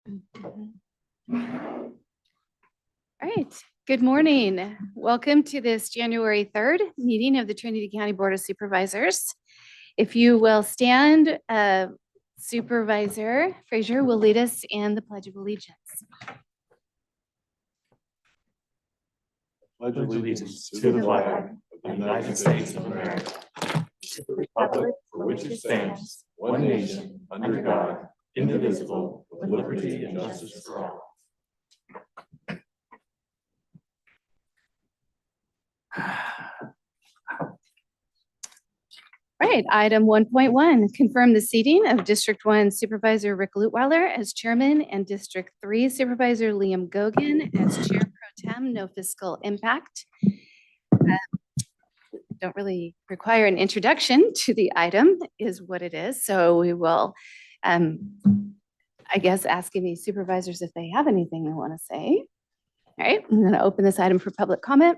All right, good morning. Welcome to this January 3rd meeting of the Trinity County Board of Supervisors. If you will stand, Supervisor Frazier will lead us in the Pledge of Allegiance. Pledge allegiance to the flag of the United States of America, to the republic for which it stands, one nation, under God, indivisible, with liberty and justice for all. Right, item 1.1, confirm the seating of District 1 Supervisor Rick Lutweiler as chairman and District 3 Supervisor Liam Gogan as chair pro tem, no fiscal impact. Don't really require an introduction to the item is what it is. So we will, I guess, ask any supervisors if they have anything they want to say. All right, I'm going to open this item for public comment.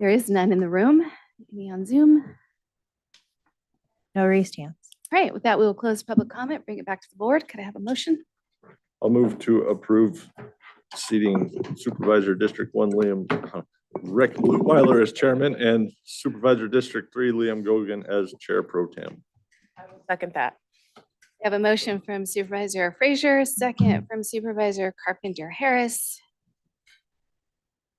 There is none in the room. Any on Zoom? No raised hands. All right, with that, we will close public comment, bring it back to the board. Could I have a motion? I'll move to approve seating Supervisor District 1 Rick Lutweiler as chairman and Supervisor District 3 Liam Gogan as chair pro tem. I will second that. We have a motion from Supervisor Frazier, second from Supervisor Carpenter Harris.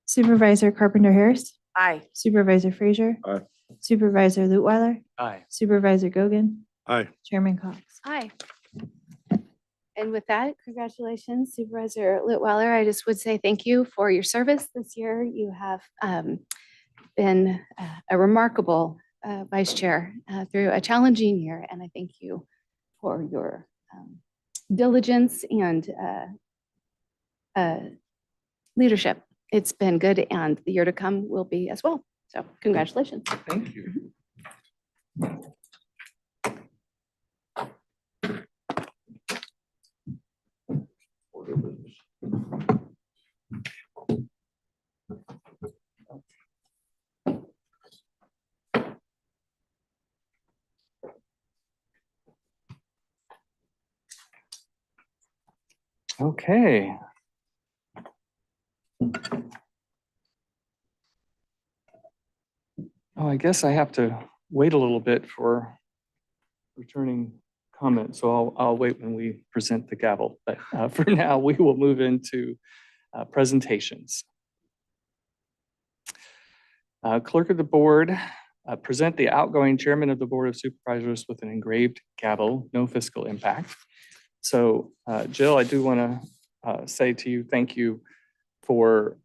Supervisor Carpenter Harris. Aye. Supervisor Frazier. Aye. Supervisor Lutweiler. Aye. Supervisor Gogan. Aye. Chairman Cox. Aye. And with that, congratulations, Supervisor Lutweiler. I just would say thank you for your service this year. You have been a remarkable vice chair through a challenging year, and I thank you for your diligence and leadership. It's been good, and the year to come will be as well. So congratulations. Thank you. Okay. Oh, I guess I have to wait a little bit for returning comments, so I'll wait when we present the gavel. But for now, we will move into presentations. Clerk of the board, present the outgoing chairman of the Board of Supervisors with an engraved gavel, no fiscal impact. So Jill, I do want to say to you, thank you for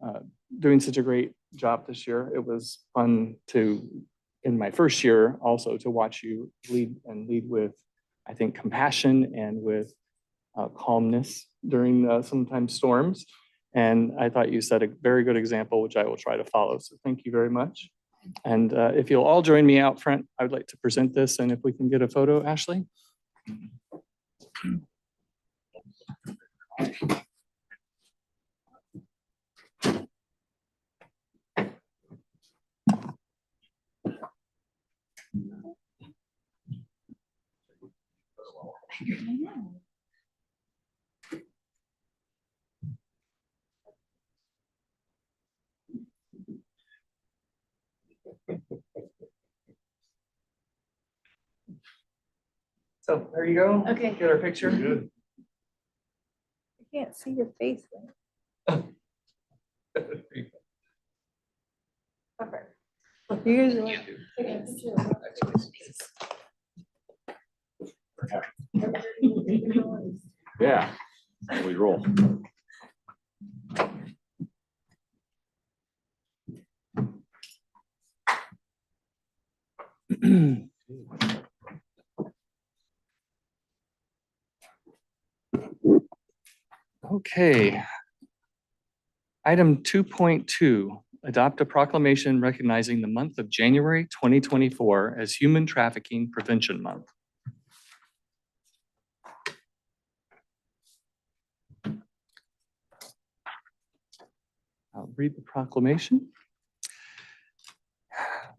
doing such a great job this year. It was fun in my first year also to watch you lead with, I think, compassion and with calmness during sometimes storms. And I thought you set a very good example, which I will try to follow. So thank you very much. And if you'll all join me out front, I would like to present this. And if we can get a photo, Ashley. So there you go. Okay. Get our picture. Good. I can't see your face. Usually. Yeah, we roll. Okay. Item 2.2, adopt a proclamation recognizing the month of January 2024 as Human Trafficking Prevention Month. I'll read the proclamation.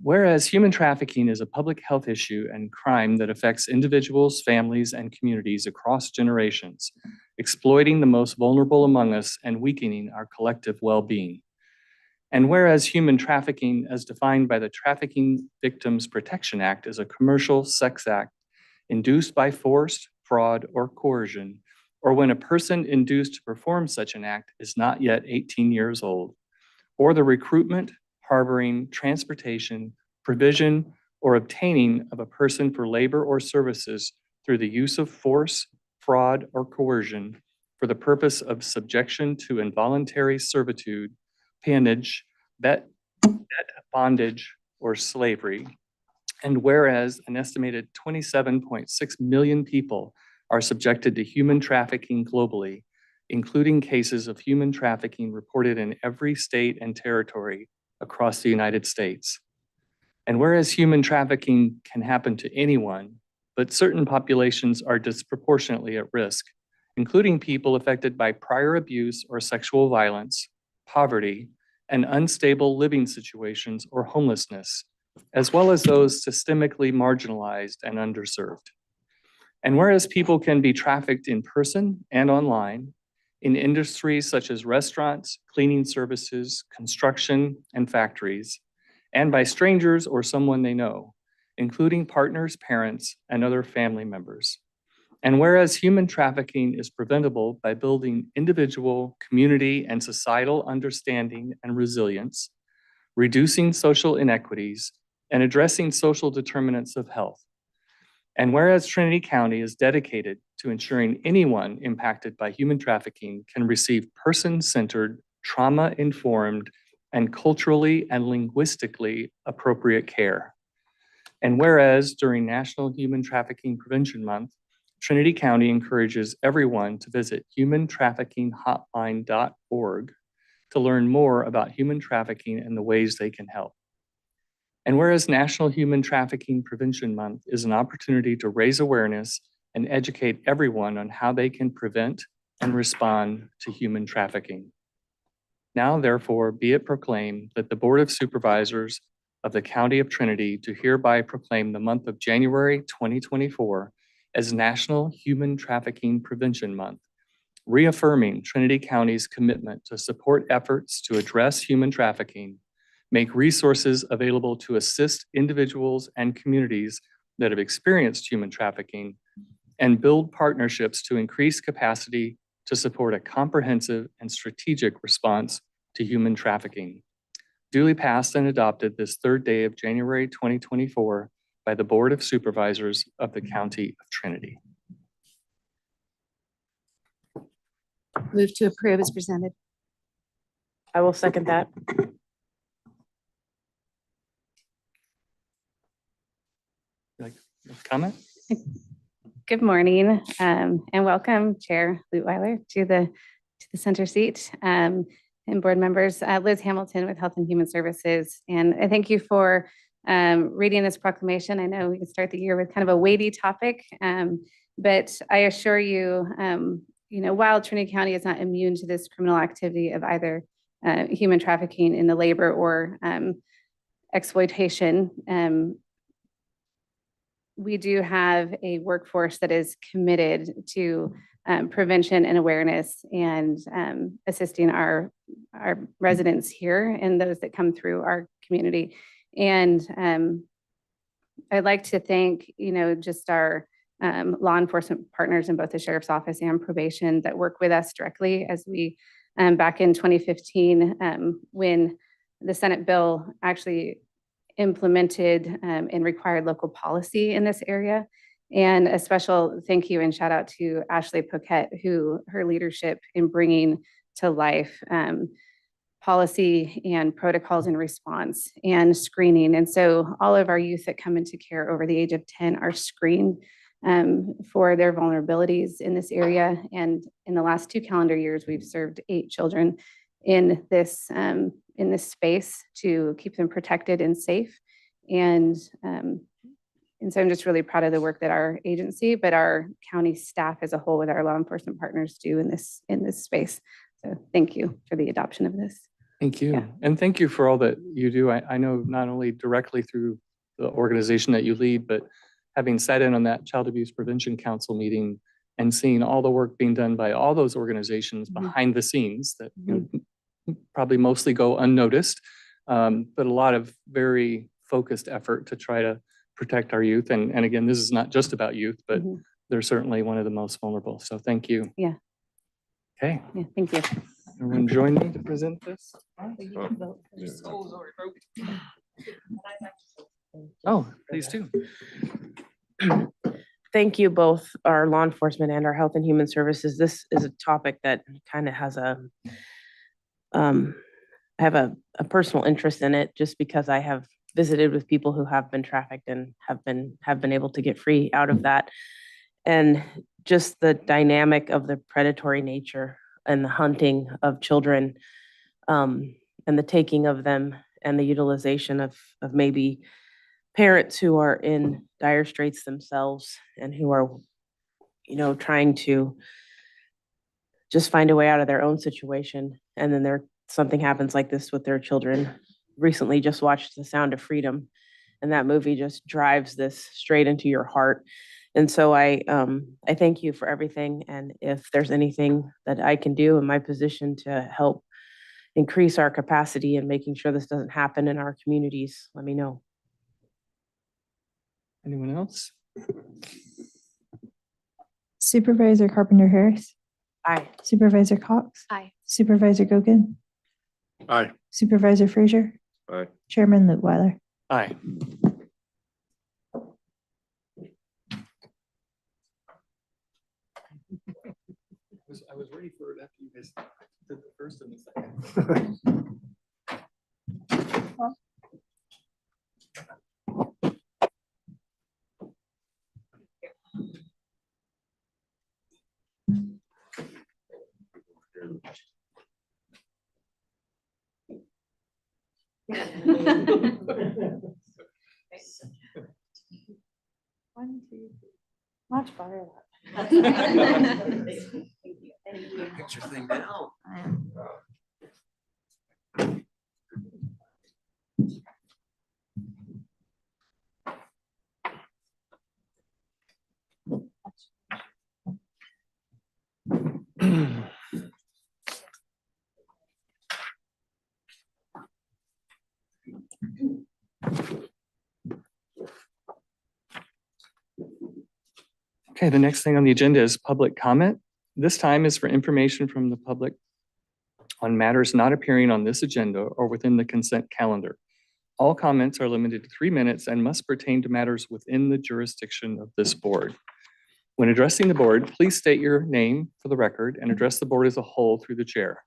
Whereas human trafficking is a public health issue and crime that affects individuals, families, and communities across generations, exploiting the most vulnerable among us and weakening our collective well-being. And whereas human trafficking, as defined by the Trafficking Victims Protection Act, is a commercial sex act induced by force, fraud, or coercion, or when a person induced to perform such an act is not yet 18 years old, or the recruitment, harboring, transportation, provision, or obtaining of a person for labor or services through the use of force, fraud, or coercion for the purpose of subjection to involuntary servitude, peonage, debt, bondage, or slavery. And whereas an estimated 27.6 million people are subjected to human trafficking globally, including cases of human trafficking reported in every state and territory across the United States. And whereas human trafficking can happen to anyone, but certain populations are disproportionately at risk, including people affected by prior abuse or sexual violence, poverty, and unstable living situations or homelessness, as well as those systemically marginalized and underserved. And whereas people can be trafficked in person and online, in industries such as restaurants, cleaning services, construction, and factories, and by strangers or someone they know, including partners, parents, and other family members. And whereas human trafficking is preventable by building individual, community, and societal understanding and resilience, reducing social inequities, and addressing social determinants of health. And whereas Trinity County is dedicated to ensuring anyone impacted by human trafficking can receive person-centered, trauma-informed, and culturally and linguistically appropriate care. And whereas during National Human Trafficking Prevention Month, Trinity County encourages everyone to visit humantraffickinghotline.org to learn more about human trafficking and the ways they can help. And whereas National Human Trafficking Prevention Month is an opportunity to raise awareness and educate everyone on how they can prevent and respond to human trafficking. Now, therefore, be it proclaimed that the Board of Supervisors of the County of Trinity do hereby proclaim the month of January 2024 as National Human Trafficking Prevention Month, reaffirming Trinity County's commitment to support efforts to address human trafficking, make resources available to assist individuals and communities that have experienced human trafficking, and build partnerships to increase capacity to support a comprehensive and strategic response to human trafficking. Duly passed and adopted this third day of January 2024 by the Board of Supervisors of the County of Trinity. Move to approve as presented. I will second that. Comment? Good morning and welcome Chair Leutweiler to the center seat and board members. Liz Hamilton with Health and Human Services, and I thank you for reading this proclamation. I know we can start the year with kind of a weighty topic, but I assure you, while Trinity County is not immune to this criminal activity of either human trafficking in the labor or exploitation, we do have a workforce that is committed to prevention and awareness and assisting our residents here and those that come through our community. And I'd like to thank, just our law enforcement partners in both the Sheriff's Office and probation that work with us directly as we, back in 2015, when the Senate bill actually implemented and required local policy in this area. And a special thank you and shout out to Ashley Poquette, her leadership in bringing to life policy and protocols in response and screening. And so all of our youth that come into care over the age of 10 are screened for their vulnerabilities in this area. And in the last 2 calendar years, we've served 8 children in this space to keep them protected and safe. And so I'm just really proud of the work that our agency, but our county staff as a whole with our law enforcement partners do in this space. So thank you for the adoption of this. Thank you. Yeah. And thank you for all that you do. I know not only directly through the organization that you lead, but having sat in on that Child Abuse Prevention Council meeting and seeing all the work being done by all those organizations Mhm. behind the scenes that probably mostly go unnoticed, but a lot of very focused effort to try to protect our youth. And again, this is not just about youth, but Mhm. they're certainly one of the most vulnerable. So thank you. Yeah. Okay, Yeah, thank you. everyone join me to present this. Oh, please do. Thank you both, our law enforcement and our health and human services. This is a topic that kind of has I have a personal interest in it just because I have visited with people who have been trafficked and have been able to get free out of that. And just the dynamic of the predatory nature and the hunting of children, and the taking of them and the utilization of maybe parents who are in dire straits themselves and who are, trying to just find a way out of their own situation. And then something happens like this with their children. Recently just watched The Sound of Freedom, and that movie just drives this straight into your heart. And so I thank you for everything. And if there's anything that I can do in my position to help increase our capacity and making sure this doesn't happen in our communities, let me know. Anyone else? Supervisor Carpenter Harris, Aye. Supervisor Cox, Aye. Supervisor Gogan, Aye. Supervisor Frazier, Aye. Chairman Lutwiler. Aye. I was ready for it after you guys did the first and the second. One, two, much better. Picture thing down. Okay, the next thing on the agenda is public comment. This time is for information from the public on matters not appearing on this agenda or within the consent calendar. All comments are limited to 3 minutes and must pertain to matters within the jurisdiction of this board. When addressing the board, please state your name for the record and address the board as a whole through the chair.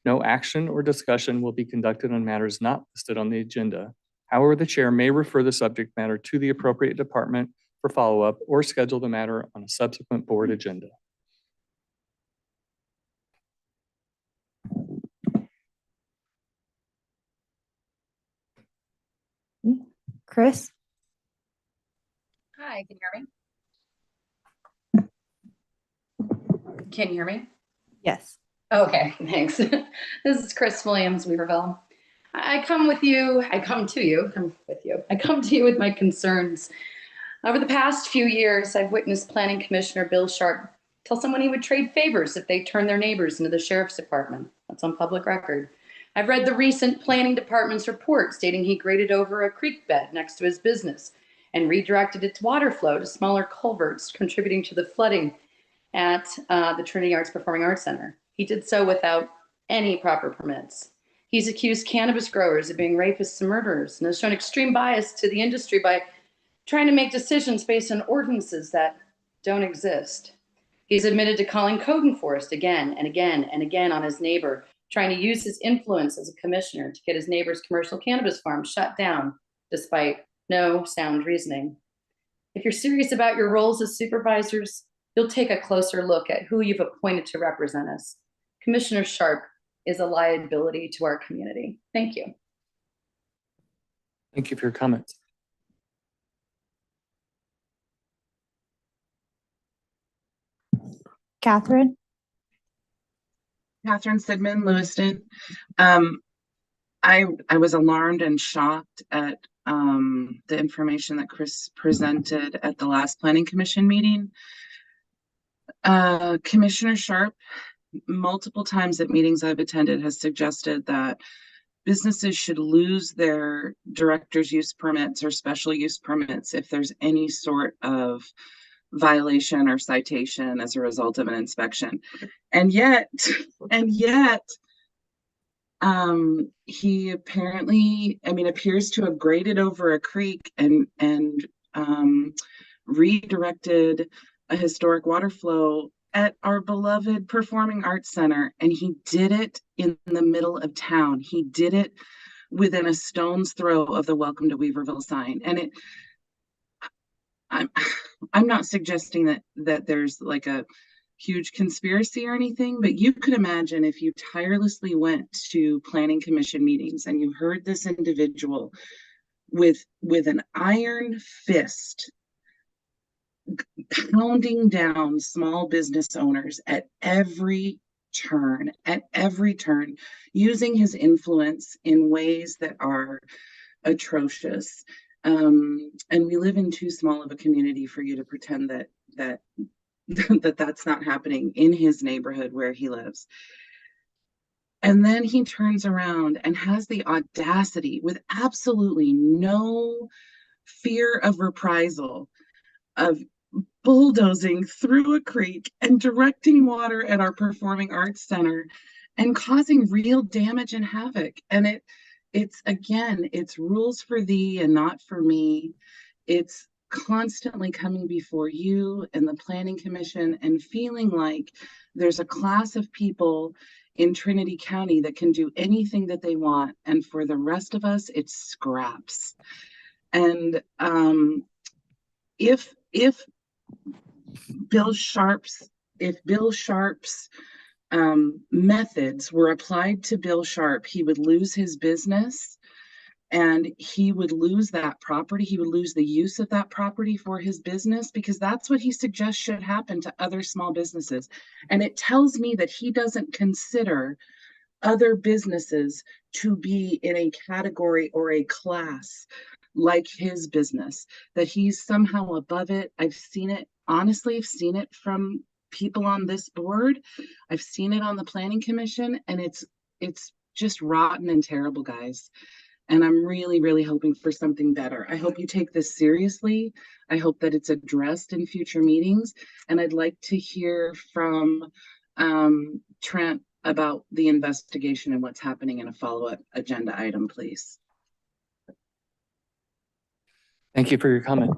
No action or discussion will be conducted on matters not listed on the agenda. However, the chair may refer the subject matter to the appropriate department for follow-up or schedule the matter on a subsequent board agenda. Chris? Hi, can you hear me? Can you hear me? Yes. Okay, thanks. This is Chris Williams, Weaverville. I come with you, I come to you with my concerns. Over the past few years, I've witnessed Planning Commissioner Bill Sharp tell someone he would trade favors if they turn their neighbors into the sheriff's department. That's on public record. I've read the recent planning department's report stating he graded over a creek bed next to his business and redirected its water flow to smaller culverts, contributing to the flooding at the Trinity Performing Arts Center. He did so without any proper permits. He's accused cannabis growers of being rapists and murderers and has shown extreme bias to the industry by trying to make decisions based on ordinances that don't exist. He's admitted to calling code enforcement again and again and again on his neighbor, trying to use his influence as a commissioner to get his neighbor's commercial cannabis farm shut down, despite no sound reasoning. If you're serious about your roles as supervisors, you'll take a closer look at who you've appointed to represent us. Commissioner Sharp is a liability to our community. Thank you. Thank you for your comments. Catherine? Catherine Sidman, Lewiston. Um, I was alarmed and shocked at the information that Chris presented at the last Planning Commission meeting. Commissioner Sharp, multiple times at meetings I've attended, has suggested that businesses should lose their director's use permits or special use permits if there's any sort of violation or citation as a result of an inspection. And yet, he apparently, appears to have graded over a creek and redirected a historic water flow at our beloved Performing Arts Center. And he did it in the middle of town. He did it within a stone's throw of the Welcome to Weaverville sign. And I'm not suggesting that there's like a huge conspiracy or anything, but you could imagine if you tirelessly went to planning commission meetings and you heard this individual with an iron fist pounding down small business owners at every turn, using his influence in ways that are atrocious. And we live in too small of a community for you to pretend that that's not happening in his neighborhood where he lives. And then he turns around and has the audacity, with absolutely no fear of reprisal, of bulldozing through a creek and directing water at our Performing Arts Center and causing real damage and havoc. And it's rules for thee and not for me. It's constantly coming before you and the Planning Commission and feeling like there's a class of people in Trinity County that can do anything that they want, and for the rest of us it's scraps. And if Bill Sharp's methods were applied to Bill Sharp, he would lose his business and he would lose that property. He would lose the use of that property for his business, because that's what he suggests should happen to other small businesses. And it tells me that he doesn't consider other businesses to be in a category or a class like his business, that he's somehow above it. I've seen it, honestly, I've seen it from people on this board. I've seen it on the Planning Commission, and it's just rotten and terrible, guys. And I'm really, really hoping for something better. I hope you take this seriously. I hope that it's addressed in future meetings. And I'd like to hear from Trent about the investigation and what's happening in a follow-up agenda item, please. Thank you for your comment.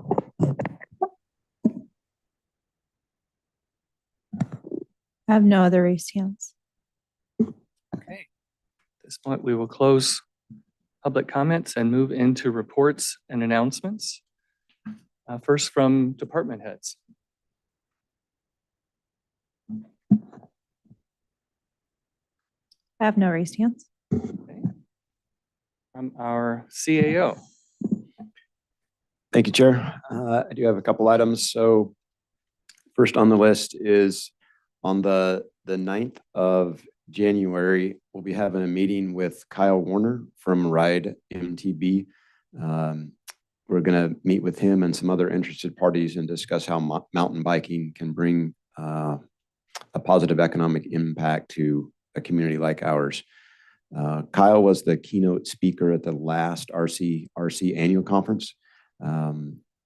I have no other raised hands. Okay. At this point, we will close public comments and move into reports and announcements. First from department heads. I have no raised hands. Okay. From our CAO. Thank you, Chair. I do have a couple items. So first on the list is on the 9th of January, we'll be having a meeting with Kyle Warner from Ride MTB. We're going to meet with him and some other interested parties and discuss how mountain biking can bring a positive economic impact to a community like ours. Kyle was the keynote speaker at the last RC annual conference.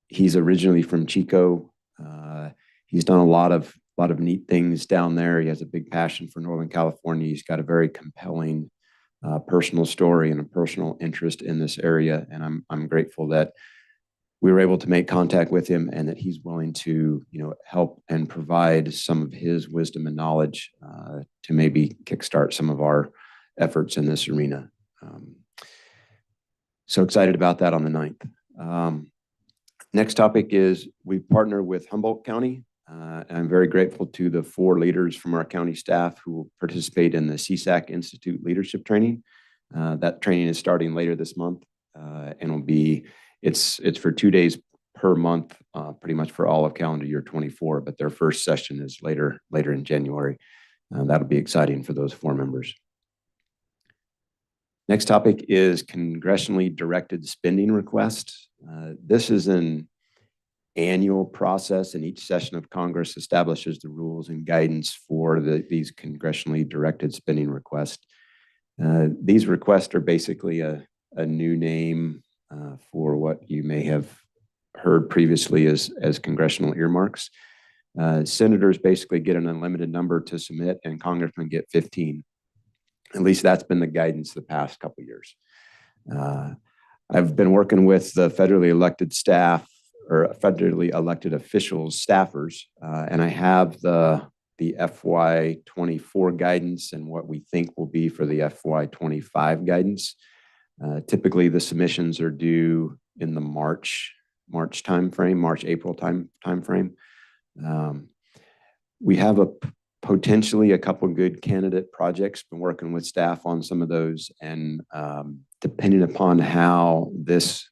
He's originally from Chico. He's done a lot of neat things down there. He has a big passion for Northern California. He's got a very compelling personal story and a personal interest in this area. And I'm grateful that we were able to make contact with him and that he's willing to, help and provide some of his wisdom and knowledge to maybe kickstart some of our efforts in this arena. So excited about that on the 9th. Next topic is we partner with Humboldt County. And I'm very grateful to the 4 leaders from our county staff who will participate in the CSAC Institute Leadership Training. That training is starting later this month and it's for 2 days per month, pretty much for all of calendar year 24, but their first session is later in January. That'll be exciting for those 4 members. Next topic is congressionally directed spending request. This is an annual process, and each session of Congress establishes the rules and guidance for these congressionally directed spending requests. These requests are basically a new name for what you may have heard previously as congressional earmarks. Senators basically get an unlimited number to submit, and congressmen get 15. At least that's been the guidance the past couple of years. I've been working with the federally elected staff or federally elected officials, staffers, and I have the FY24 guidance and what we think will be for the FY25 guidance. Typically, the submissions are due in the March timeframe, April timeframe. We have potentially a couple of good candidate projects. Been working with staff on some of those, and depending upon how this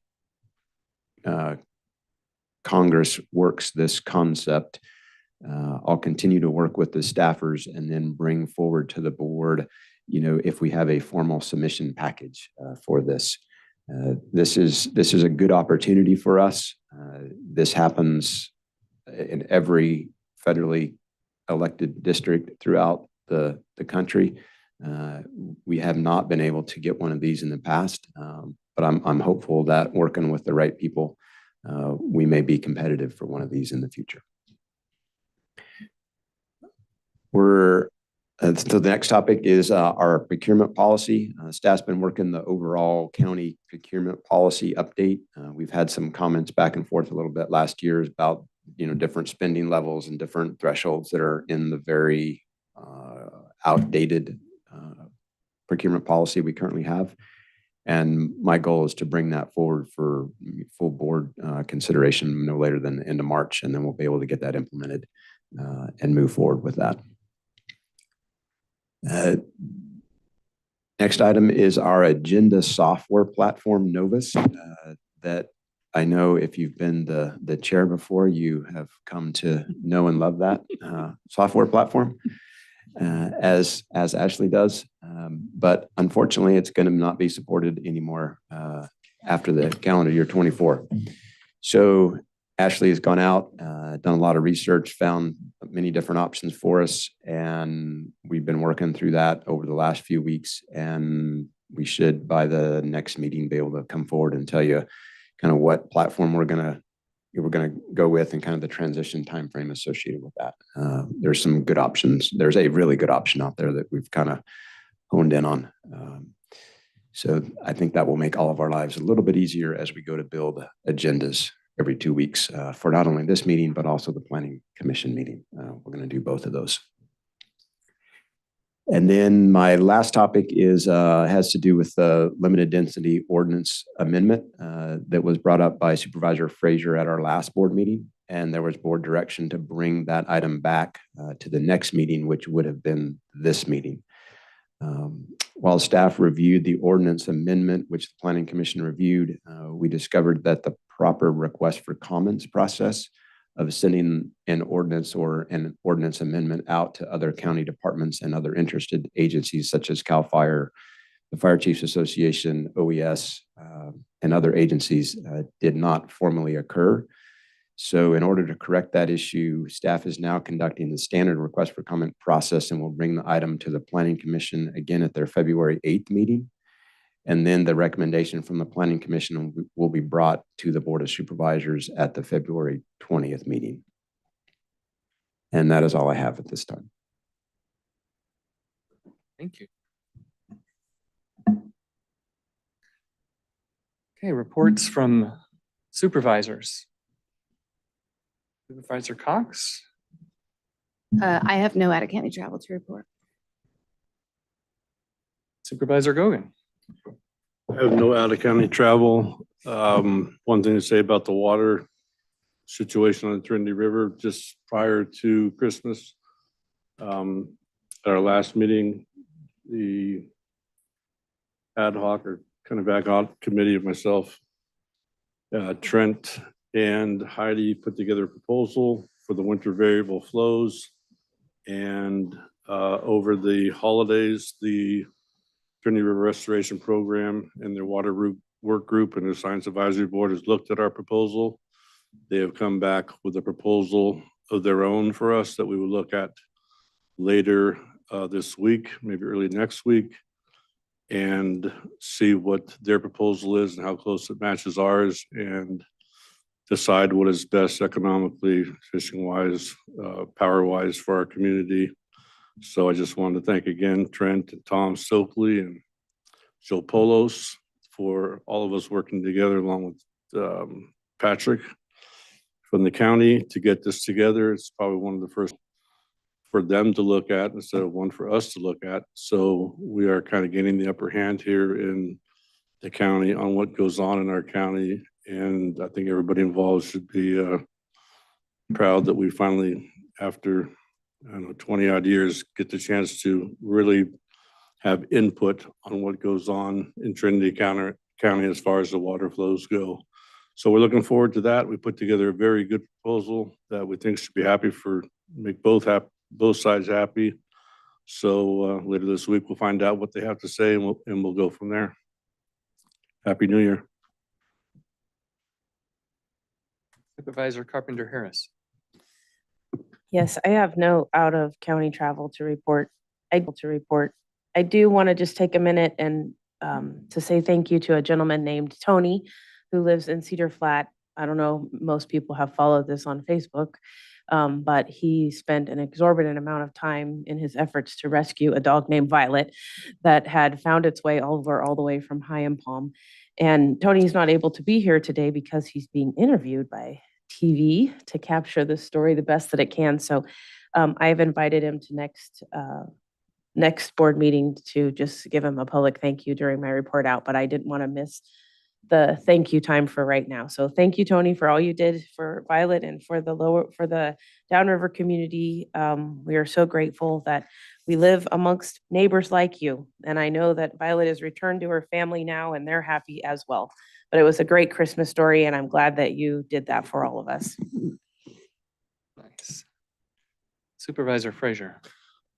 Congress works this concept, I'll continue to work with the staffers and then bring forward to the board, if we have a formal submission package for this. This is a good opportunity for us. This happens in every federally elected district throughout the country. We have not been able to get one of these in the past, but I'm hopeful that working with the right people, we may be competitive for one of these in the future. So the next topic is our procurement policy. Staff's been working the overall county procurement policy update. We've had some comments back and forth a little bit last year about different spending levels and different thresholds that are in the very outdated procurement policy we currently have. And my goal is to bring that forward for full board consideration no later than the end of March, and then we'll be able to get that implemented and move forward with that. Next item is our agenda software platform, Novus, that I know if you've been the chair before, you have come to know and love that software platform, as Ashley does. But unfortunately, it's going to not be supported anymore after the calendar year 24. So Ashley has gone out, done a lot of research, found many different options for us, and we've been working through that over the last few weeks. And we should, by the next meeting, be able to come forward and tell you kind of what platform we're gonna go with and kind of the transition timeframe associated with that. There's some good options. There's a really good option out there that we've kind of honed in on. So I think that will make all of our lives a little bit easier as we go to build agendas every 2 weeks for not only this meeting, but also the Planning Commission meeting. We're going to do both of those. And then my last topic is has to do with the limited density ordinance amendment that was brought up by Supervisor Frazier at our last board meeting. And there was board direction to bring that item back to the next meeting, which would have been this meeting. While staff reviewed the ordinance amendment, which the Planning Commission reviewed, we discovered that the proper request for comments process of sending an ordinance or an ordinance amendment out to other county departments and other interested agencies such as CAL FIRE, the Fire Chiefs Association, OES, and other agencies did not formally occur. So in order to correct that issue, staff is now conducting the standard request for comment process and will bring the item to the Planning Commission again at their February 8th meeting. And then the recommendation from the Planning Commission will be brought to the Board of Supervisors at the February 20th meeting. And that is all I have at this time. Thank you. Okay, reports from supervisors. Supervisor Cox. I have no out-of-county travel to report. Supervisor Gogan. I have no out-of-county travel. One thing to say about the water situation on the Trinity River, just prior to Christmas, at our last meeting, the ad hoc or kind of ad hoc committee of myself, Trent and Heidi put together a proposal for the winter variable flows. And over the holidays, the Trinity River Restoration Program and their water work group and their Science Advisory Board has looked at our proposal. They have come back with a proposal of their own for us that we will look at later this week, maybe early next week, and see what their proposal is and how close it matches ours, and decide what is best economically, fishing wise, power wise for our community. So I just wanted to thank again Trent and Tom Stokely and Joe Polos for all of us working together along with Patrick from the county to get this together. It's probably one of the first for them to look at instead of one for us to look at. So we are kind of getting the upper hand here in the county on what goes on in our county. And I think everybody involved should be proud that we finally, after 20 odd years, get the chance to really have input on what goes on in Trinity County as far as the water flows go. So we're looking forward to that. We put together a very good proposal that we think should be make both sides happy. So later this week, we'll find out what they have to say, and we'll go from there. Happy New Year. Supervisor Carpenter Harris. Yes, I have no out of county travel to report. I do want to just take a minute and to say thank you to a gentleman named Tony who lives in Cedar Flat. I don't know, most people have followed this on Facebook, but he spent an exorbitant amount of time in his efforts to rescue a dog named Violet that had found its way all the way from High and Palm. And Tony's not able to be here today because he's being interviewed by TV to capture the story the best that it can. So I've invited him to next board meeting to just give him a public thank you during my report out, but I didn't want to miss the thank you time for right now. So thank you, Tony, for all you did for Violet and for the downriver community. We are so grateful that we live amongst neighbors like you. And I know that Violet is returned to her family now and they're happy as well. But it was a great Christmas story and I'm glad that you did that for all of us. Nice. Supervisor Frazier.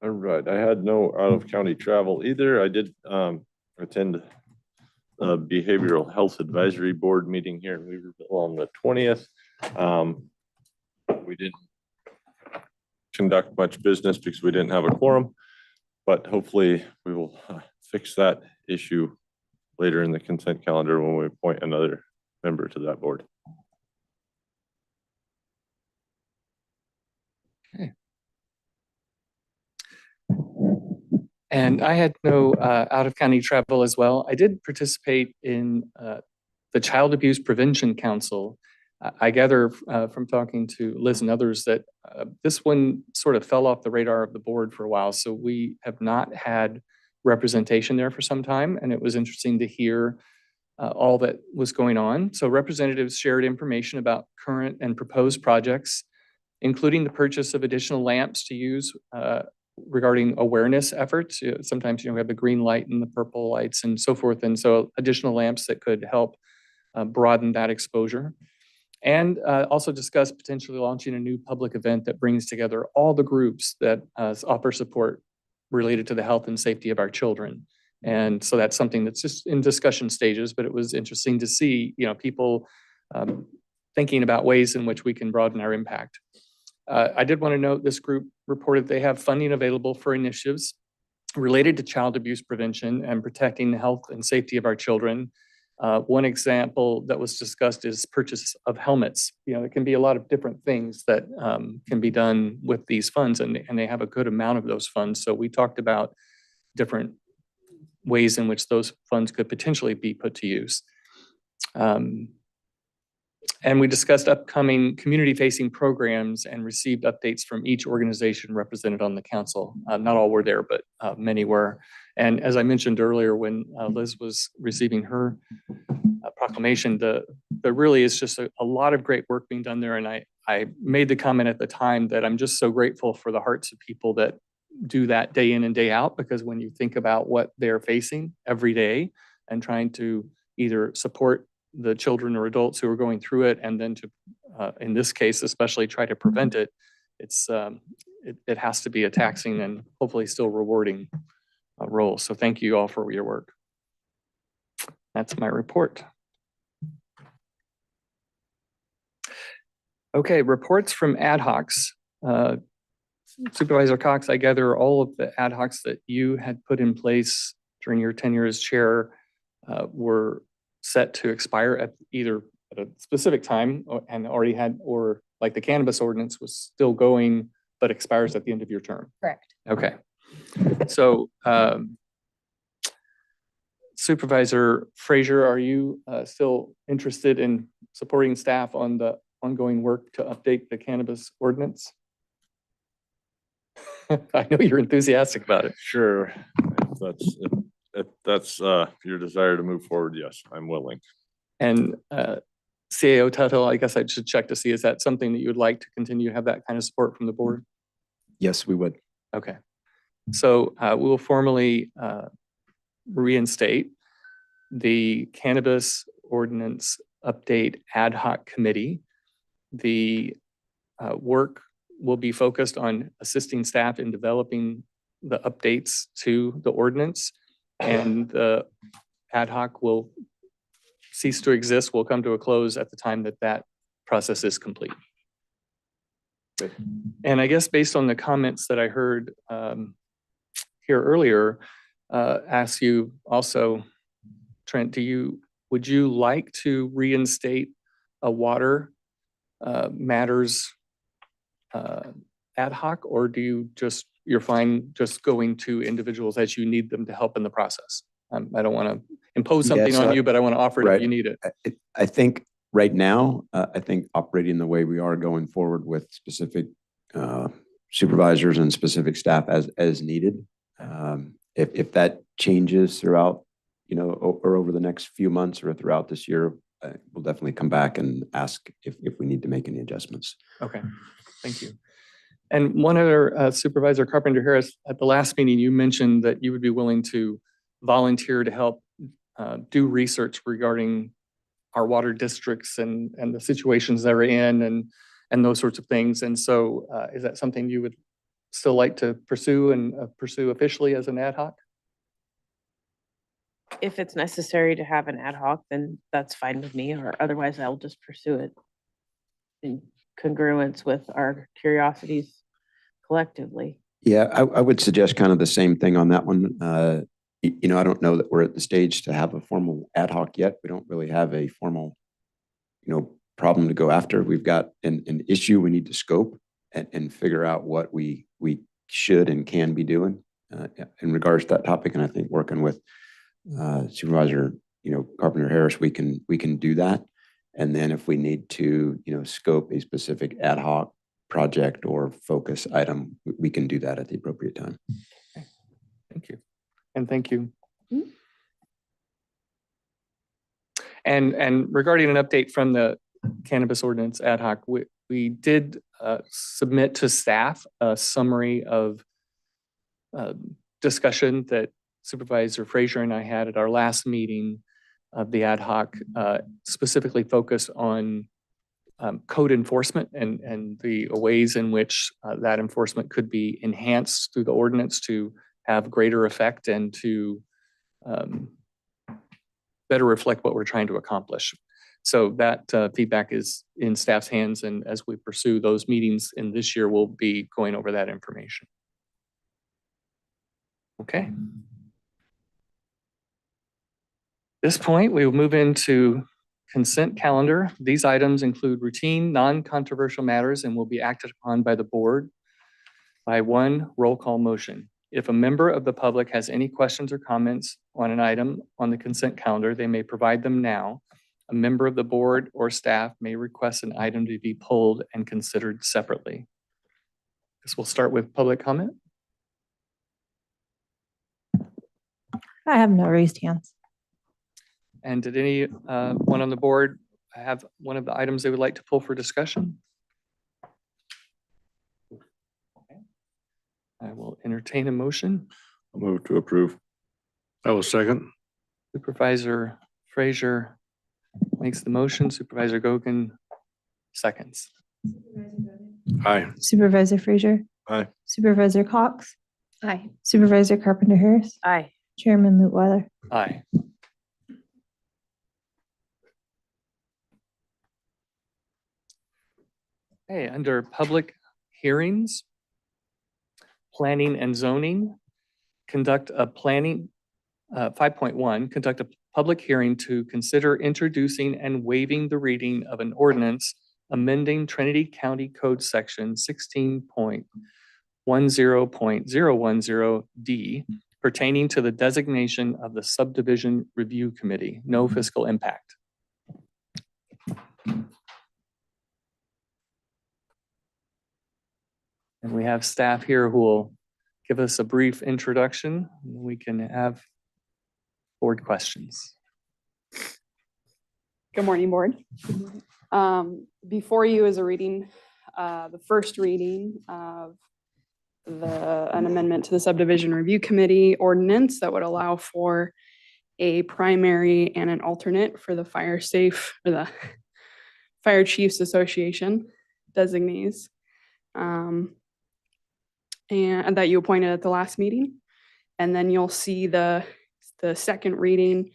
All right, I had no out of county travel either. I did attend a behavioral health advisory board meeting here in Weaverville on the 20th. We didn't conduct much business because we didn't have a quorum, but hopefully we will fix that issue later in the consent calendar when we appoint another member to that board. Okay. And I had no out-of-county travel as well. I did participate in the Child Abuse Prevention Council. I gather from talking to Liz and others that this one sort of fell off the radar of the board for a while. So we have not had representation there for some time. And it was interesting to hear all that was going on. So representatives shared information about current and proposed projects, including the purchase of additional lamps to use regarding awareness efforts. Sometimes, we have the green light and the purple lights and so forth. And so additional lamps that could help broaden that exposure. And also discuss potentially launching a new public event that brings together all the groups that offer support related to the health and safety of our children. And so that's something that's just in discussion stages, but it was interesting to see, people thinking about ways in which we can broaden our impact. I did want to note this group reported they have funding available for initiatives related to child abuse prevention and protecting the health and safety of our children. One example that was discussed is purchase of helmets. It can be a lot of different things that can be done with these funds, and they have a good amount of those funds. So we talked about different ways in which those funds could potentially be put to use. And we discussed upcoming community-facing programs and received updates from each organization represented on the council. Not all were there, but many were. And as I mentioned earlier, when Liz was receiving her proclamation, there really is just a lot of great work being done there. And I made the comment at the time that I'm just so grateful for the hearts of people that do that day in and day out, because when you think about what they're facing every day and trying to either support the children or adults who are going through it, and then to, in this case, especially try to prevent it, it has to be a taxing and hopefully still rewarding role. So thank you all for your work. That's my report. Okay, reports from ad hocs. Supervisor Cox, I gather all of the ad hocs that you had put in place during your tenure as chair were set to expire at either at a specific time and already had, or like the cannabis ordinance was still going, but expires at the end of your term. Correct. Okay. So Supervisor Frazier, are you still interested in supporting staff on the ongoing work to update the cannabis ordinance? I know you're enthusiastic about it. Sure. If that's your desire to move forward, yes, I'm willing. And CAO Tuttle, I guess I should check to see, is that something that you would like to continue to have that kind of support from the board? Yes, we would. Okay. So we will formally reinstate the cannabis ordinance update ad hoc committee. The work will be focused on assisting staff in developing the updates to the ordinance, and the ad hoc will cease to exist, will come to a close at the time that that process is complete. Good. And I guess based on the comments that I heard here earlier, ask you also, Trent, would you like to reinstate a water matters ad hoc, or you're fine just going to individuals as you need them to help in the process? I don't want to impose something Yes, on you, but I want to offer it if right. you need it. I think right now, I think operating the way we are going forward with specific supervisors and specific staff as needed. If that changes throughout, or over the next few months or throughout this year, we'll definitely come back and ask if we need to make any adjustments. Okay, thank you. And one other, Supervisor Carpenter Harris, at the last meeting, you mentioned that you would be willing to volunteer to help do research regarding our water districts and the situations they're in and those sorts of things. And so is that something you would still like to pursue and pursue officially as an ad hoc? If it's necessary to have an ad hoc, then that's fine with me, or otherwise I'll just pursue it in congruence with our curiosities collectively. Yeah, I would suggest kind of the same thing on that one. I don't know that we're at the stage to have a formal ad hoc yet. We don't really have a formal, problem to go after. We've got an issue we need to scope and figure out what we should and can be doing in regards to that topic. And I think working with Supervisor, Carpenter Harris, we can do that. And then if we need to, scope a specific ad hoc project or focus item, we can do that at the appropriate time. Okay. Thank you. And thank you. Mm-hmm. And regarding an update from the cannabis ordinance ad hoc, we did submit to staff a summary of discussion that Supervisor Frazier and I had at our last meeting of the ad hoc, specifically focused on code enforcement and the ways in which that enforcement could be enhanced through the ordinance to have greater effect and to better reflect what we're trying to accomplish. So that feedback is in staff's hands, and as we pursue those meetings in this year, we'll be going over that information. Okay. At this point, we will move into consent calendar. These items include routine, non-controversial matters and will be acted upon by the board by one roll call motion. If a member of the public has any questions or comments on an item on the consent calendar, they may provide them now. A member of the board or staff may request an item to be pulled and considered separately. This will start with public comment. I have no raised hands. And did any one on the board have one of the items they would like to pull for discussion? Okay. I will entertain a motion. I'll move to approve. I will second. Supervisor Frazier makes the motion. Supervisor Gogan seconds. Aye. Supervisor Frazier. Aye. Supervisor Cox. Aye. Supervisor Carpenter Harris. Aye. Chairman Lutwiler. Aye. Okay, under public hearings, planning and zoning, conduct a planning, 5.1, conduct a public hearing to consider introducing and waiving the reading of an ordinance amending Trinity County Code Section 16.10.010D pertaining to the designation of the subdivision review committee, no fiscal impact. And we have staff here who will give us a brief introduction. We can have board questions. Good morning, board. Before you is a reading, the first reading of an amendment to the subdivision review committee ordinance that would allow for a primary and an alternate for the fire safe or the Fire Chiefs Association designees. And that you appointed at the last meeting. And then you'll see the second reading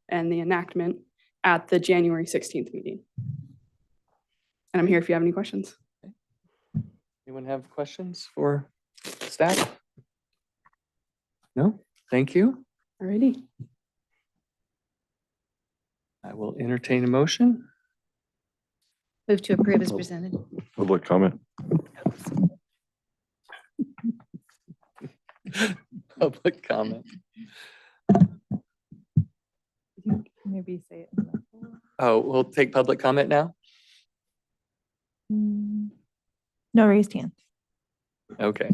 and the enactment at the January 16th meeting. And I'm here if you have any questions. Anyone have questions for staff? No? Thank you. Alrighty. I will entertain a motion. Move to approve as presented. Public comment. Public comment. Maybe say it. Oh, we'll take public comment now? No raised hands. Okay.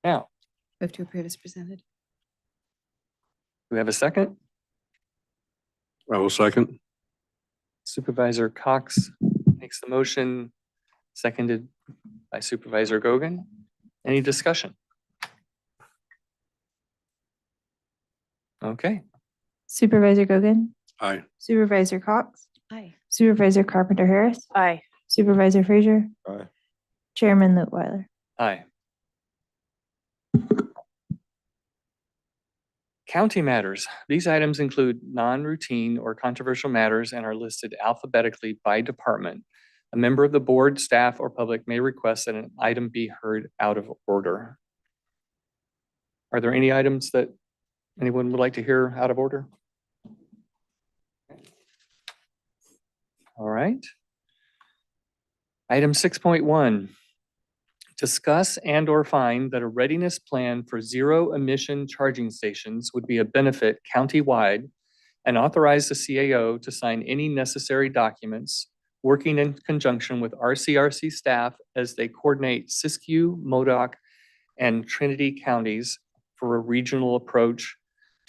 Now, Move to approve as presented. do we have a second? I will second. Supervisor Cox makes the motion, seconded by Supervisor Gogan. Any discussion? Okay, Supervisor Gogan. Aye. Supervisor Cox. Aye. Supervisor Carpenter Harris. Aye. Supervisor Frazier. Aye. Chairman Lutwiler. aye. County matters. These items include non-routine or controversial matters and are listed alphabetically by department. A member of the board, staff, or public may request that an item be heard out of order. Are there any items that anyone would like to hear out of order? All right. Item 6.1. Discuss and/or find that a readiness plan for zero emission charging stations would be a benefit countywide and authorize the CAO to sign any necessary documents working in conjunction with RCRC staff as they coordinate Siskiyou, Modoc, and Trinity counties for a regional approach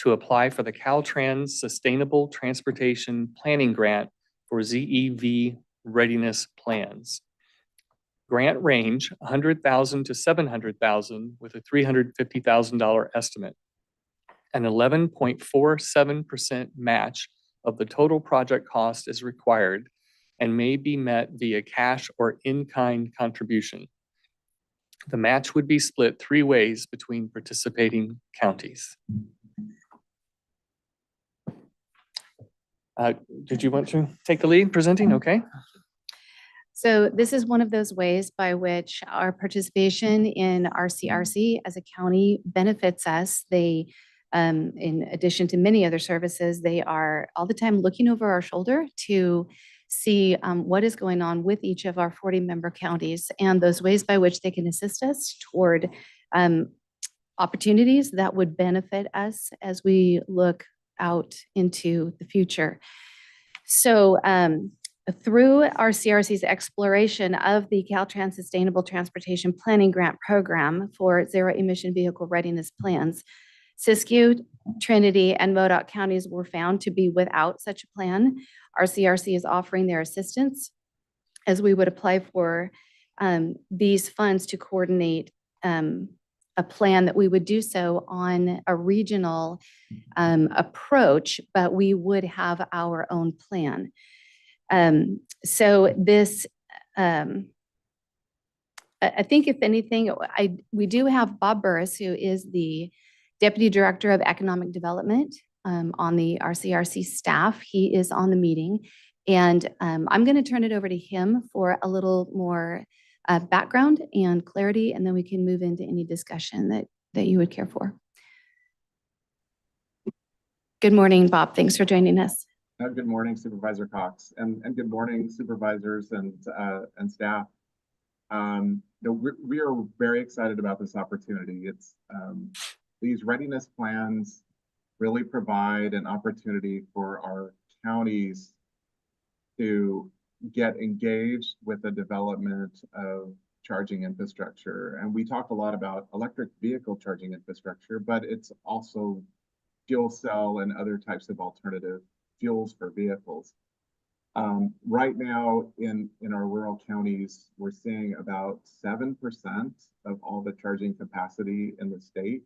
to apply for the Caltrans Sustainable Transportation Planning Grant for ZEV readiness plans. Grant range $100,000 to $700,000 with a $350,000 estimate. An 11.47% match of the total project cost is required and may be met via cash or in-kind contribution. The match would be split 3 ways between participating counties. Did you want to take the lead presenting? Okay. So this is one of those ways by which our participation in RCRC as a county benefits us. They, in addition to many other services, they are all the time looking over our shoulder to see what is going on with each of our 40-member counties and those ways by which they can assist us toward opportunities that would benefit us as we look out into the future. So through RCRC's exploration of the Caltrans Sustainable Transportation Planning Grant Program for zero emission vehicle readiness plans, Siskiyou, Trinity, and Modoc counties were found to be without such a plan. RCRC is offering their assistance as we would apply for these funds to coordinate a plan that we would do so on a regional approach, but we would have our own plan. So this I think if anything, we do have Bob Burris, who is the Deputy Director of Economic Development on the RCRC staff. He is on the meeting. And I'm going to turn it over to him for a little more background and clarity, and then we can move into any discussion that you would care for. Good morning, Bob. Thanks for joining us. Good morning, Supervisor Cox, and good morning, supervisors and staff. We are very excited about this opportunity. It's these readiness plans really provide an opportunity for our counties to get engaged with the development of charging infrastructure. And we talk a lot about electric vehicle charging infrastructure, but it's also fuel cell and other types of alternative fuels for vehicles. Right now in our rural counties, we're seeing about 7% of all the charging capacity in the state.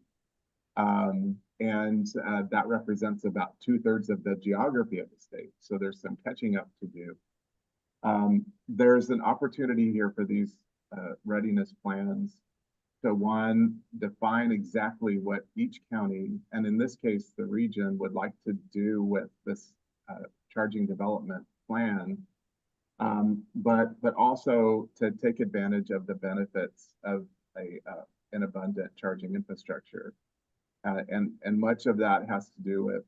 That represents about 2/3 of the geography of the state. So there's some catching up to do. There's an opportunity here for these readiness plans to, one, define exactly what each county, and in this case, the region, would like to do with this charging development plan, but also to take advantage of the benefits of an abundant charging infrastructure. And much of that has to do with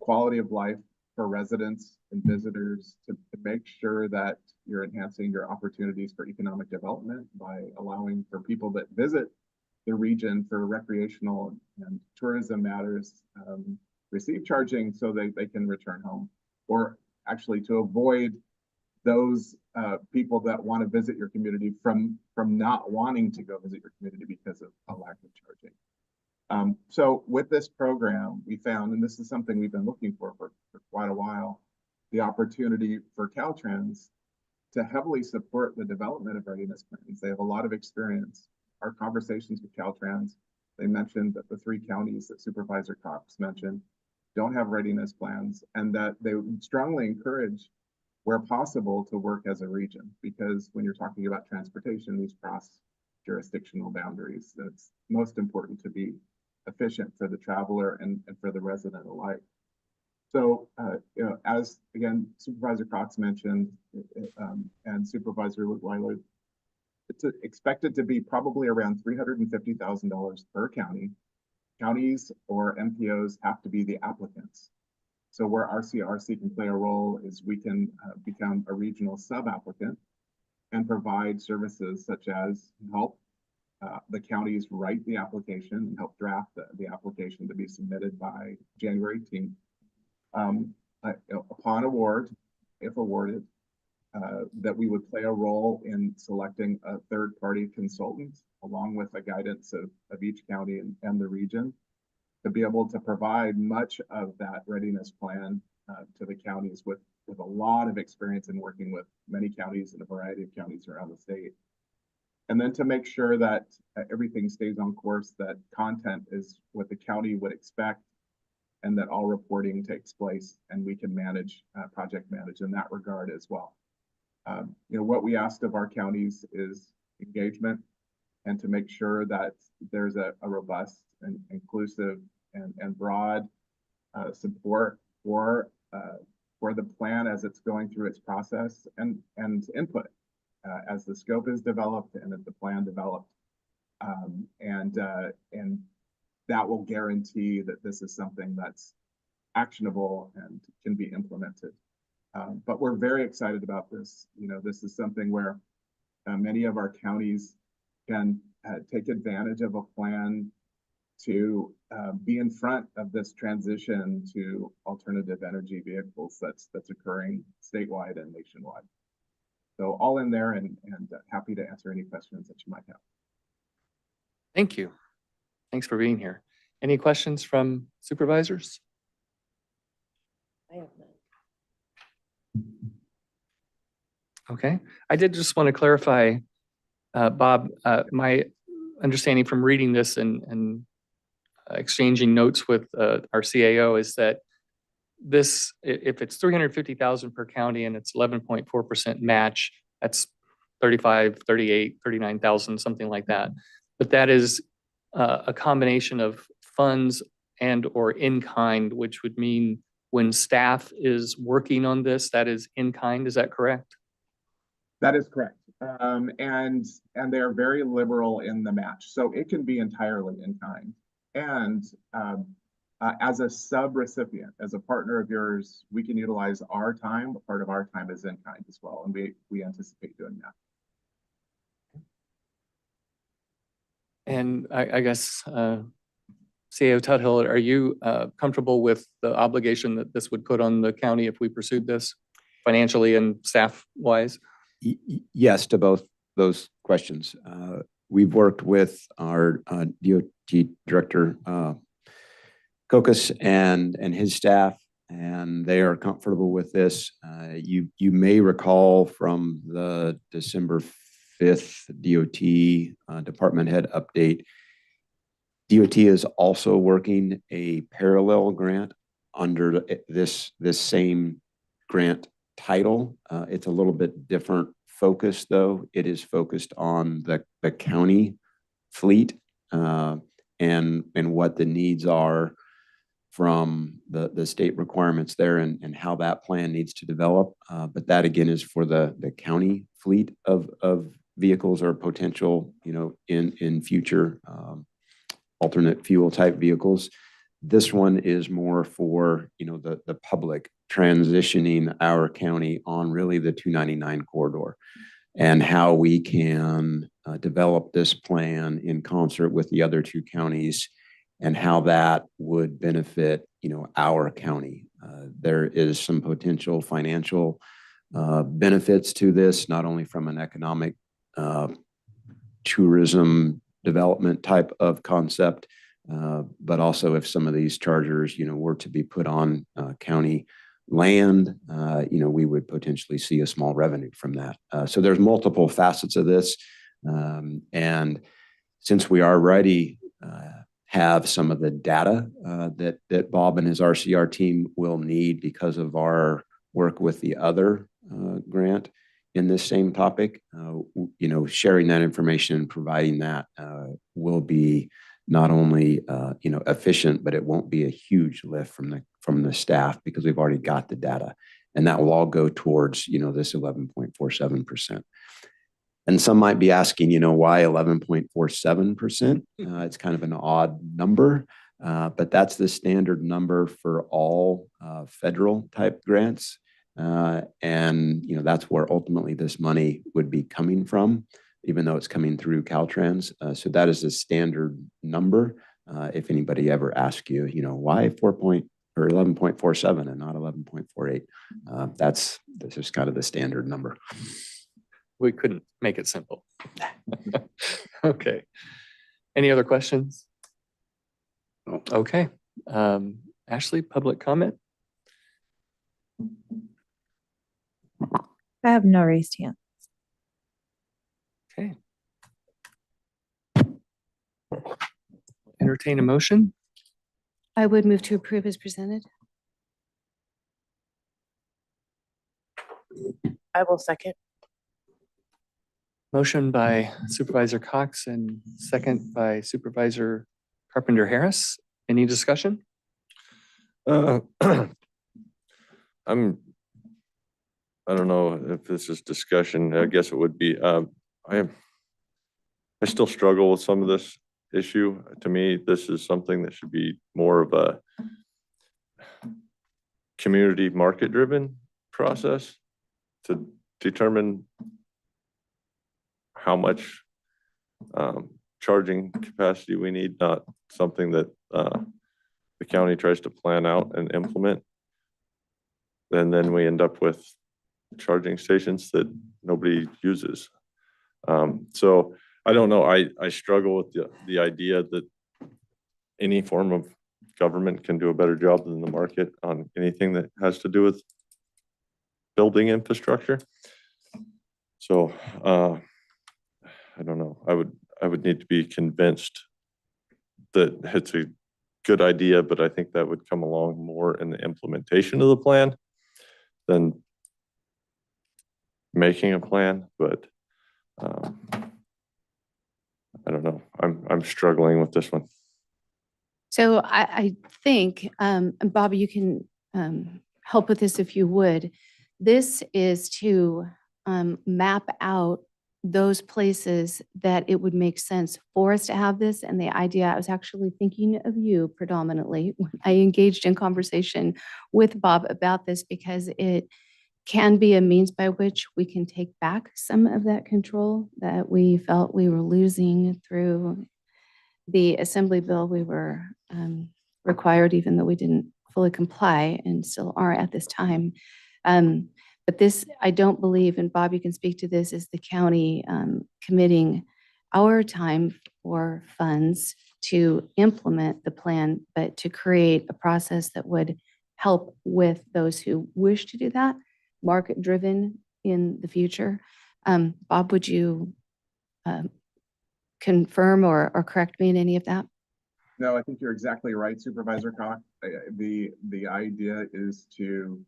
quality of life for residents and visitors, to make sure that you're enhancing your opportunities for economic development by allowing for people that visit the region for recreational and tourism matters, receive charging so they can return home, or actually to avoid those people that want to visit your community from not wanting to go visit your community because of a lack of charging. So with this program, we found, and this is something we've been looking for quite a while, the opportunity for Caltrans to heavily support the development of readiness plans. They have a lot of experience. Our conversations with Caltrans, they mentioned that the 3 counties that Supervisor Cox mentioned don't have readiness plans, and that they would strongly encourage, where possible, to work as a region, because when you're talking about transportation, these cross jurisdictional boundaries, it's most important to be efficient for the traveler and for the resident alike. So, as again, Supervisor Cox mentioned, and Supervisor Weiler, it's expected to be probably around $350,000 per county. Counties or MPOs have to be the applicants. So where RCRC can play a role is we can become a regional sub-applicant and provide services such as help the counties write the application and help draft the application to be submitted by January 18th. Upon award, if awarded, that we would play a role in selecting a third-party consultant along with the guidance of each county and the region to be able to provide much of that readiness plan to the counties with a lot of experience in working with many counties and a variety of counties around the state. And then to make sure that everything stays on course, that content is what the county would expect, and that all reporting takes place and we can manage, project manage in that regard as well. What we asked of our counties is engagement, and to make sure that there's a robust and inclusive and broad support for the plan as it's going through its process, and input as the scope is developed and as the plan developed. And that will guarantee that this is something that's actionable and can be implemented. But we're very excited about this. This is something where many of our counties can take advantage of a plan to be in front of this transition to alternative energy vehicles that's occurring statewide and nationwide. So all in there, and happy to answer any questions that you might have. Thank you. Thanks for being here. Any questions from supervisors? I have none. Okay. I did just want to clarify, Bob, my understanding from reading this and exchanging notes with our CAO is that this, if it's 350,000 per county and it's 11.4% match, that's 35, 38, 39,000, something like that. But that is a combination of funds and or in kind, which would mean when staff is working on this, that is in kind. Is that correct? That is correct. And they're very liberal in the match. So it can be entirely in kind. And as a sub-recipient, as a partner of yours, we can utilize our time, but part of our time is in kind as well. And we anticipate doing that. And I guess, CAO Tuthill, are you comfortable with the obligation that this would put on the county if we pursued this financially and staff wise? Yes to both those questions. We've worked with our DOT director, Kokas, and his staff, and they are comfortable with this. You may recall from the December 5th DOT department head update, DOT is also working a parallel grant under this same grant title. It's a little bit different focus, though. It is focused on the county fleet and what the needs are from the state requirements there and how that plan needs to develop. But that again is for the county fleet of vehicles or potential, in future alternate fuel type vehicles. This one is more for, the public transitioning our county on really the 299 corridor and how we can develop this plan in concert with the other two counties and how that would benefit, our county. There is some potential financial benefits to this, not only from an economic tourism development type of concept, but also if some of these chargers, were to be put on county land, we would potentially see a small revenue from that. So there's multiple facets of this. And since we already have some of the data that Bob and his RCR team will need because of our work with the other grant in this same topic, sharing that information and providing that will be not only efficient, but it won't be a huge lift from the staff because we've already got the data, and that will all go towards this 11.47%. And some might be asking, why 11.47%? It's kind of an odd number, but that's the standard number for all federal type grants. And that's where ultimately this money would be coming from, even though it's coming through Caltrans. So that is the standard number. If anybody ever asks you, why 11.47 and not 11.48, that's just kind of the standard number. We couldn't make it simple. Okay. Any other questions? Okay. Ashley, public comment? I have no raised hand. Okay. Entertain a motion? I would move to approve as presented. I will second. Motion by Supervisor Cox and second by Supervisor Carpenter Harris. Any discussion? I don't know if this is discussion. I guess it would be. I still struggle with some of this issue. To me, this is something that should be more of a community market-driven process to determine how much charging capacity we need, not something that the county tries to plan out and implement. And then we end up with charging stations that nobody uses. So I don't know. I struggle with the idea that any form of government can do a better job than the market on anything that has to do with building infrastructure. So I don't know. I would need to be convinced that it's a good idea, but I think that would come along more in the implementation of the plan than making a plan. But Um, I don't know. I'm struggling with this one. So I think, and Bobby, you can help with this if you would. This is to map out those places that it would make sense for us to have this. And the idea, I was actually thinking of you predominantly when I engaged in conversation with Bob about this, because it can be a means by which we can take back some of that control that we felt we were losing through the assembly bill. We were required, even though we didn't fully comply and still are at this time. But this, I don't believe, and Bob, you can speak to this, is the county committing our time or funds to implement the plan, but to create a process that would help with those who wish to do that, market-driven in the future. Bob, would you confirm or correct me in any of that? No, I think you're exactly right, Supervisor Cox. The idea is to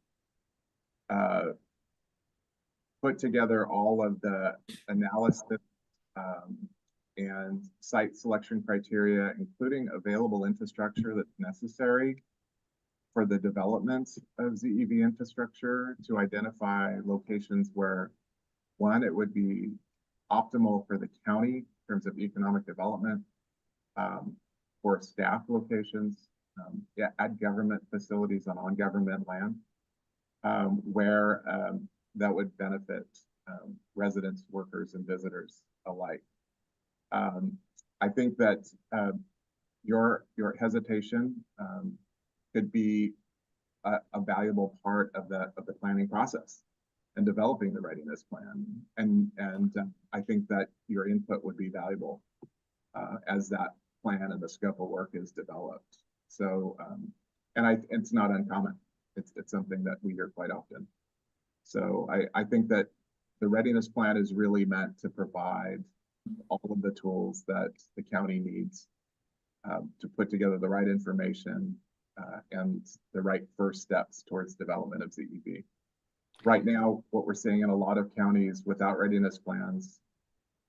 put together all of the analysis and site selection criteria, including available infrastructure that's necessary for the development of ZEV infrastructure, to identify locations where, one, it would be optimal for the county in terms of economic development, for staff locations, at government facilities on government land, where that would benefit residents, workers, and visitors alike. I think that your hesitation could be a valuable part of the planning process and developing the readiness plan. And I think that your input would be valuable as that plan and the scope of work is developed. So, it's not uncommon. It's something that we hear quite often. So I think that the readiness plan is really meant to provide all of the tools that the county needs to put together the right information and the right first steps towards development of ZEV. Right now, what we're seeing in a lot of counties without readiness plans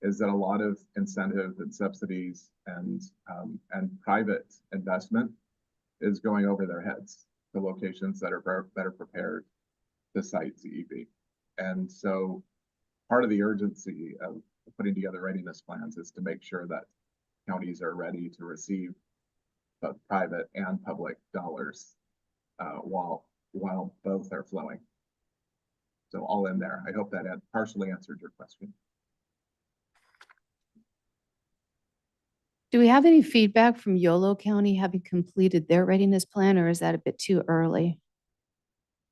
is that a lot of incentive and subsidies and private investment is going over their heads to locations that are better prepared to site ZEV. And so part of the urgency of putting together readiness plans is to make sure that counties are ready to receive both private and public dollars while both are flowing. So all in there. I hope that partially answered your question. Do we have any feedback from Yolo County having completed their readiness plan, or is that a bit too early?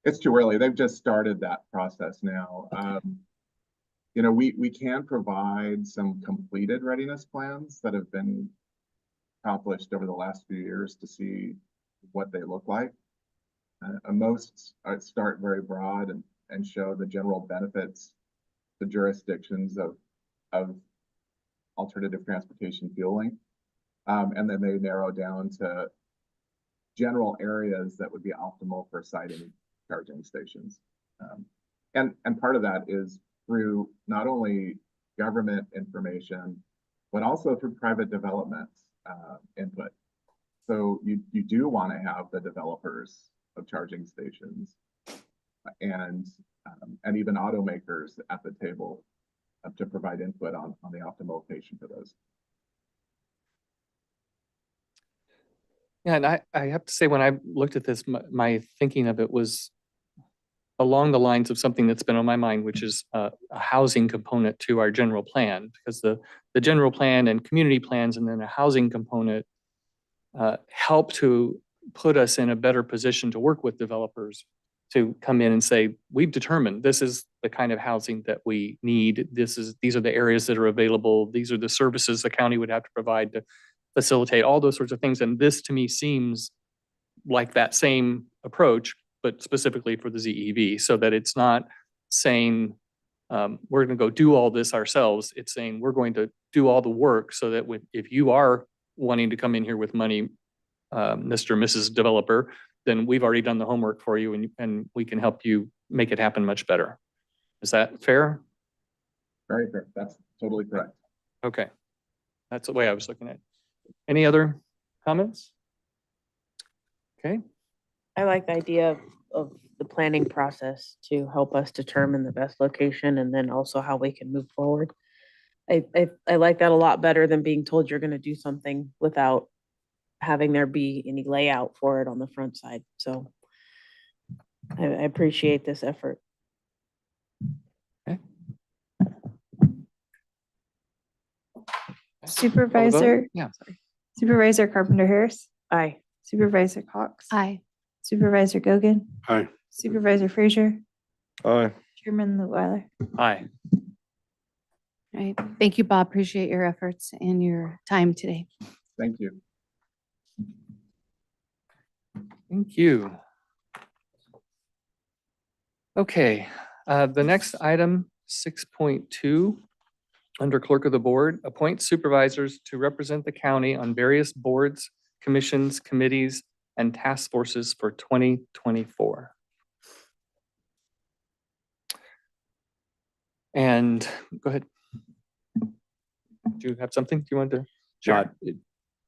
It's too early. They've just started that process now. You know, we can provide some completed readiness plans that have been accomplished over the last few years to see what they look like. Most start very broad and show the general benefits, the jurisdictions of alternative transportation fueling. And then they narrow down to general areas that would be optimal for siting charging stations. And part of that is through not only government information, but also through private development input. So you do want to have the developers of charging stations and even automakers at the table to provide input on the optimal location for those. Yeah, and I have to say, when I looked at this, my thinking of it was along the lines of something that's been on my mind, which is a housing component to our general plan, because the general plan and community plans and then a housing component help to put us in a better position to work with developers to come in and say, we've determined this is the kind of housing that we need. These are the areas that are available. These are the services the county would have to provide to facilitate all those sorts of things. And this to me seems like that same approach, but specifically for the ZEV, so that it's not saying we're going to go do all this ourselves. It's saying we're going to do all the work so that if you are wanting to come in here with money, Mr. and Mrs. Developer, then we've already done the homework for you and we can help you make it happen much better. Is that fair? Very correct. That's totally correct. Okay. That's the way I was looking at it. Any other comments? Okay, I like the idea of the planning process to help us determine the best location and then also how we can move forward. I like that a lot better than being told you're gonna do something without having there be any layout for it on the front side. So I appreciate this effort. Supervisor, yeah. Supervisor Carpenter Harris, Aye. Supervisor Cox. Aye. Supervisor Gogan, Aye. Supervisor Frazier, Aye. Chairman Lutwiler. Aye. All right. Thank you, Bob. Appreciate your efforts and your time today. Thank you. Thank you. Okay, the next item, 6.2, under Clerk of the Board, appoint supervisors to represent the county on various boards, commissions, committees, and task forces for 2024. And go ahead. Do you have something you want to share?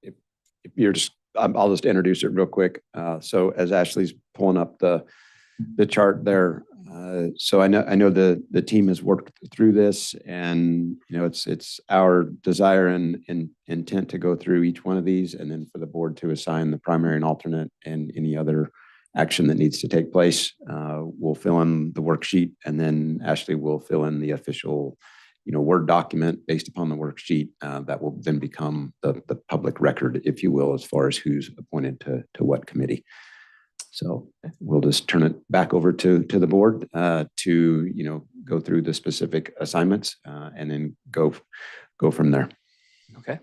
If you're just, I'll just introduce it real quick. So as Ashley's pulling up the chart there, so I know the team has worked through this, and it's our desire and intent to go through each one of these, and then for the board to assign the primary and alternate and any other action that needs to take place. We'll fill in the worksheet, and then Ashley will fill in the official Word document based upon the worksheet that will then become the public record, if you will, as far as who's appointed to what committee. So we'll just turn it back over to the board to go through the specific assignments and then go from there. Okay.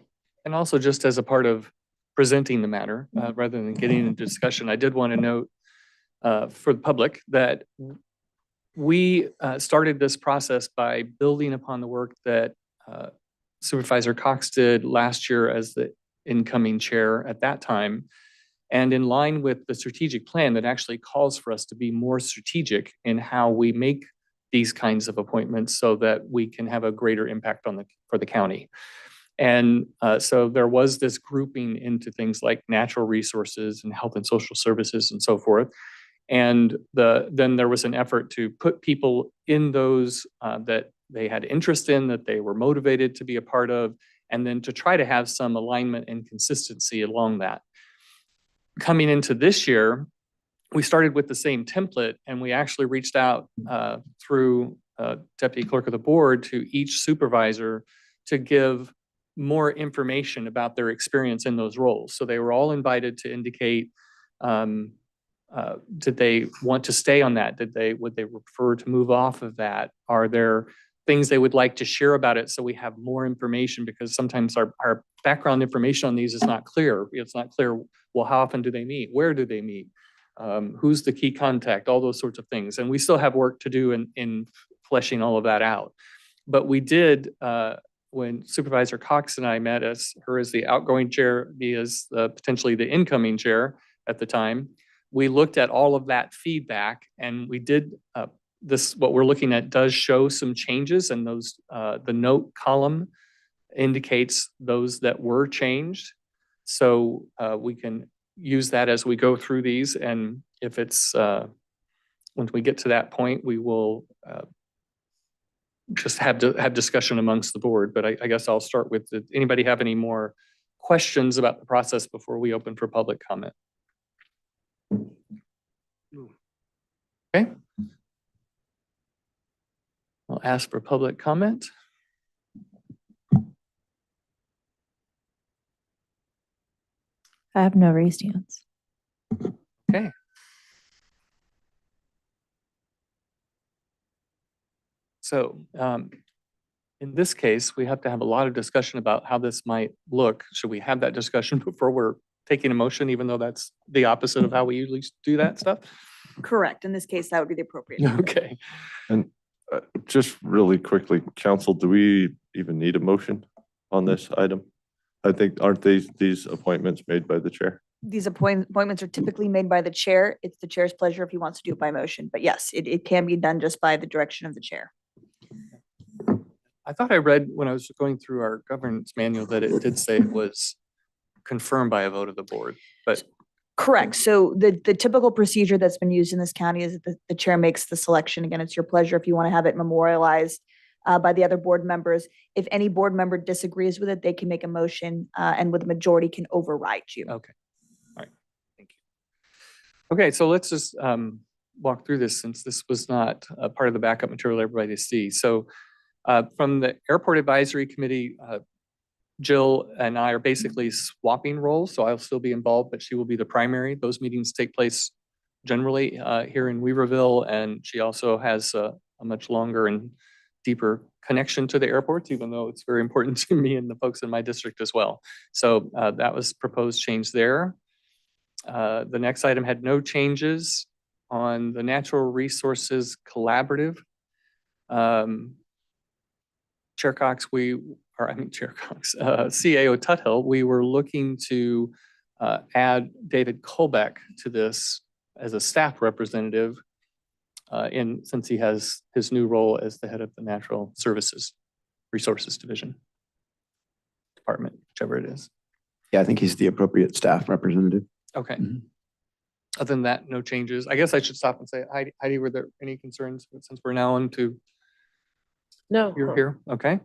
And also, just as a part of presenting the matter, rather than getting into discussion, I did want to note for the public that we started this process by building upon the work that Supervisor Cox did last year as the incoming chair at that time, and in line with the strategic plan that actually calls for us to be more strategic in how we make these kinds of appointments so that we can have a greater impact for the county. And so there was this grouping into things like natural resources and health and social services and so forth. And then there was an effort to put people in those that they had interest in, that they were motivated to be a part of, and then to try to have some alignment and consistency along that. Coming into this year, we started with the same template, and we actually reached out through Deputy Clerk of the Board to each supervisor to give more information about their experience in those roles. So they were all invited to indicate, did they want to stay on that? Would they prefer to move off of that? Are there things they would like to share about it so we have more information? Because sometimes our background information on these is not clear. It's not clear, well, how often do they meet? Where do they meet? Who's the key contact? All those sorts of things. And we still have work to do in fleshing all of that out. But we did, when Supervisor Cox and I met, as the outgoing chair, me as potentially the incoming chair at the time, we looked at all of that feedback, and we did what we're looking at does show some changes, and those the note column indicates those that were changed. So we can use that as we go through these, and if it's when we get to that point, we will just have discussion amongst the board. But I guess I'll start with, did anybody have any more questions about the process before we open for public comment? Okay. I'll ask for public comment. I have no raised hands. Okay. So in this case, we have to have a lot of discussion about how this might look. Should we have that discussion before we're taking a motion, even though that's the opposite of how we usually do that stuff? Correct. In this case, that would be the appropriate. Okay. And just really quickly, council, do we even need a motion on this item? I think, aren't these appointments made by the chair? These appointments are typically made by the chair. It's the chair's pleasure if he wants to do it by motion. But yes, it can be done just by the direction of the chair. I thought I read when I was going through our governance manual that it did say it was confirmed by a vote of the board, but Correct. So the typical procedure that's been used in this county is that the chair makes the selection. Again, it's your pleasure if you want to have it memorialized by the other board members. If any board member disagrees with it, they can make a motion and with a majority can override you. okay. All right, thank you. Okay, so let's just walk through this since this was not a part of the backup material everybody to see. So from the Airport Advisory Committee, Jill and I are basically swapping roles, so I'll still be involved, but she will be the primary. Those meetings take place generally here in Weaverville, and she also has a much longer and deeper connection to the airports, even though it's very important to me and the folks in my district as well. So that was proposed change there. The next item had no changes on the Natural Resources Collaborative. Chair Cox, Chair Cox, CAO Tuthill, we were looking to add David Colbeck to this as a staff representative since he has his new role as the head of the Natural Resources Division Department, whichever it is. Yeah, I think he's the appropriate staff representative. Okay. Mhm. Other than that, no changes. I guess I should stop and say, Heidi, were there any concerns since we're now on to No. you're here? Okay.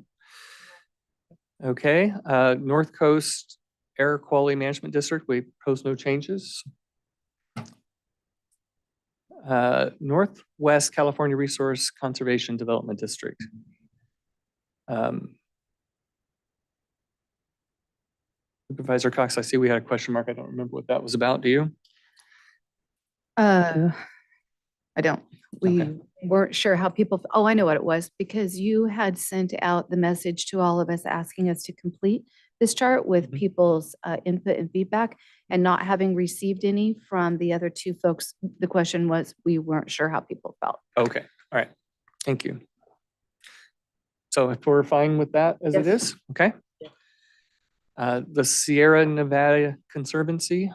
Okay, North Coast Air Quality Management District, we propose no changes. Northwest California Resource Conservation Development District. Supervisor Cox, I see we had a question mark. I don't remember what that was about. Do you? I don't. We Okay. weren't sure how people, oh, I know what it was, because you had sent out the message to all of us asking us to complete this chart with Mhm. people's input and feedback, and not having received any from the other two folks. The question was, we weren't sure how people felt. Okay, all right. Thank you. So if we're fine with that as it Yes. is, okay? The Sierra Nevada Conservancy.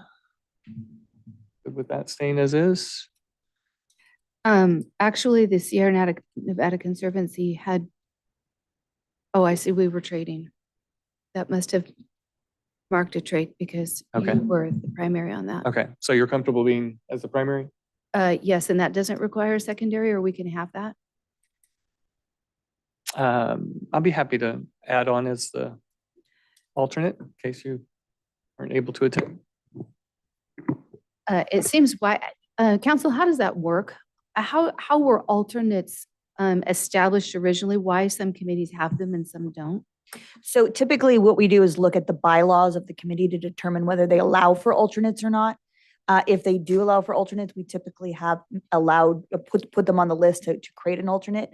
Good with that staying as is? Actually, the Sierra Nevada Conservancy had, oh, I see, we were trading. That must have marked a trade because Okay. you were the primary on that. Okay, so you're comfortable being as the primary? Yes, and that doesn't require a secondary, or we can have that. I'll be happy to add on as the alternate in case you aren't able to attend. It seems Council, how does that work? How were alternates established originally? Why some committees have them and some don't? So typically what we do is look at the bylaws of the committee to determine whether they allow for alternates or not. If they do allow for alternates, we typically have put them on the list to create an alternate.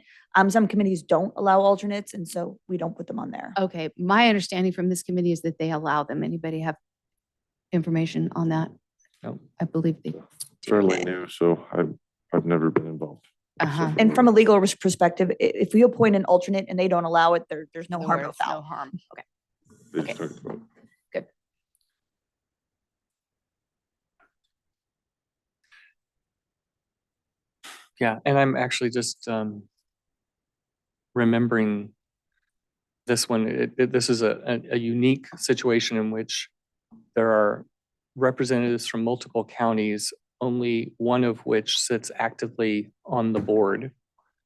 Some committees don't allow alternates, and so we don't put them on there. Okay, my understanding from this committee is that they allow them. Anybody have information on that? No. I believe they do. Fairly new, so I've never been involved. Uh-huh. And from a legal perspective, if we appoint an alternate and they don't allow it, there's no harm, no No foul. harm. Okay. They just Okay. talked about. Good. Yeah, and I'm actually just remembering this one. This is a unique situation in which there are representatives from multiple counties, only one of which sits actively on the board.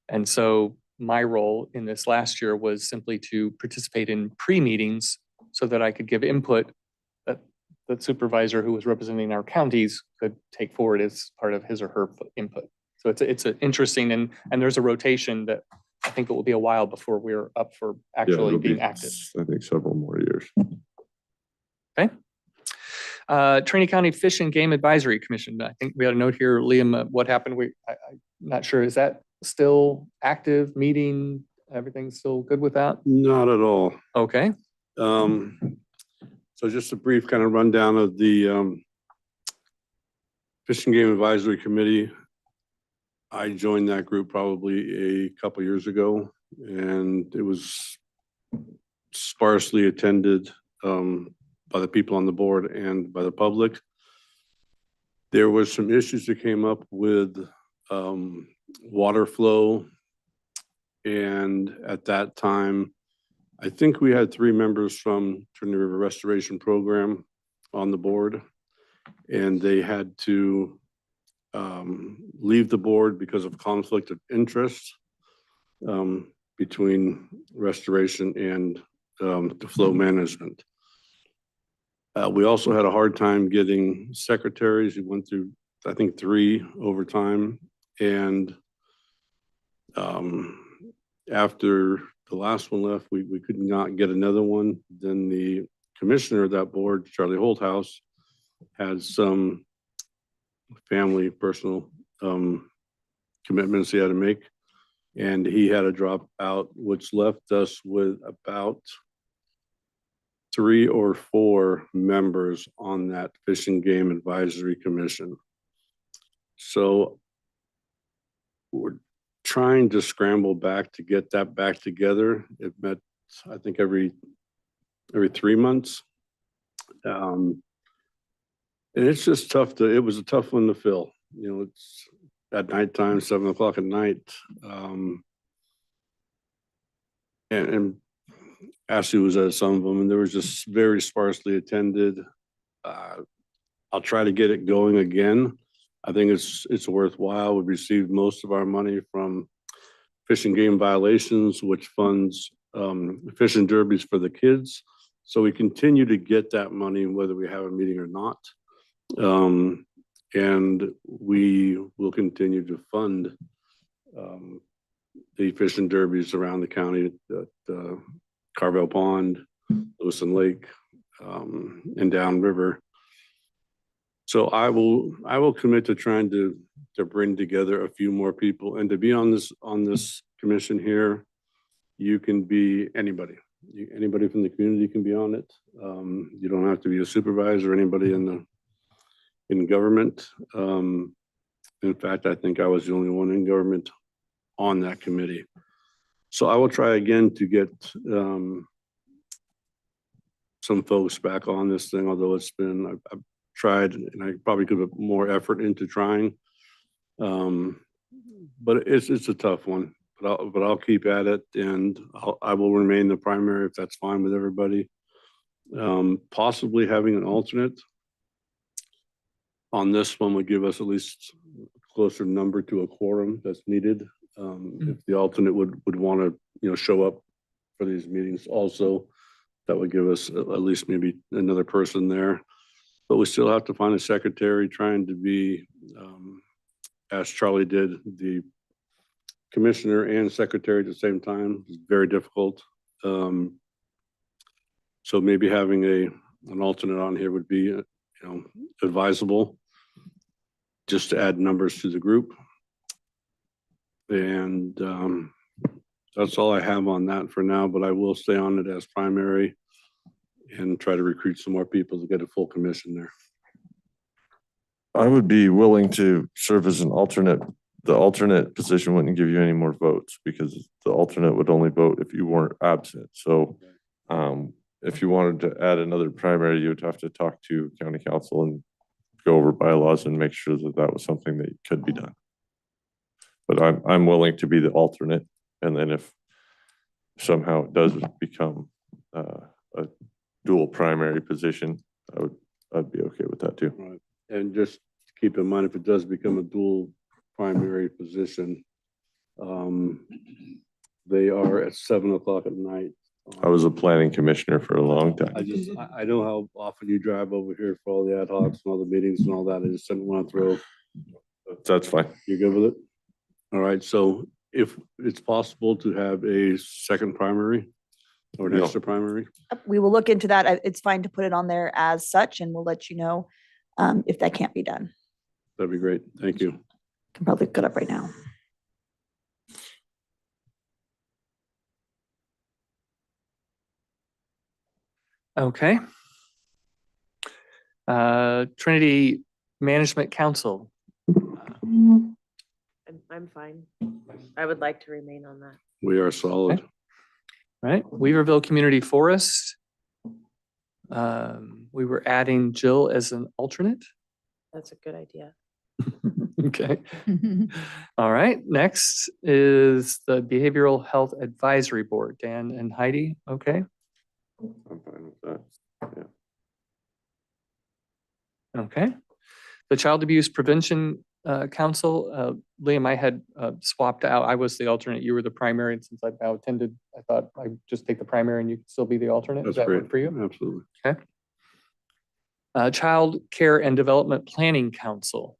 And so my role in this last year was simply to participate in pre-meetings so that I could give input that the supervisor who was representing our counties could take forward as part of his or her input. So it's an interesting, and there's a rotation that I think it will be a while before we're up for Yeah, actually it'll being be, active. I think several more years. Okay. Trinity County Fish and Game Advisory Commission. I think we had a note here, Liam, what happened? I'm not sure. Is that still active, meeting? Everything's still good with that? Not at all. Okay. So just a brief kind of rundown of the Fish and Game Advisory Committee. I joined that group probably a couple years ago, and it was sparsely attended by the people on the board and by the public. There was some issues that came up with water flow, and at that time, I think we had 3 members from Trinity River Restoration Program on the board, and they had to leave the board because of conflict of interest between restoration and the flow management. We also had a hard time getting secretaries. We went through, I think, 3 over time. And after the last one left, we could not get another one. Then the commissioner of that board, Charlie Holthouse, had some family, personal commitments he had to make. And he had to drop out, which left us with about 3 or 4 members on that Fish and Game Advisory Commission. So we're trying to scramble back to get that back together. It met, I think, every 3 months. And it's just tough it was a tough one to fill. You know, it's at nighttime, 7 o'clock at night. And Ashley was at some of them, and they were just very sparsely attended. I'll try to get it going again. I think it's worthwhile. We've received most of our money from Fish and Game Violations, which funds fishing derbies for the kids. So we continue to get that money whether we have a meeting or not. And we will continue to fund the fishing derbies around the county at Carvel Pond, Lewiston Lake, and downriver. So I will commit to trying to bring together a few more people, and to be on this commission here. You can be anybody. Anybody from the community can be on it. You don't have to be a supervisor or anybody in government. In fact, I think I was the only one in government on that committee. So I will try again to get some folks back on this thing, although I've tried, and I probably could put more effort into trying. But it's a tough one, but I'll keep at it, and I will remain the primary if that's fine with everybody. Possibly having an alternate on this one would give us at least a closer number to a quorum that's needed. If the alternate would want to, show up for these meetings also, that would give us at least maybe another person there. But we still have to find a secretary, trying to be, as Charlie did, the commissioner and secretary at the same time. It's very difficult. So maybe having an alternate on here would be, advisable, just to add numbers to the group. And that's all I have on that for now, but I will stay on it as primary and try to recruit some more people to get a full commission there. I would be willing to serve as an alternate. The alternate position wouldn't give you any more votes because the alternate would only vote if you weren't absent. So if you wanted to add another primary, you would have to talk to county council and go over bylaws and make sure that that was something that could be done. But I'm willing to be the alternate. And then if somehow it does become a dual primary position, I'd be okay with that too. Right. And just keep in mind, if it does become a dual primary position, they are at 7 o'clock at night. I was a planning commissioner for a long time. I know how often you drive over here for all the ad hocs and all the meetings and all that. I just didn't want to throw. That's fine. You're good with it? All right. So if it's possible to have a second primary or an extra primary? We will look into that. It's fine to put it on there as such, and we'll let you know if that can't be done. That'd be great. Thank you. Can probably look it up right now. Okay. Trinity Management Council. I'm fine. I would like to remain on that. We are solid. Okay. Right. Weaverville Community Forest. We were adding Jill as an alternate. That's a good idea. Okay. All right. Next is the Behavioral Health Advisory Board. Dan and Heidi. Okay. I'm fine with that. Yeah. Okay. The Child Abuse Prevention Council, Liam, I had swapped out. I was the alternate. You were the primary. And since I now attended, I thought I'd just take the primary and you could still be the alternate. Does That's that work great. for you? Absolutely. Okay. Child Care and Development Planning Council.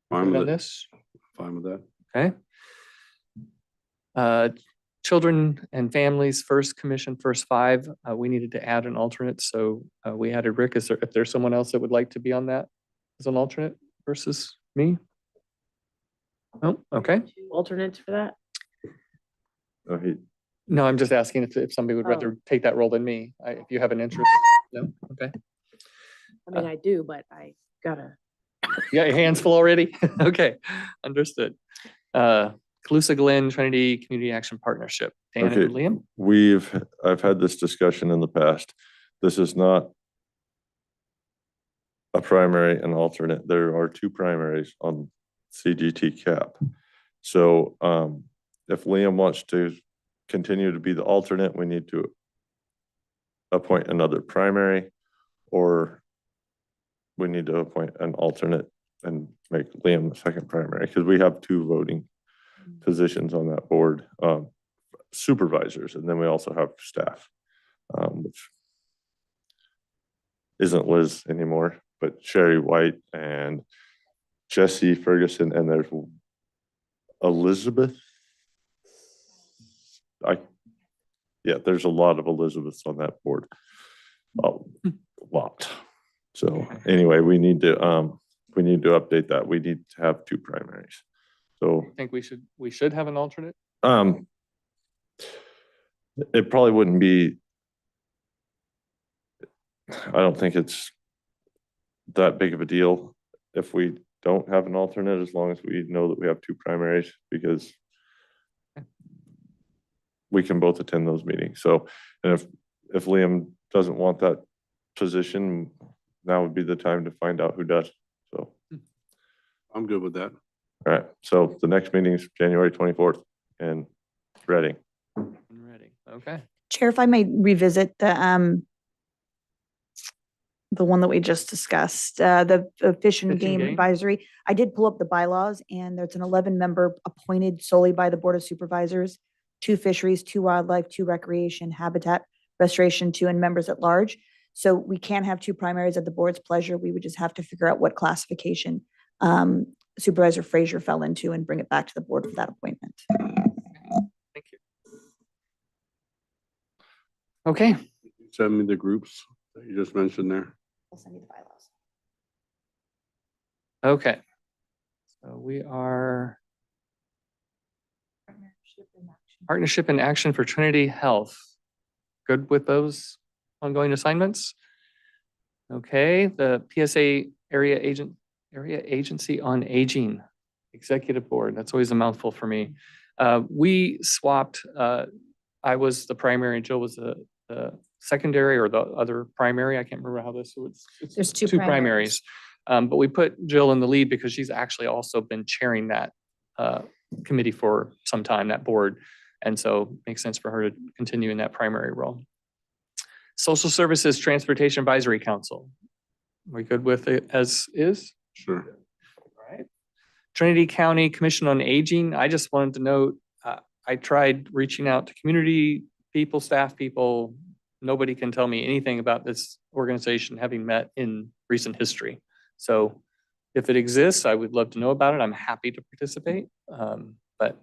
Fine Good with on it. this? Fine with that. Okay. Children and Families First Commission, First Five. We needed to add an alternate, so we added Rick. Is there, if there's someone else that would like to be on that as an alternate versus me? Oh, okay. Two alternates for that? Oh, No, I'm just asking if somebody would rather take that role than me. If you have an interest. No, okay. I mean, I do, but I gotta. You got your hands full already? Okay, understood. Calusa Glen Trinity Community Action Partnership. Dan Okay. and Liam? I've had this discussion in the past. This is not a primary and alternate. There are two primaries on CGT cap. So if Liam wants to continue to be the alternate, we need to appoint another primary, or we need to appoint an alternate and make Liam the second primary, because we have two voting positions on that board, supervisors, and then we also have staff, which isn't Liz anymore, but Sherry White and Jesse Ferguson, and there's Elizabeth. There's a lot of Elizabeths on that board. A lot. So anyway, we need to update that. We need to have two primaries. So I think we should have an alternate. it probably wouldn't be, I don't think it's that big of a deal if we don't have an alternate, as long as we know that we have two primaries, because we can both attend those meetings. So, and if Liam doesn't want that position, now would be the time to find out who does. So I'm good with that. all right, so the next meeting is January 24th in Reading. Ready. Okay. Chair, if I may revisit the one that we just discussed, the Fish and Game Advisory. I did pull up the bylaws, and there's an 11-member appointed solely by the Board of Supervisors, 2 fisheries, 2 wildlife, 2 recreation, habitat restoration, 2 and members at large. So we can have 2 primaries at the board's pleasure. We would just have to figure out what classification Supervisor Frazier fell into and bring it back to the board for that appointment. Thank you. Okay. Send me the groups that you just mentioned there. I'll send you the bylaws. Okay. So we are Partnership in Action for Trinity Health. Good with those ongoing assignments? Okay, the PSA Area Agency on Aging Executive Board. That's always a mouthful for me. We swapped, I was the primary and Jill was the secondary, or the other primary. I can't remember how this was. There's two primaries. But we put Jill in the lead because she's actually also been chairing that committee for some time, that board. And so it makes sense for her to continue in that primary role. Social Services Transportation Advisory Council. Are we good with it as is? Sure. All right. Trinity County Commission on Aging. I just wanted to note, I tried reaching out to community people, staff people. Nobody can tell me anything about this organization having met in recent history. So if it exists, I would love to know about it. I'm happy to participate, but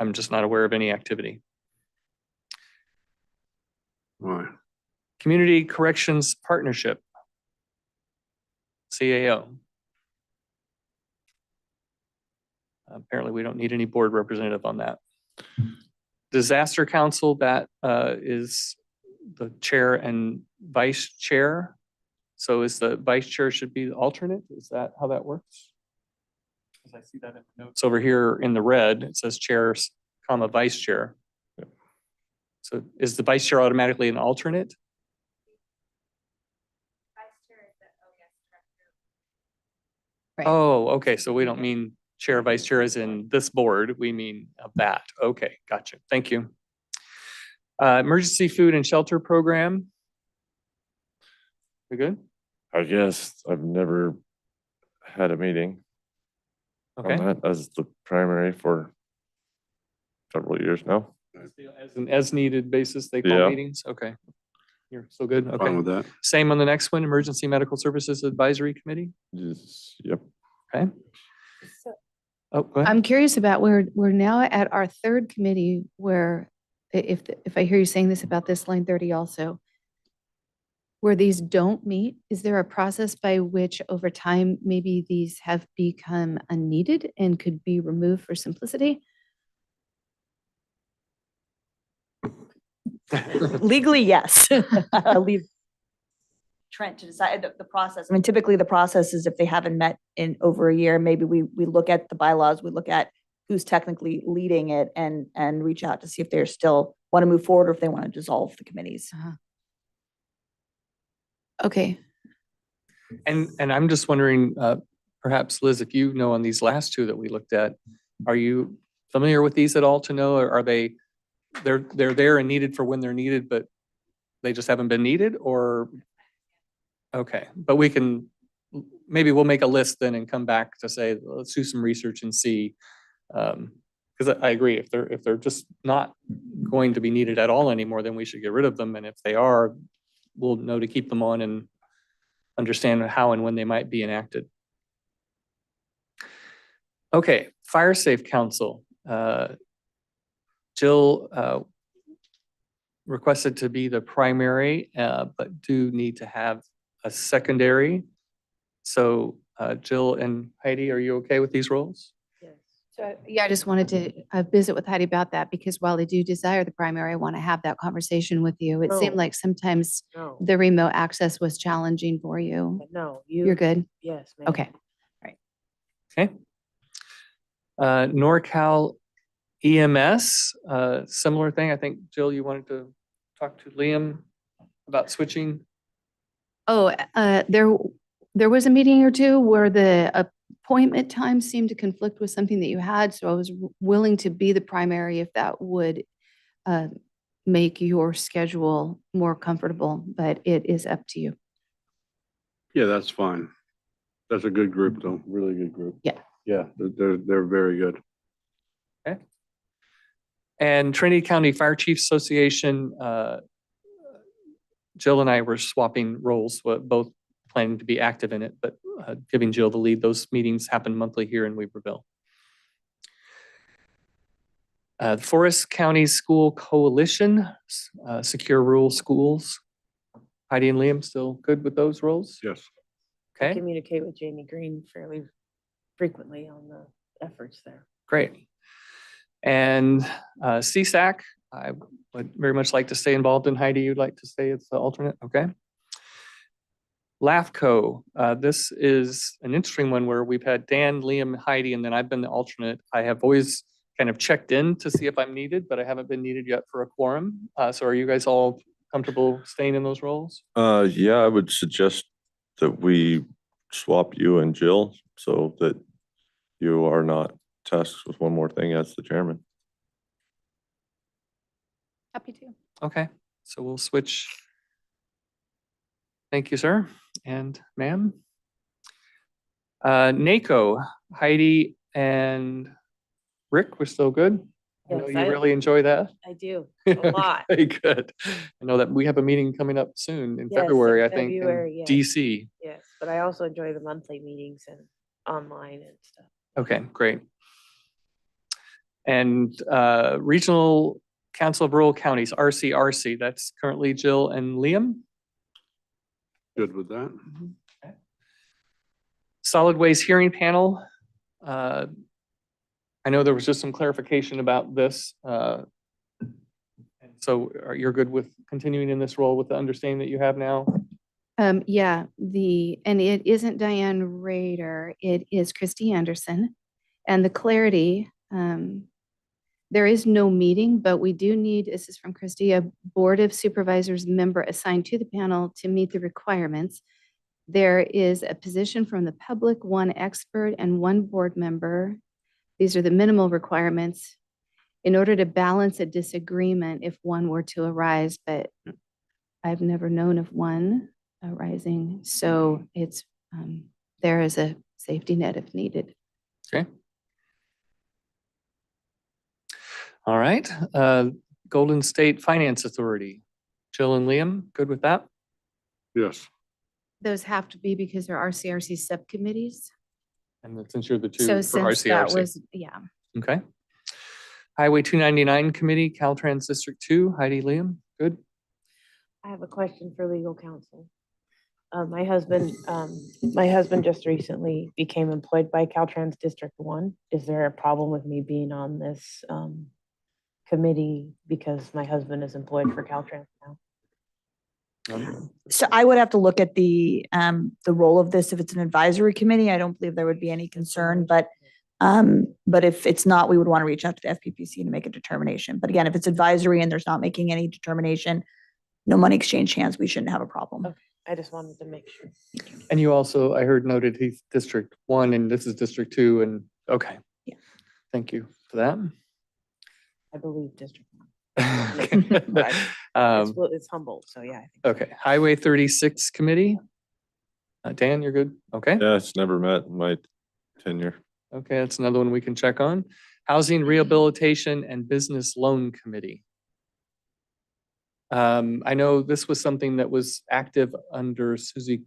I'm just not aware of any activity. All right. Community Corrections Partnership, CAO. Apparently we don't need any board representative on that. Disaster Council, that is the chair and vice chair. So is the vice chair should be the alternate? Is that how that works? Because I see that in the notes over here in the red, it says chairs, comma, vice chair. So is the vice chair automatically an alternate? Right. Oh, okay, so we don't mean chair, vice chair as in this board, we mean of that. Okay, gotcha. Thank you. Emergency food and shelter program. We good? I guess I've never had a meeting on Okay. that as the primary for several years now. As an as needed basis, they call Yeah. meetings? Okay. You're still good? Fine Okay. with that. Same on the next one, Emergency Medical Services Advisory Committee? Yep. Okay. Oh, go ahead. I'm curious about we're now at our third committee where if I hear you saying this about this line 30 also, where these don't meet, is there a process by which over time maybe these have become unneeded and could be removed for simplicity? Legally, yes. I'll leave Trent to decide the process. I mean, typically the process is if they haven't met in over a year, maybe we look at the bylaws, we look at who's technically leading it and reach out to see if they're still want to move forward or if they want to dissolve the committees. Okay. And I'm just wondering, perhaps Liz, if you know on these last two that we looked at, are you familiar with these at all to know, or are they're there and needed for when they're needed, but they just haven't been needed, or? Okay, but we can, maybe we'll make a list then and come back to say, let's do some research and see. Because I agree, if they're just not going to be needed at all anymore, then we should get rid of them. And if they are, we'll know to keep them on and understand how and when they might be enacted. Okay, Fire Safe Council. Jill requested to be the primary, but do need to have a secondary. So Jill and Heidi, are you okay with these roles? So, yeah, I just wanted to visit with Heidi about that because while I do desire the primary, I want to have that conversation with you. It seemed No. like sometimes No, the remote access was challenging for you. no, You're good? Yes. ma'am. Okay. Okay. NorCal EMS, similar thing. I think, Jill, you wanted to talk to Liam about switching. Oh, there was a meeting or two where the appointment time seemed to conflict with something that you had, so I was willing to be the primary if that would make your schedule more comfortable, but it is up to you. Yeah, that's fine. That's a good group though, really good group. Yeah. Yeah, they're very good. Okay. And Trinity County Fire Chiefs Association, Jill and I were swapping roles, both planning to be active in it, but giving Jill the lead. Those meetings happen monthly here in Weaverville. The Forest County School Coalition, Secure Rural Schools. Heidi and Liam still good with those roles? Yes. I Okay, communicate with Jamie Green fairly frequently on the efforts there. great. And CSAC, I would very much like to stay involved in. Heidi, you'd like to stay as the alternate? Okay. LAFCO, this is an interesting one where we've had Dan, Liam, Heidi, and then I've been the alternate. I have always kind of checked in to see if I'm needed, but I haven't been needed yet for a quorum. So are you guys all comfortable staying in those roles? Yeah, I would suggest that we swap you and Jill so that you are not tasked with one more thing as the chairman. Happy to. Okay, so we'll switch. Thank you, sir and ma'am. NACO, Heidi and Rick, we're still good? I know Yes, you I- really enjoy that. I do, a lot. Very good. I know that we have a meeting coming up soon in Yes, in February, I think, February, in yes. DC. Yes, but I also enjoy the monthly meetings and online and stuff. Okay, great. And Regional Council of Rural Counties, RCRC, that's currently Jill and Liam. Good with that. Okay. Solid Waste Hearing Panel. I know there was just some clarification about this. And so you're good with continuing in this role with the understanding that you have now? Yeah, and it isn't Diane Rader, it is Christy Anderson. And the clarity, there is no meeting, but we do need, this is from Christy, a Board of Supervisors member assigned to the panel to meet the requirements. There is a position from the public, one expert and one board member. These are the minimal requirements in order to balance a disagreement if one were to arise, but I've never known of one arising. So it's, there is a safety net if needed. Okay. All right. Golden State Finance Authority. Jill and Liam, good with that? Yes. Those have to be because they're RCRC subcommittees. And then since you're the two So for since that RCRC. was, yeah. Okay. Highway 299 Committee, Caltrans District 2, Heidi, Liam, good? I have a question for legal counsel. My husband just recently became employed by Caltrans District 1. Is there a problem with me being on this committee because my husband is employed for Caltrans now? So I would have to look at the role of this. If it's an advisory committee, I don't believe there would be any concern, but if it's not, we would want to reach out to the FPPC to make a determination. But again, if it's advisory and there's not making any determination, no money exchange hands, we shouldn't have a problem. Okay. I just wanted to make sure. And you also, I heard noted he's District 1 and this is District 2 and, okay. Yeah. Thank you for that. I believe District 1. Okay. It's Humboldt, so yeah. I think Okay, Highway 36 Committee. Dan, you're good? Okay. Yeah, it's never met in my tenure. Okay, that's another one we can check on. Housing Rehabilitation and Business Loan Committee. I know this was something that was active under Susie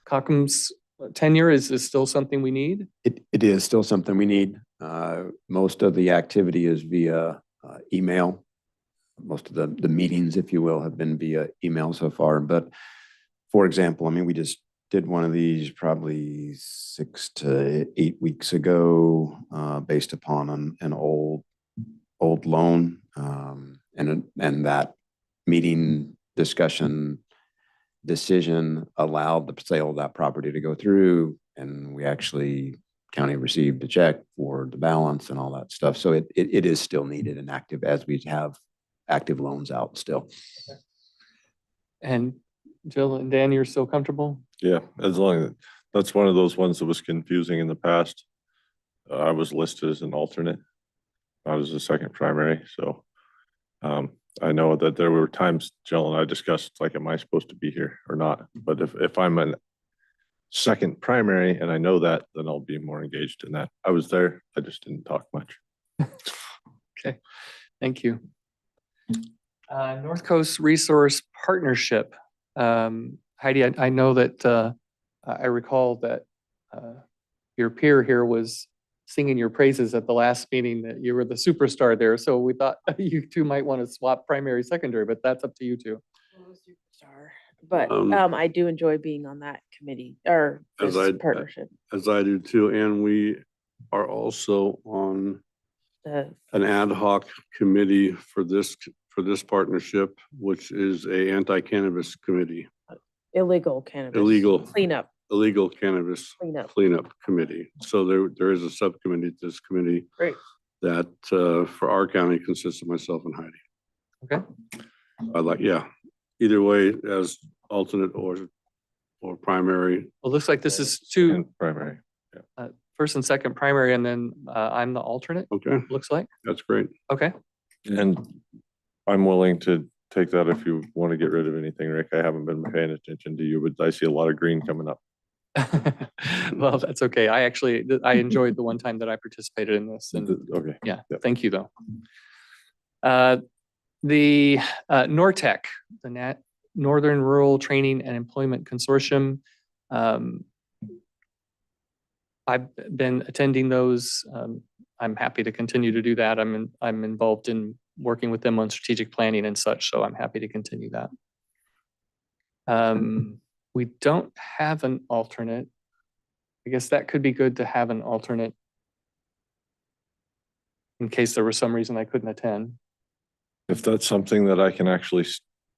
Cockham's tenure. Is this still something we need? It is still something we need. Most of the activity is via email. Most of the meetings, if you will, have been via email so far. But for example, I mean, we just did one of these probably 6 to 8 weeks ago, based upon an old loan, and that meeting discussion decision allowed the sale of that property to go through, and we actually county received a check for the balance and all that stuff. So it is still needed and active as we have active loans out still. And Jill and Dan, you're still comfortable? Yeah, as long as, that's one of those ones that was confusing in the past. I was listed as an alternate. I was the second primary, so I know that there were times Jill and I discussed, like, am I supposed to be here or not? But if I'm a second primary and I know that, then I'll be more engaged in that. I was there, I just didn't talk much. Okay, thank you. North Coast Resource Partnership. Heidi, I know that I recall that your peer here was singing your praises at the last meeting, that you were the superstar there. So we thought you two might want to swap primary, secondary, but that's up to you two. Superstar. But I do enjoy being on that committee or this partnership. As I do too, and we are also on an ad hoc committee for this partnership, which is a anti-cannabis committee. Illegal cannabis. Illegal cannabis cleanup committee. So there is a subcommittee to this committee. Great. That for our county consists of myself and Heidi. Okay. Yeah, either way, as alternate or primary. Well, looks like this is two Primary. Yeah. first and second primary, and then I'm the alternate. Okay, Looks like. that's great. Okay. And I'm willing to take that if you want to get rid of anything, Rick. I haven't been paying attention to you, but I see a lot of green coming up. Well, that's okay. I enjoyed the one time that I participated in this, and Okay. yeah, Yep. thank you though. The NORTEC, the Northern Rural Training and Employment Consortium. I've been attending those. I'm happy to continue to do that. I'm involved in working with them on strategic planning and such, so I'm happy to continue that. We don't have an alternate. I guess that could be good to have an alternate in case there was some reason I couldn't attend. If that's something that I can actually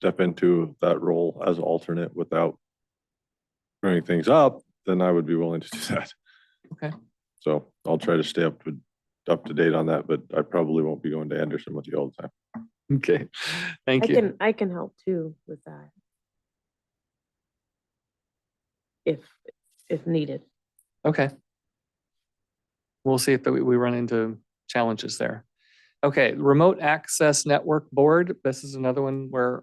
step into that role as alternate without bringing things up, then I would be willing to do that. Okay. So I'll try to stay up to date on that, but I probably won't be going to Anderson with you all the time. Okay, thank you. I can help too with that. if needed. Okay. We'll see if we run into challenges there. Okay, Remote Access Network Board. This is another one where,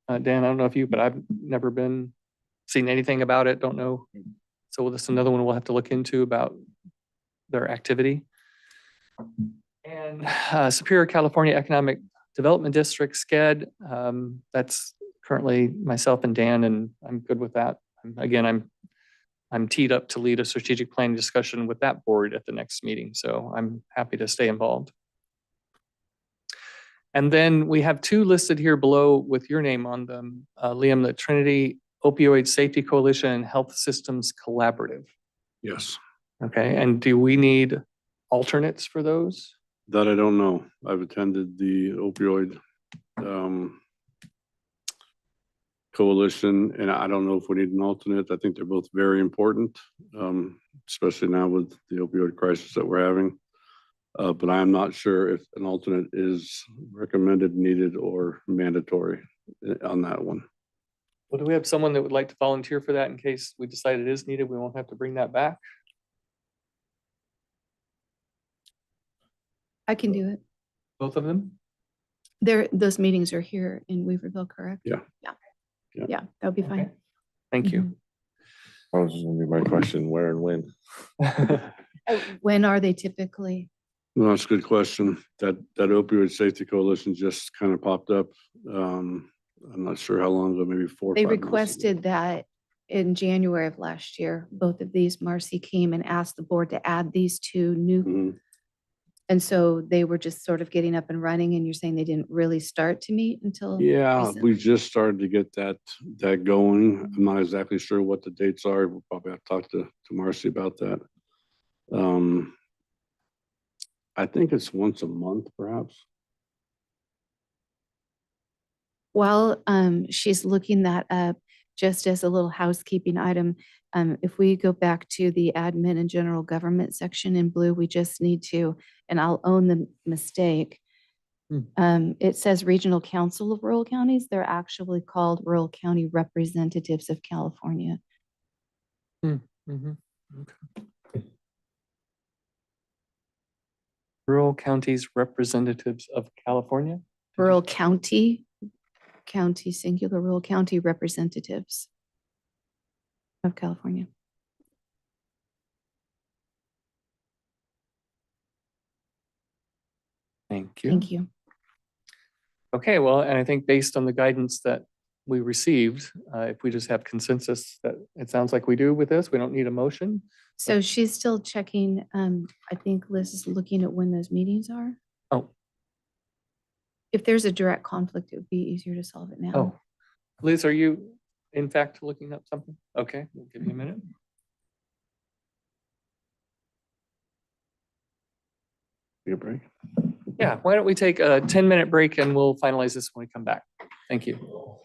Dan, I don't know if you, but I've never seen anything about it, don't know. So this is another one we'll have to look into about their activity. And Superior California Economic Development District, SCED. That's currently myself and Dan, and I'm good with that. Again, I'm teed up to lead a strategic planning discussion with that board at the next meeting, so I'm happy to stay involved. And then we have two listed here below with your name on them, Liam, the Trinity Opioid Safety Coalition and Health Systems Collaborative. Yes, Okay, and do we need alternates for those? that I don't know. I've attended the opioid coalition, and I don't know if we need an alternate. I think they're both very important, especially now with the opioid crisis that we're having. But I'm not sure if an alternate is recommended, needed, or mandatory on that one. Well, do we have someone that would like to volunteer for that in case we decide it is needed? We won't have to bring that back. I can do it. Both of them? Those meetings are here in Weaverville, correct? Yeah. Yeah, that would be fine. Thank you. That was gonna be my question, where and when? When are they typically? No, that's a good question. That opioid safety coalition just kind of popped up. I'm not sure how long ago, maybe 4 or 5 They months ago. requested that in January of last year. Both of these, Marcy came and asked the board to add these two new. Mhm. And so they were just sort of getting up and running, and you're saying they didn't really start to meet until? Yeah, recently? we just started to get that going. I'm not exactly sure what the dates are. We'll probably have to talk to Marcy about that. I think it's once a month, perhaps. While she's looking that up, just as a little housekeeping item, if we go back to the admin and general government section in blue, we just need to, and I'll own the mistake. It says Regional Council of Rural Counties. They're actually called Rural County Representatives of California. Mhm. Okay. Rural Counties Representatives of California. Rural County singular, Rural County Representatives of California. Thank you. Thank you. Okay, well, and I think based on the guidance that we received, if we just have consensus that it sounds like we do with this, we don't need a motion. So she's still checking, I think Liz is looking at when those meetings are. Oh, If there's a direct conflict, it would be easier to solve it now. oh, Liz, are you in fact looking up something? Okay, we'll give you a minute. Take a break. Yeah, why don't we take a 10-minute break and we'll finalize this when we come back. Thank you.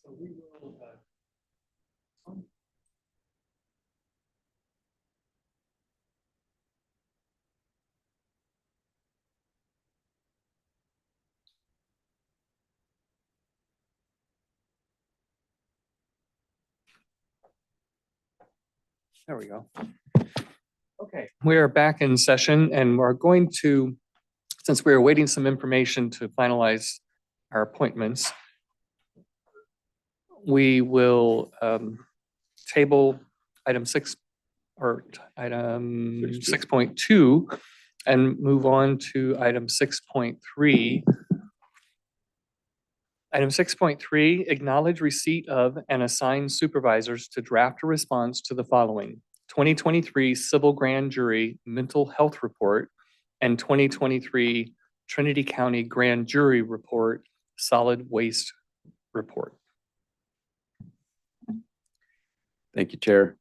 So we will, there we go. Okay, we are back in session and we're going to, since we are waiting some information to finalize our appointments, we will table item 6 or item 6.2 and move on to item 6.3. Item 6.3, acknowledge receipt of and assign supervisors to draft a response to the following: 2023 Civil Grand Jury Mental Health Report and 2023 Trinity County Grand Jury Report Solid Waste Report. Thank you, Chair.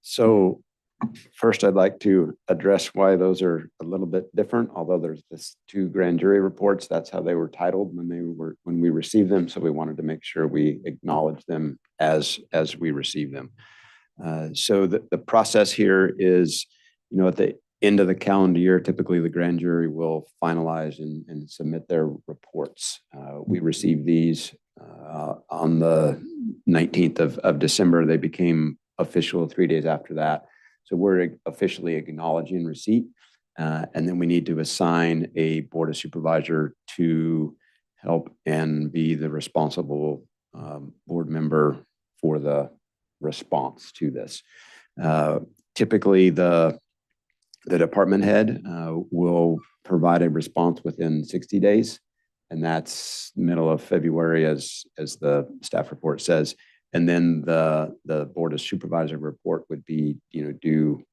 So first, I'd like to address why those are a little bit different, although there's this 2 grand jury reports. That's how they were titled when we received them. So we wanted to make sure we acknowledge them as we receive them. So the process here is, at the end of the calendar year, typically the grand jury will finalize and submit their reports. We received these on the 19th of December. They became official 3 days after that. So we're officially acknowledging receipt. And then we need to assign a board of supervisor to help and be the responsible board member for the response to this. Typically, the department head will provide a response within 60 days. And that's middle of February, as the staff report says. And then the board of supervisor report would be, due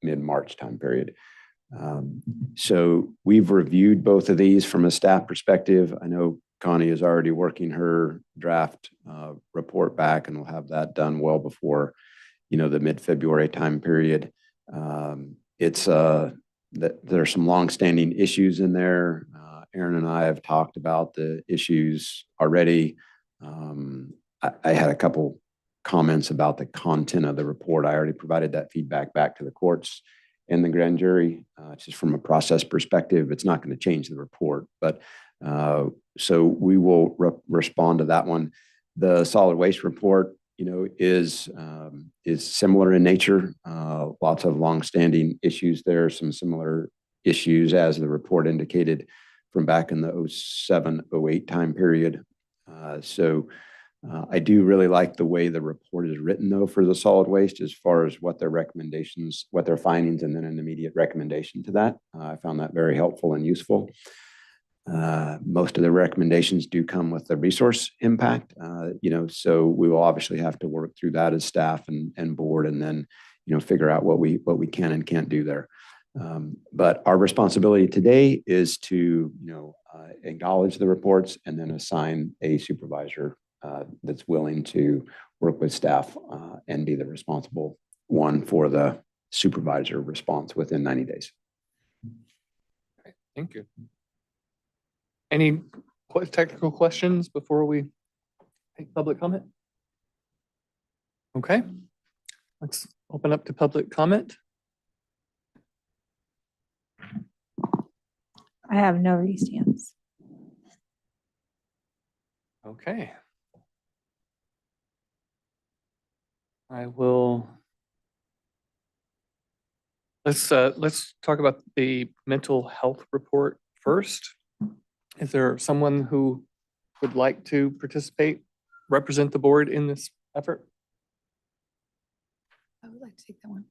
mid-March time period. So we've reviewed both of these from a staff perspective. I know Connie is already working her draft report back, and we'll have that done well before, the mid-February time period. There's some longstanding issues in there. Aaron and I have talked about the issues already. I had a couple comments about the content of the report. I already provided that feedback back to the courts and the grand jury. Just from a process perspective, it's not going to change the report, but so we will respond to that one. The solid waste report, is similar in nature. Lots of longstanding issues there, some similar issues as the report indicated from back in the 07-08 time period. I do really like the way the report is written, though, for the solid waste, as far as what their recommendations, what their findings, and then an immediate recommendation to that. I found that very helpful and useful. Most of the recommendations do come with the resource impact, so we will obviously have to work through that as staff and board, and then, figure out what we can and can't do there. But our responsibility today is to, acknowledge the reports and then assign a supervisor that's willing to work with staff and be the responsible one for the supervisor response within 90 days. Okay, thank you. Any technical questions before we take public comment? Okay, let's open up to public comment. I have no raised hands. Okay. I will. Let's talk about the mental health report first. Is there someone who would like to participate, represent the board in this effort? I would like to take that one.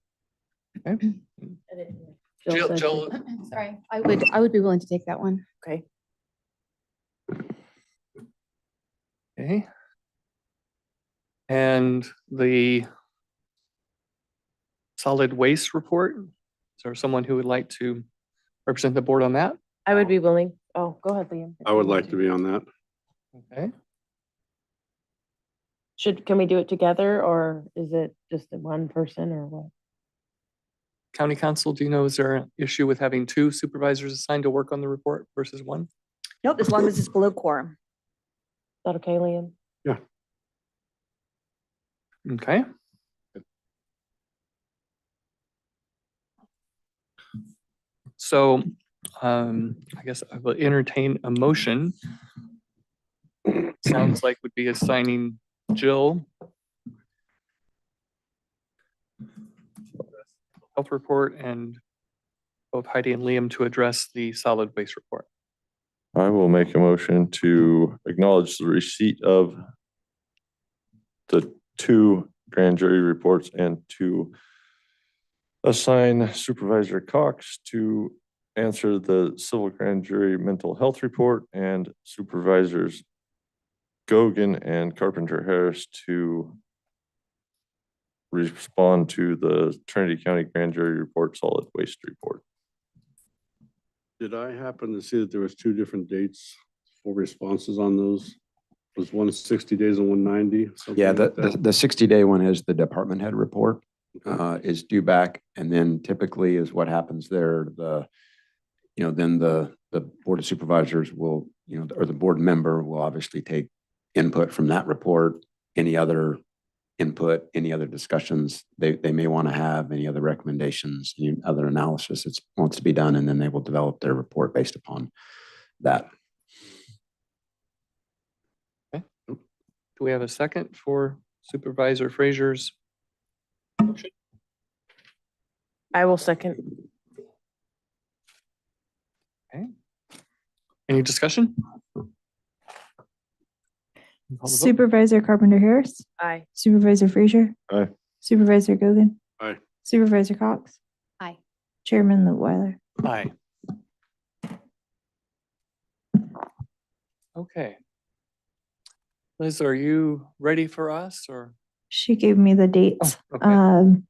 Okay. Jill, Sorry, I would be willing to take that one. Okay. okay. And the solid waste report, is there someone who would like to represent the board on that? I would be willing. Oh, go ahead, Liam. I would like to be on that. Okay. Can we do it together, or is it just one person, or what? County Council, do you know, is there an issue with having 2 supervisors assigned to work on the report versus 1? Nope, as long as it's below quorum. Is that okay, Liam? Yeah. Okay. So I guess I will entertain a motion. Sounds like would be assigning Jill health report and both Heidi and Liam to address the solid waste report. I will make a motion to acknowledge the receipt of the 2 grand jury reports and to assign Supervisor Cox to answer the civil grand jury mental health report and Supervisors Gogan and Carpenter Harris to respond to the Trinity County grand jury report, solid waste report. Did I happen to see that there was 2 different dates for responses on those? Was one 60 days and one 90? Yeah, the 60-day one is the department head report, is due back. And then typically is what happens there, then the board of supervisors will, or the board member will obviously take input from that report, any other input, any other discussions they may want to have, any other recommendations, any other analysis that wants to be done, and then they will develop their report based upon that. Okay. Do we have a second for Supervisor Frazier's motion? I will second. Okay. Any discussion? Call the vote. Supervisor Carpenter Harris, Aye. Supervisor Frazier. Aye. Supervisor Gogan. Aye. Supervisor Cox. Aye. Chairman Litwiler. Aye. Okay. Liz, are you ready for us or? She gave me the dates Okay.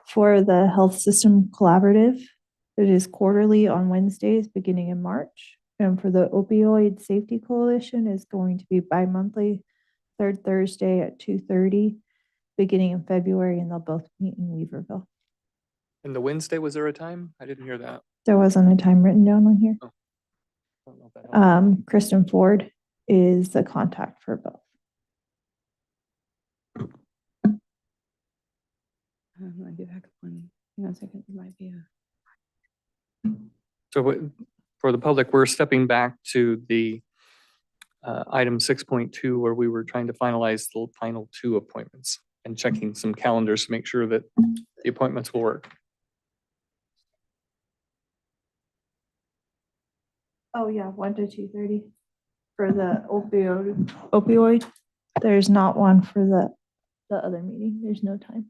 for the Health System Collaborative. It is quarterly on Wednesdays, beginning in March. And for the Opioid Safety Coalition is going to be bi-monthly, 3rd Thursday at 2:30, beginning in February, and they'll both meet in Weaverville. And the Wednesday, was there a time? I didn't hear that. There wasn't a time written down on here. I don't know if that helps. Kristen Ford is the contact for both. Might be back one. Hang on a second. It might be a. So for the public, we're stepping back to the item 6.2 where we were trying to finalize the final 2 appointments and checking some calendars to make sure that the appointments will work. Oh, yeah, 1 to 2:30 for the opioid. There's not one for the other meeting. There's no time.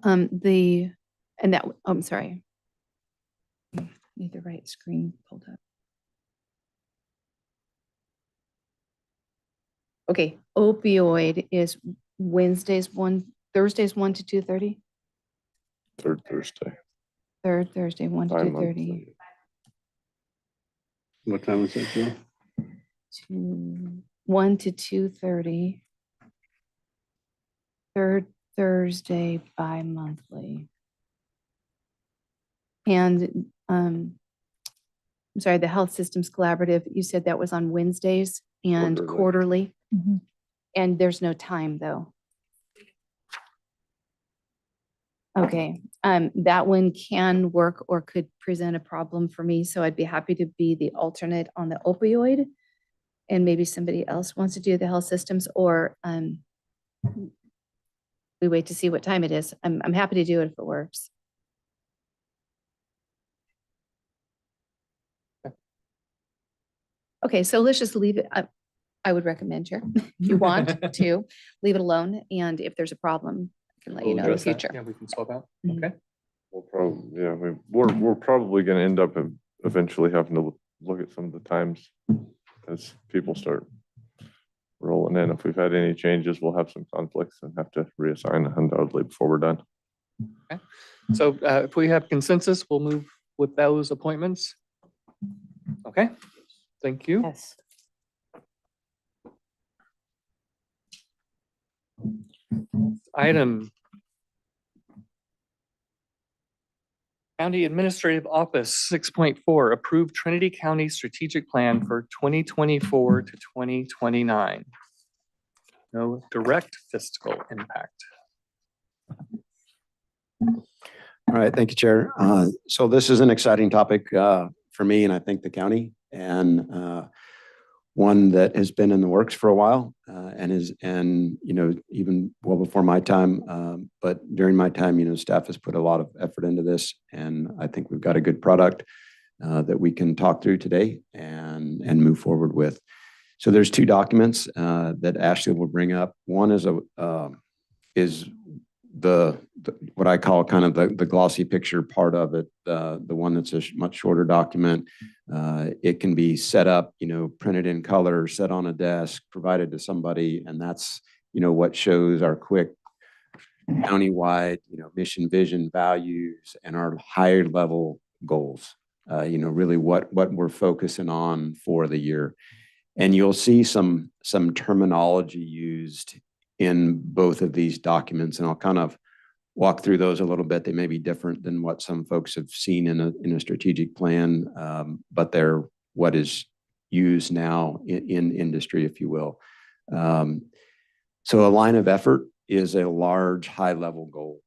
I'm sorry. Need the right screen pulled up. Okay, opioid is Thursdays 1 to 2:30. 3rd Thursday. 3rd Thursday, 1 to 2:30. Bi-monthly. What time is that, Jill? 1 to 2:30. 3rd Thursday bi-monthly. And I'm sorry, the Health Systems Collaborative, you said that was on Wednesdays and quarterly, Mhm. and there's no time though. Okay, that one can work or could present a problem for me, so I'd be happy to be the alternate on the opioid. And maybe somebody else wants to do the health systems, or we wait to see what time it is. I'm happy to do it if it works. Okay, so let's just leave it. I would recommend, Chair, if you want to leave it alone, and if there's a problem, I can let you know in the Address that. future. Yeah, we can swap out. Mhm. Okay. We're probably going to end up eventually having to look at some of the times as people start rolling in. If we've had any changes, we'll have some conflicts and have to reassign undoubtedly before we're done. Okay. So if we have consensus, we'll move with those appointments. Okay, thank you. Yes. Item. County Administrative Office 6.4, approved Trinity County Strategic Plan for 2024 to 2029. no direct fiscal impact. All right, thank you, Chair. So this is an exciting topic for me and I think the county, and one that has been in the works for a while and even well before my time, but during my time, staff has put a lot of effort into this, and I think we've got a good product that we can talk through today and move forward with. So there's two documents that Ashley will bring up. One is the what I call kind of the glossy picture part of it, the one that's a much shorter document. It can be set up, printed in color, set on a desk, provided to somebody, and that's what shows our quick countywide, mission, vision, values, and our higher level goals. Really what we're focusing on for the year. And you'll see some terminology used in both of these documents, and I'll kind of walk through those a little bit. They may be different than what some folks have seen in a strategic plan, but they're what is used now in industry, if you will. So a line of effort is a large, high-level goal.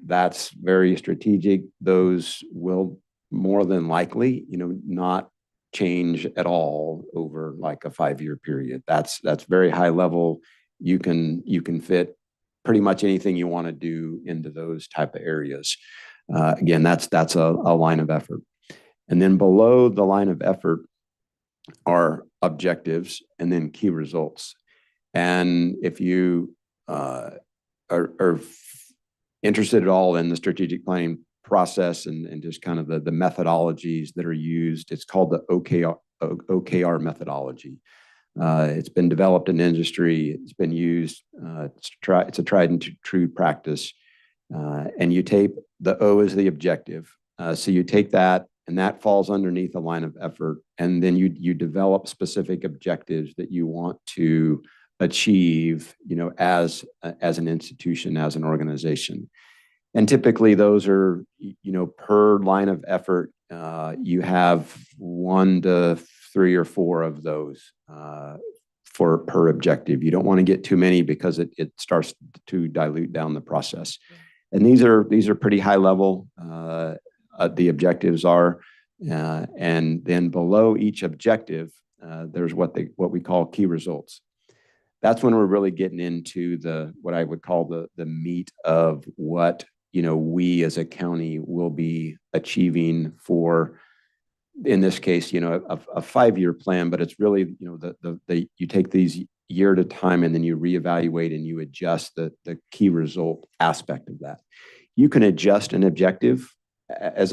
That's very strategic. Those will more than likely, not change at all over like a 5-year period. That's very high level. You can fit pretty much anything you want to do into those type of areas. Again, that's a line of effort. And then below the line of effort are objectives and then key results. And if you are interested at all in the strategic planning process and just kind of the methodologies that are used, it's called the OKR methodology. It's been developed in industry. It's been used. It's a tried and true practice. And you take the O as the objective. So you take that, and that falls underneath a line of effort. And then you develop specific objectives that you want to achieve, as an institution, as an organization. And typically those are, per line of effort, you have 1 to 3 or 4 of those per objective. You don't want to get too many because it starts to dilute down the process. And these are pretty high level. The objectives are, and then below each objective, there's what we call key results. That's when we're really getting into what I would call the meat of what we as a county will be achieving for, in this case, a 5-year plan, but it's really, you take these year at a time and then you reevaluate and you adjust the key result aspect of that. You can adjust an objective as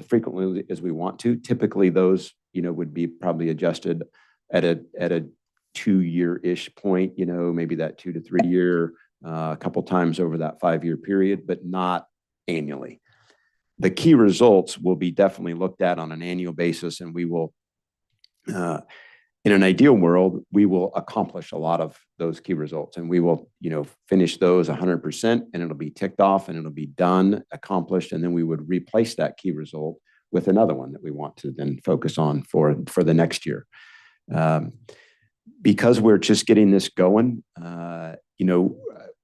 frequently as we want to. Typically those, would be probably adjusted at a 2-year-ish point, maybe that 2 to 3 year, a couple times over that 5-year period, but not annually. The key results will be definitely looked at on an annual basis, and we will, in an ideal world, we will accomplish a lot of those key results, and we will, finish those 100%, and it'll be ticked off, and it'll be done, accomplished, and then we would replace that key result with another one that we want to then focus on for the next year. Because we're just getting this going,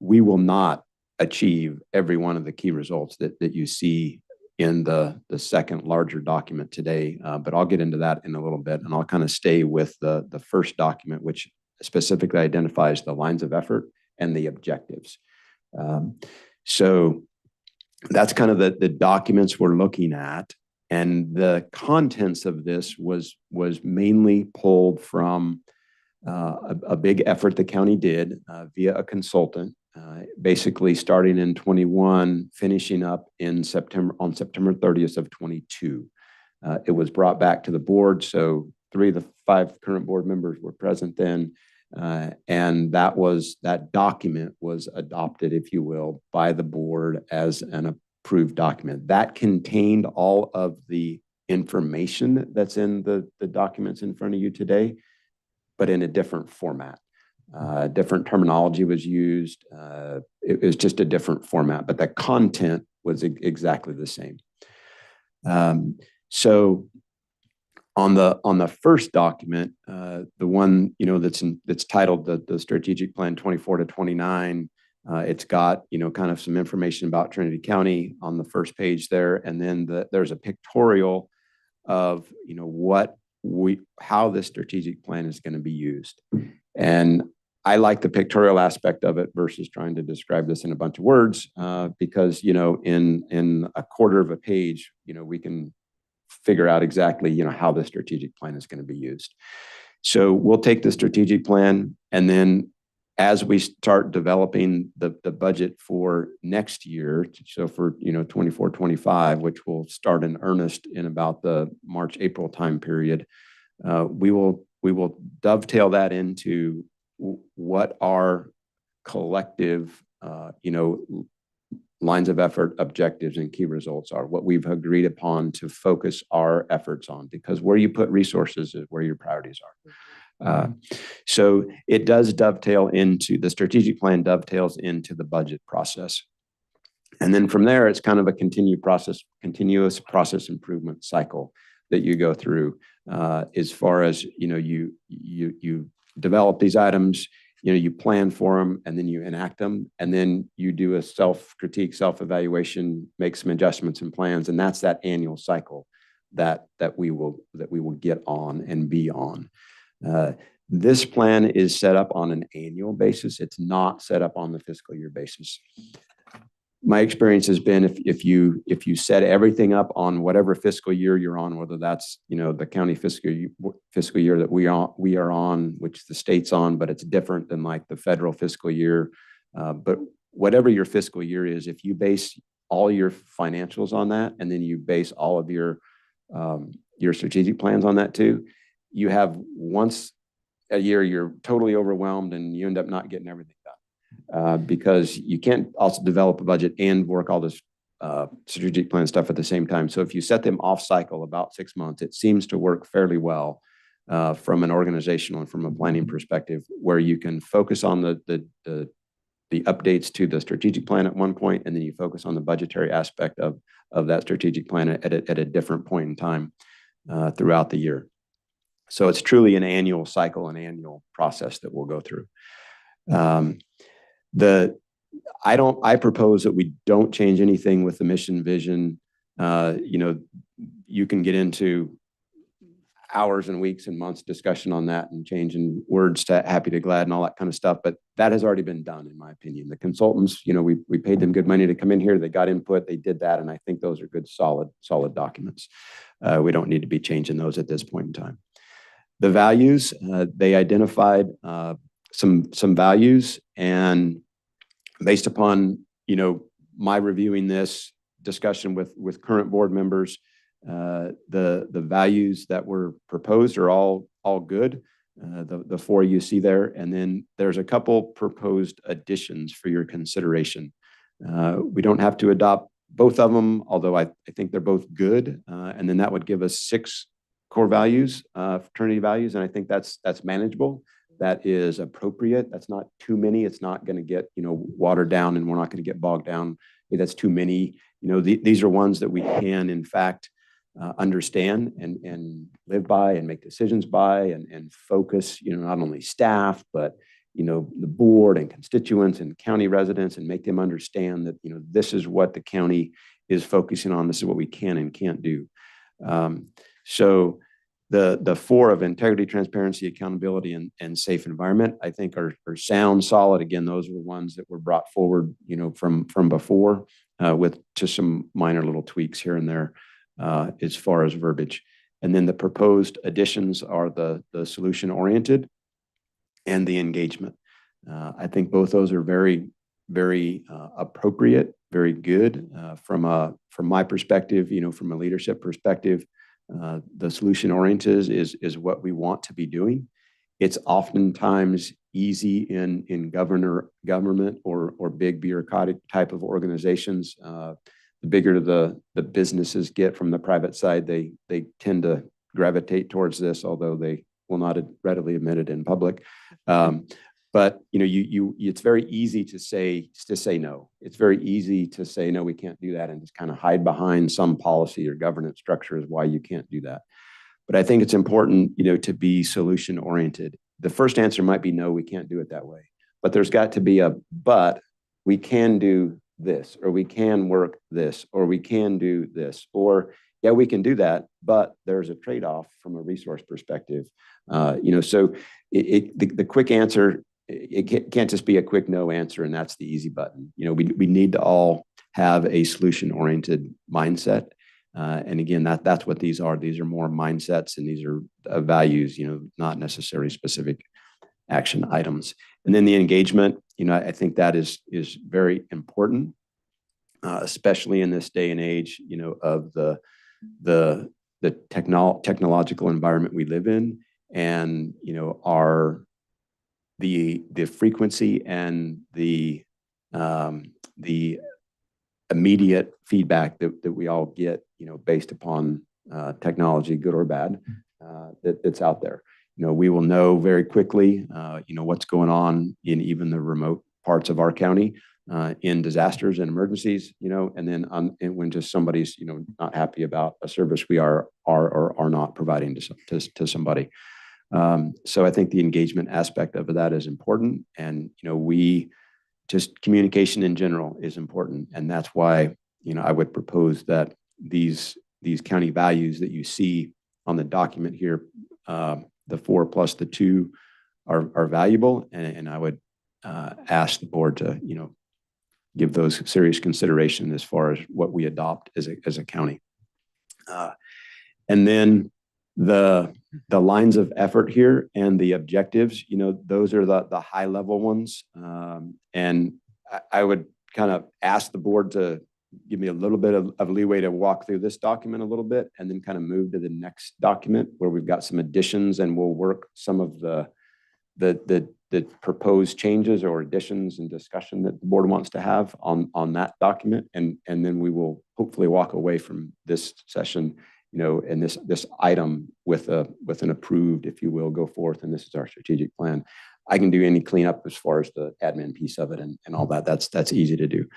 we will not achieve every one of the key results that you see in the second larger document today, but I'll get into that in a little bit, and I'll kind of stay with the first document, which specifically identifies the lines of effort and the objectives. So that's kind of the documents we're looking at, and the contents of this was mainly pulled from a big effort the county did via a consultant, basically starting in 21, finishing up on September 30th of 22. It was brought back to the board, so 3 of the 5 current board members were present then, and that document was adopted, if you will, by the board as an approved document. That contained all of the information that's in the documents in front of you today, but in a different format. Different terminology was used. It was just a different format, but the content was exactly the same. So On the first document, the one, that's titled the Strategic Plan 24 to 29, it's got, kind of some information about Trinity County on the first page there. And then there's a pictorial of, how this strategic plan is going to be used. And I like the pictorial aspect of it versus trying to describe this in a bunch of words, because, in a quarter of a page, we can figure out exactly, how the strategic plan is going to be used. So we'll take the strategic plan, and then as we start developing the budget for next year, so for, 24, 25, which will start in earnest in about the March, April time period, we will dovetail that into what our collective, lines of effort, objectives, and key results are, what we've agreed upon to focus our efforts on, because where you put resources is where your priorities are. So it does dovetail into the strategic plan, dovetails into the budget process. And then from there, it's kind of a continuous process improvement cycle that you go through, as far as, you develop these items, you plan for them, and then you enact them, and then you do a self-critique, self-evaluation, make some adjustments and plans, and that's that annual cycle that we will get on and be on. This plan is set up on an annual basis. It's not set up on the fiscal year basis. My experience has been if you set everything up on whatever fiscal year you're on, whether that's, the county fiscal year that we are on, which the state's on, but it's different than like the federal fiscal year. But whatever your fiscal year is, if you base all your financials on that, and then you base all of your strategic plans on that too, you have once a year you're totally overwhelmed and you end up not getting everything done, because you can't also develop a budget and work all this strategic plan stuff at the same time. So if you set them off cycle about 6 months, it seems to work fairly well from an organizational and from a planning perspective, where you can focus on the updates to the strategic plan at one point, and then you focus on the budgetary aspect of that strategic plan at a different point in time throughout the year. So it's truly an annual cycle, an annual process that we'll go through. I propose that we don't change anything with the mission vision. You can get into hours and weeks and months discussion on that and changing words to happy to glad and all that kind of stuff. But that has already been done, in my opinion. The consultants, we paid them good money to come in here. They got input, they did that. And I think those are good, solid documents. We don't need to be changing those at this point in time. The values, they identified some values, and based upon, my reviewing this discussion with current board members, the values that were proposed are all good. The 4 you see there, and then there's a couple proposed additions for your consideration. We don't have to adopt both of them, although I think they're both good. And then that would give us 6 core values, fraternity values, and I think that's manageable. That is appropriate. That's not too many. It's not going to get, watered down, and we're not going to get bogged down. That's too many. These are ones that we can, in fact, understand and live by and make decisions by and focus, not only staff, but, the board and constituents and county residents, and make them understand that, this is what the county is focusing on. This is what we can and can't do. So the 4 of integrity, transparency, accountability, and safe environment, I think are sound, solid. Again, those were ones that were brought forward, from before, with just some minor little tweaks here and there, as far as verbiage. And then the proposed additions are the solution oriented and the engagement. I think both those are very, very appropriate, very good from my perspective, from a leadership perspective. The solution oriented is what we want to be doing. It's oftentimes easy in government or big bureaucratic type of organizations. The bigger the businesses get from the private side, they tend to gravitate towards this, although they will not readily admit it in public. But it's very easy to say no. It's very easy to say no, we can't do that, and just kind of hide behind some policy or governance structure is why you can't do that. But I think it's important, to be solution oriented. The first answer might be no, we can't do it that way. But there's got to be but we can do this, or we can work this, or we can do this, or yeah, we can do that, but there's a trade-off from a resource perspective. So the quick answer, it can't just be a quick no answer, and that's the easy button. We need to all have a solution-oriented mindset. And again, that's what these are. These are more mindsets, and these are values, not necessarily specific action items. And then the engagement, I think that is very important, especially in this day and age, of the technological environment we live in, and the frequency and the immediate feedback that we all get, based upon technology, good or bad, that's out there. We will know very quickly, what's going on in even the remote parts of our county, in disasters and emergencies, and then and when just somebody's, not happy about a service we are or are not providing to somebody. So I think the engagement aspect of that is important, and just communication in general is important, and that's why I would propose that these county values that you see on the document here, the 4 plus the 2 are valuable, and I would ask the board to give those serious consideration as far as what we adopt as a county. And then the lines of effort here and the objectives, those are the high level ones. And I would kind of ask the board to give me a little bit of leeway to walk through this document a little bit, and then kind of move to the next document where we've got some additions, and we'll work some of the proposed changes or additions and discussion that the board wants to have on that document. And then we will hopefully walk away from this session, and this item with an approved, if you will, go forth. And this is our strategic plan. I can do any cleanup as far as the admin piece of it and all that. That's easy to do.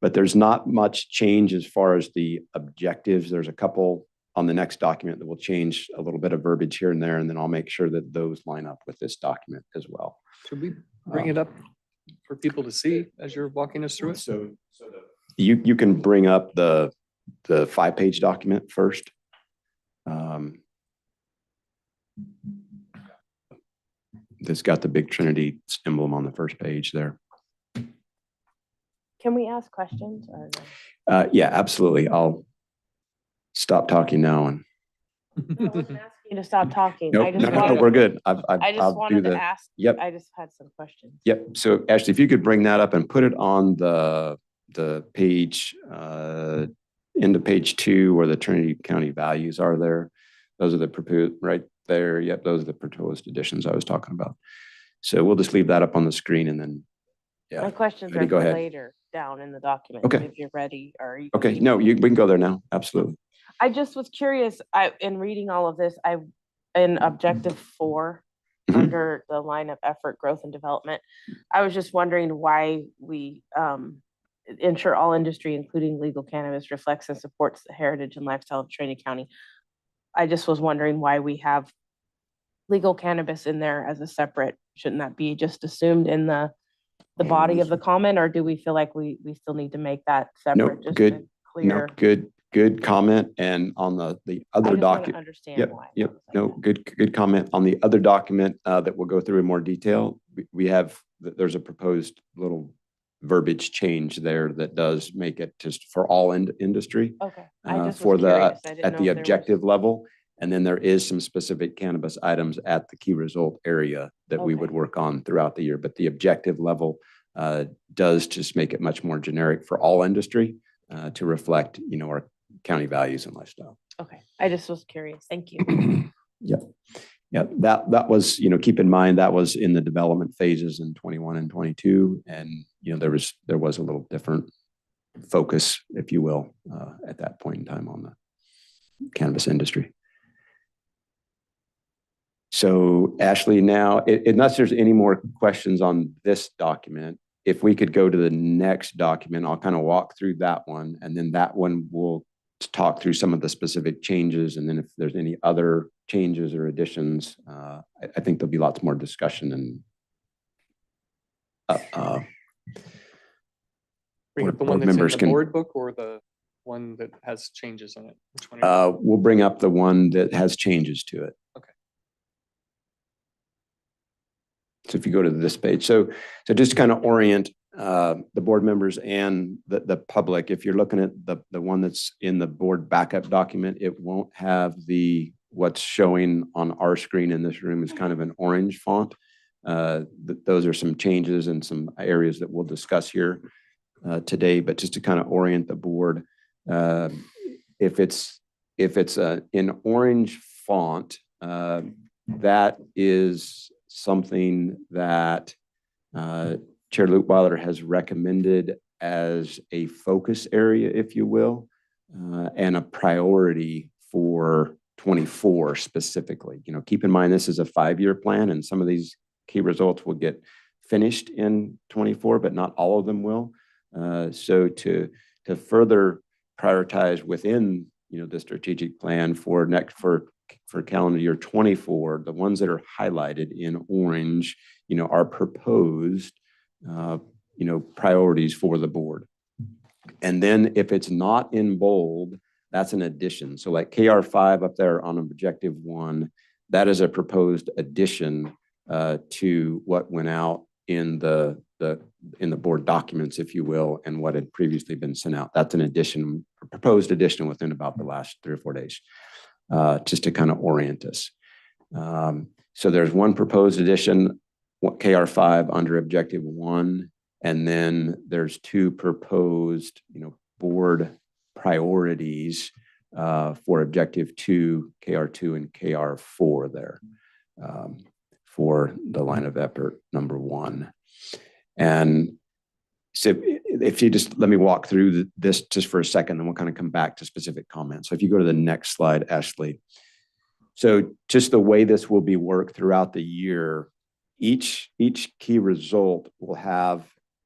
But there's not much change as far as the objectives. There's a couple on the next document that will change a little bit of verbiage here and there, and then I'll make sure that those line up with this document as well. Should we bring it up for people to see as you're walking us through it? So you can bring up the 5-page document first. That's got the big Trinity emblem on the first page there. Can we ask questions? Or no? Yeah, absolutely. I'll stop talking now. And I wasn't asking you to stop talking. nope, no, we're good. I just I'll wanted do to ask. Yep. I just had some questions. Yep. So Ashley, if you could bring that up and put it on the page, end of page 2, where the Trinity County values are there. Those are the proposed right there. Yep. Those are the proposed additions I was talking about. So we'll just leave that up on the screen, and then, yeah. My questions Ready, are go for ahead. later down in the document. Okay. If you're ready, or you Okay. No, we can go there now. Absolutely. I just was curious, in reading all of this, in objective 4, Mhm. under the line of effort, growth and development, I was just wondering why we ensure all industry, including legal cannabis, reflects and supports the heritage and lifestyle of Trinity County. I just was wondering why we have legal cannabis in there as a separate, shouldn't that be just assumed in the body of the comment, or do we feel like we still need to make that separate? Just good. to clear. Good comment. And on the other document. Understand Yep, why. yep. No, good comment. On the other document that we'll go through in more detail, there's a proposed little verbiage change there that does make it just for all industry. Okay. I just For was curious. I didn't at know the if there was- objective level. And then there is some specific cannabis items at the key result area that we would Okay. work on throughout the year. But the objective level does just make it much more generic for all industry to reflect, our county values and lifestyle. Okay. I just was curious. Thank you. Yep. Yeah, that was, keep in mind, that was in the development phases in 21 and 22. And, there was a little different focus, if you will, at that point in time on the cannabis industry. So Ashley, now, unless there's any more questions on this document, if we could go to the next document, I'll kind of walk through that one, and then that one will to talk through some of the specific changes. And then if there's any other changes or additions, I think there'll be lots more discussion and Bring up the board one that's in members the can- board book or the one that has changes in it? Which one are you- we'll bring up the one that has changes to it. Okay. So if you go to this page, so just to kind of orient the board members and the public, if you're looking at the one that's in the board backup document, it won't have what's showing on our screen in this room is kind of an orange font. Those are some changes and some areas that we'll discuss here today, but just to kind of orient the board, if it's in orange font, that is something that Chair Lutweiler has recommended as a focus area, if you will, and a priority for 24 specifically. You know, keep in mind, this is a 5-year plan, and some of these key results will get finished in 24, but not all of them will. So to further prioritize within, you know, the strategic plan for calendar year 24, the ones that are highlighted in orange, you know, are proposed, you know, priorities for the board. And then if it's not in bold, that's an addition. So like KR5 up there on objective 1, that is a proposed addition to what went out in the board documents, if you will, and what had previously been sent out. That's an addition, a proposed addition within about the last 3 or 4 days, just to kind of orient us. So there's one proposed addition, KR5 under objective 1, and then there's 2 proposed, you know, board priorities for objective 2, KR2 and KR4 there. For the line of effort number 1. And so if you just let me walk through this just for a second, then we'll kind of come back to specific comments. So if you go to the next slide, Ashley. So just the way this will be worked throughout the year, each key result will have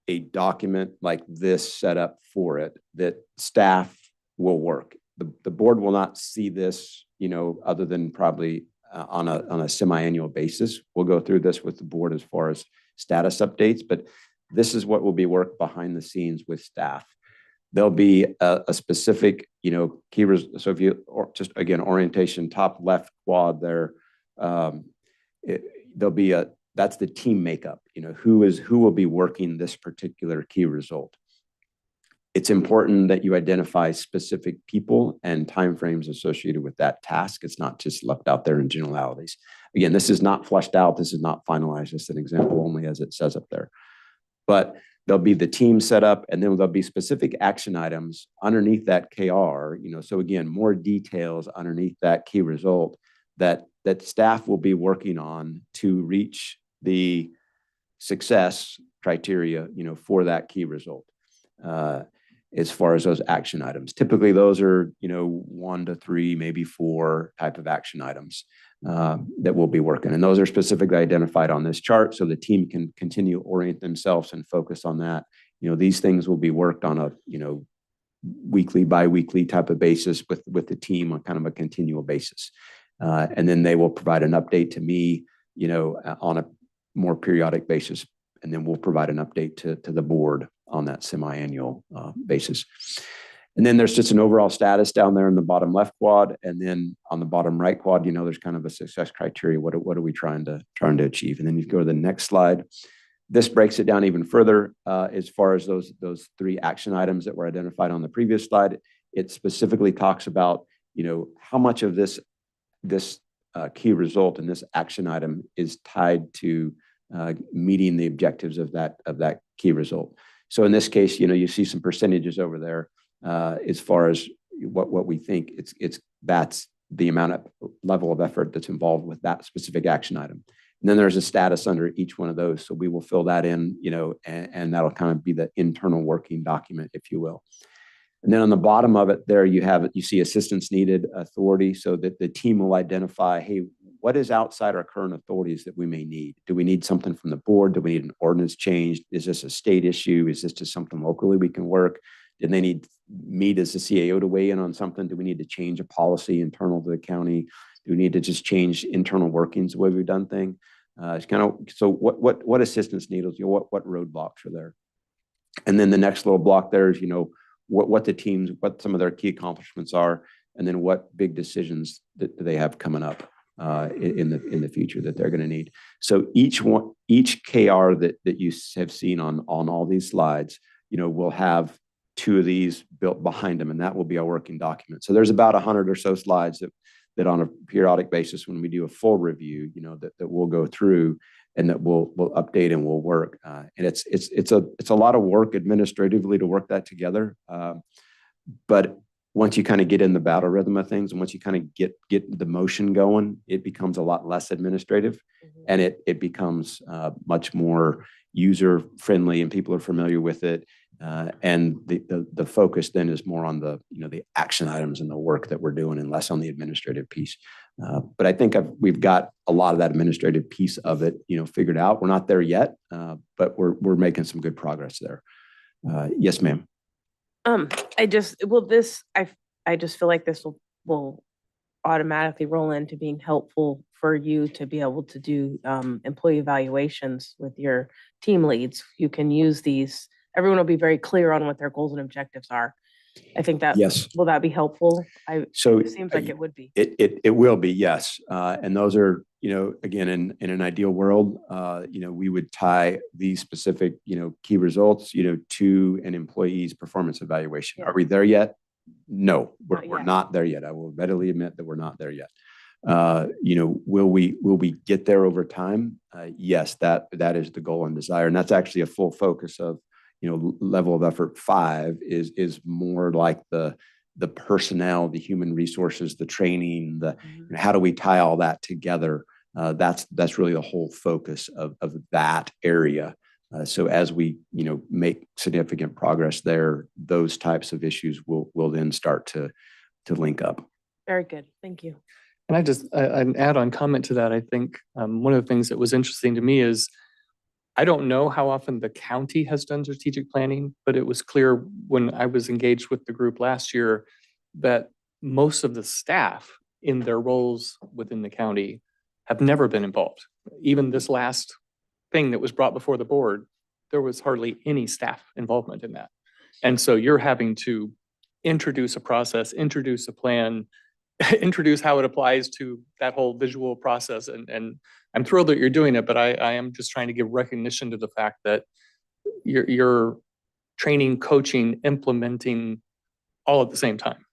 a document like this set up for it that staff will work. The board will not see this, you know, other than probably on a semi-annual basis. We'll go through this with the board as far as status updates, but this is what will be worked behind the scenes with staff. There'll be a specific, you know, so if you, just again, orientation, top left quad there, there'll be that's the team makeup, you know, who will be working this particular key result. It's important that you identify specific people and timeframes associated with that task. It's not just left out there in generalities. Again, this is not fleshed out. This is not finalized. Just an example only as it says up there. But there'll be the team set up, and then there'll be specific action items underneath that KR, you know, so again, more details underneath that key result that staff will be working on to reach the success criteria, you know, for that key result. As far as those action items, typically those are, you know, 1 to 3, maybe 4 type of action items that we'll be working. And those are specifically identified on this chart so the team can continue to orient themselves and focus on that. You know, these things will be worked on a, you know, weekly, bi-weekly type of basis with the team on kind of a continual basis. And then they will provide an update to me, you know, on a more periodic basis. And then we'll provide an update to the board on that semi-annual basis. And then there's just an overall status down there in the bottom left quad. And then on the bottom right quad, you know, there's kind of a success criteria. What are we trying to achieve? And then you go to the next slide. This breaks it down even further as far as those 3 action items that were identified on the previous slide. It specifically talks about, you know, how much of this key result in this action item is tied to meeting the objectives of that key result. So in this case, you know, you see some percentages over there as far as what we think that's the amount of level of effort that's involved with that specific action item. And then there's a status under each one of those. So we will fill that in, you know, and that'll kind of be the internal working document, if you will. And then on the bottom of it there, you see assistance needed authority so that the team will identify, hey, what is outside our current authorities that we may need? Do we need something from the board? Do we need an ordinance changed? Is this a state issue? Is this just something locally we can work? Did they need me as the CAO to weigh in on something? Do we need to change a policy internal to the county? Do we need to just change internal workings the way we've done things? It's kind of, so what assistance needles, what roadblocks are there? And then the next little block there is, what the teams, what some of their key accomplishments are, and then what big decisions that they have coming up in the future that they're going to need. So each KR that you have seen on all these slides, will have 2 of these built behind them, and that will be our working document. So there's about 100 or so slides that on a periodic basis, when we do a full review, that we'll go through and that we'll update and we'll work. And it's a lot of work administratively to work that together. But once you kind of get in the battle rhythm of things, and once you kind of get the motion going, it becomes a lot less administrative, and it becomes much more user friendly, and people are familiar with it. And the focus then is more on the action items and the work that we're doing, and less on the administrative piece. But I think we've got a lot of that administrative piece of it, figured out. We're not there yet, but we're making some good progress there. Yes, ma'am. I just feel like this will automatically roll into being helpful for you to be able to do employee evaluations with your team leads. You can use these. Everyone will be very clear on what their goals and objectives are. I think that, yes. Will that be helpful? So it seems like it would be. It will be, yes. And those are, again, in an ideal world, we would tie these specific, key results, to an employee's performance evaluation. Yeah. Are we there yet? No, Not we're yet. not there yet. I will readily admit that we're not there yet. Will we get there over time? Yes, that is the goal and desire. And that's actually a full focus of, level of effort 5 is more like the personnel, the human resources, the training, how do we tie all that together? That's really the whole focus of that area. So as we, make significant progress there, those types of issues will then start to link up. Very good. Thank you. And an add-on comment to that, I think one of the things that was interesting to me is, I don't know how often the county has done strategic planning, but it was clear when I was engaged with the group last year that most of the staff in their roles within the county have never been involved. Even this last thing that was brought before the board, there was hardly any staff involvement in that. And so you're having to introduce a process, introduce a plan, introduce how it applies to that whole visual process. And I'm thrilled that you're doing it, but I am just trying to give recognition to the fact that you're training, coaching, implementing all at the same time.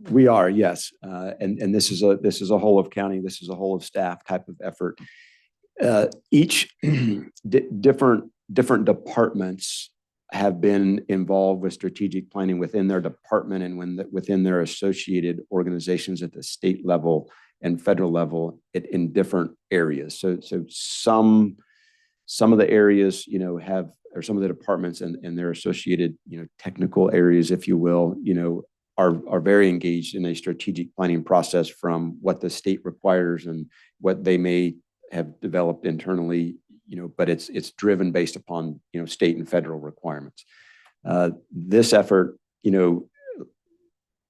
We are, yes. And this is a whole of county, this is a whole of staff type of effort. Each different departments have been involved with strategic planning within their department and within their associated organizations at the state level and federal level in different areas. So some of the areas, or some of the departments and their associated, technical areas, if you will, are very engaged in a strategic planning process from what the state requires and what they may have developed internally, but it's driven based upon, state and federal requirements. This effort,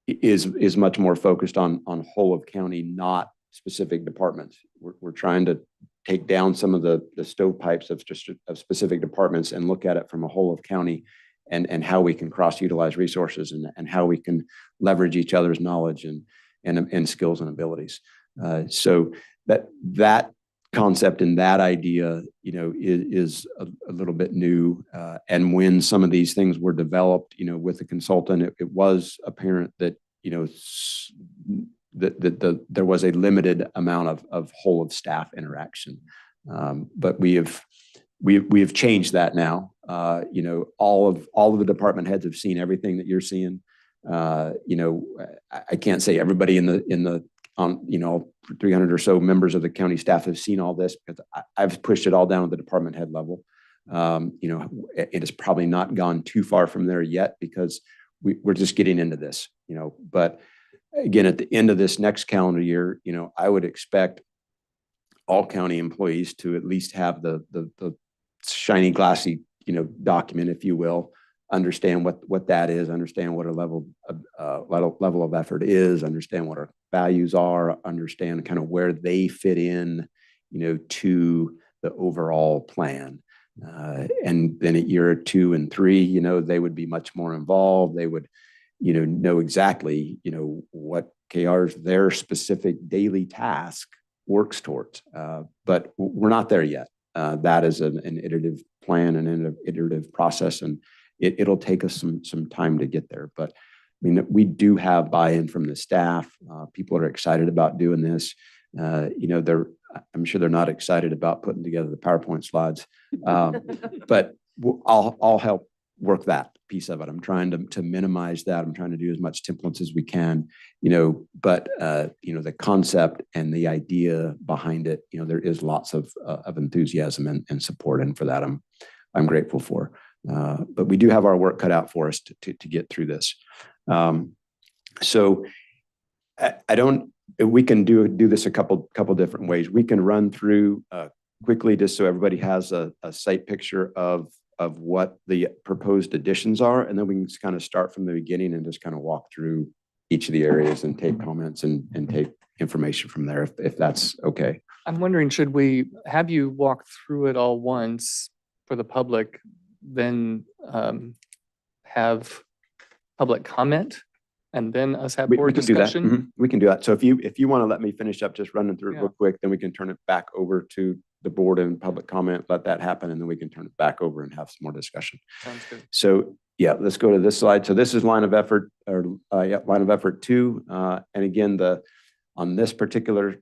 is much more focused on whole of county, not specific departments. We're trying to take down some of the stovepipes of specific departments and look at it from a whole of county and how we can cross-utilize resources and how we can leverage each other's knowledge and skills and abilities. So that concept and that idea, is a little bit new. And when some of these things were developed, with the consultant, it was apparent that, that there was a limited amount of whole of staff interaction. But we have changed that now. All of the department heads have seen everything that you're seeing. I can't say everybody in the 300 or so members of the county staff have seen all this, because I've pushed it all down at the department head level. It has probably not gone too far from there yet, because we're just getting into this, but again, at the end of this next calendar year, I would expect all county employees to at least have the shiny, glassy, document, if you will, understand what that is, understand what a level of effort is, understand what our values are, understand kind of where they fit in, to the overall plan. And then at year 2 and 3, they would be much more involved. They would, know exactly, what their specific daily task works towards. But we're not there yet. That is an iterative plan and an iterative process, and it'll take us some time to get there. But I mean, we do have buy-in from the staff. People are excited about doing this. I'm sure they're not excited about putting together the PowerPoint slides, but I'll help work that piece of it. I'm trying to minimize that. I'm trying to do as much templates as we can, but the concept and the idea behind it, there is lots of enthusiasm and support. And for that, I'm grateful for. But we do have our work cut out for us to get through this. So we can do this a couple different ways. We can run through quickly just so everybody has a sight picture of what the proposed additions are. And then we can just kind of start from the beginning and just kind of walk through each of the areas and take comments and take information from there, if that's okay. I'm wondering, should we have you walk through it all once for the public, then have public comment, and then us have board discussion? Mm-hmm. We can do that. So if you want to let me finish up just running through it Yeah. real quick, then we can turn it back over to the board and public comment, let that happen, and then we can turn it back over and have some more discussion. Sounds good. So yeah, let's go to this slide. So this is line of effort, line of effort 2. And again, on this particular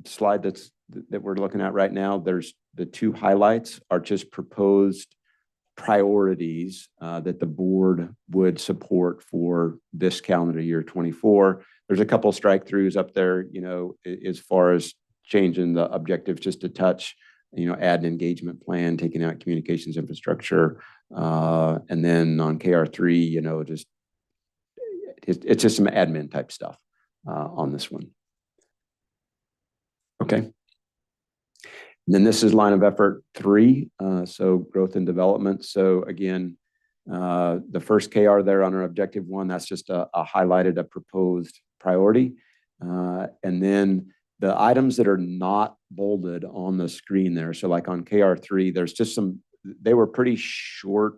slide that we're looking at right now, there's the 2 highlights are just proposed priorities that the board would support for this calendar year 24. There's a couple strike throughs up there, as far as changing the objectives just a touch, add an engagement plan, taking out communications infrastructure. And then on KR3, it's just some admin type stuff on this one. Okay. And then this is line of effort 3, so growth and development. So again, the first KR there on our objective 1, that's just a highlighted, a proposed priority. And then the items that are not bolded on the screen there, so like on KR3, there's just they were pretty short,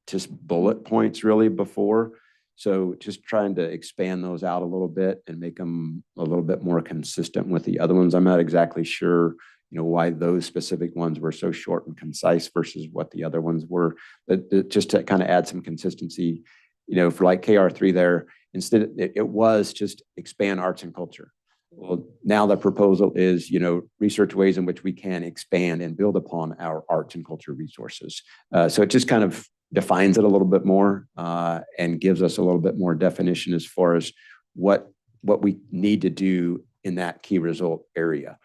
just bullet points really before. So just trying to expand those out a little bit and make them a little bit more consistent with the other ones. I'm not exactly sure, why those specific ones were so short and concise versus what the other ones were. But just to kind of add some consistency, for like KR3 there, instead it was just expand arts and culture. Well, now the proposal is, research ways in which we can expand and build upon our arts and culture resources. So it just kind of defines it a little bit more and gives us a little bit more definition as far as what we need to do in that key result area.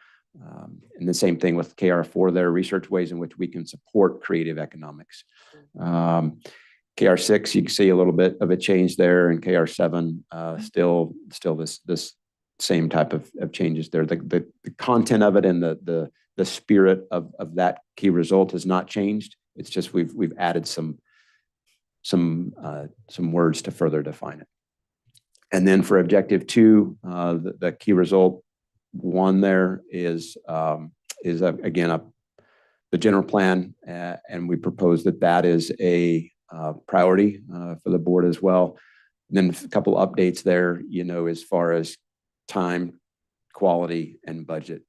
And the same thing with KR4 there, research ways in which we can support creative economics. KR6, you can see a little bit of a change there, and KR7 still this same type of changes there. The content of it and the spirit of that key result has not changed. It's just we've added some words to further define it. And then for objective 2, the key result 1 there is again the general plan, and we propose that is a priority for the board as well. And then a couple updates there, as far as time, quality, and budget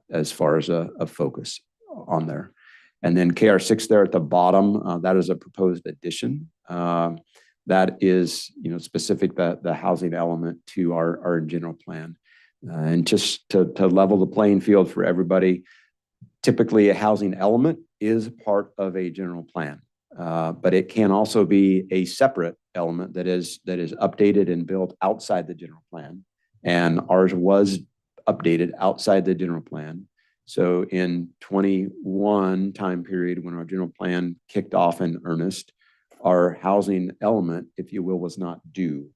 as far as a focus on there. And then KR6 there at the bottom, that is a proposed addition. That is, specific the housing element to our general plan. And just to level the playing field for everybody, typically a housing element is part of a general plan, but it can also be a separate element that is updated and built outside the general plan. And ours was updated outside the general plan. So in 21 time period, when our general plan kicked off in earnest, our housing element, if you will, was not due.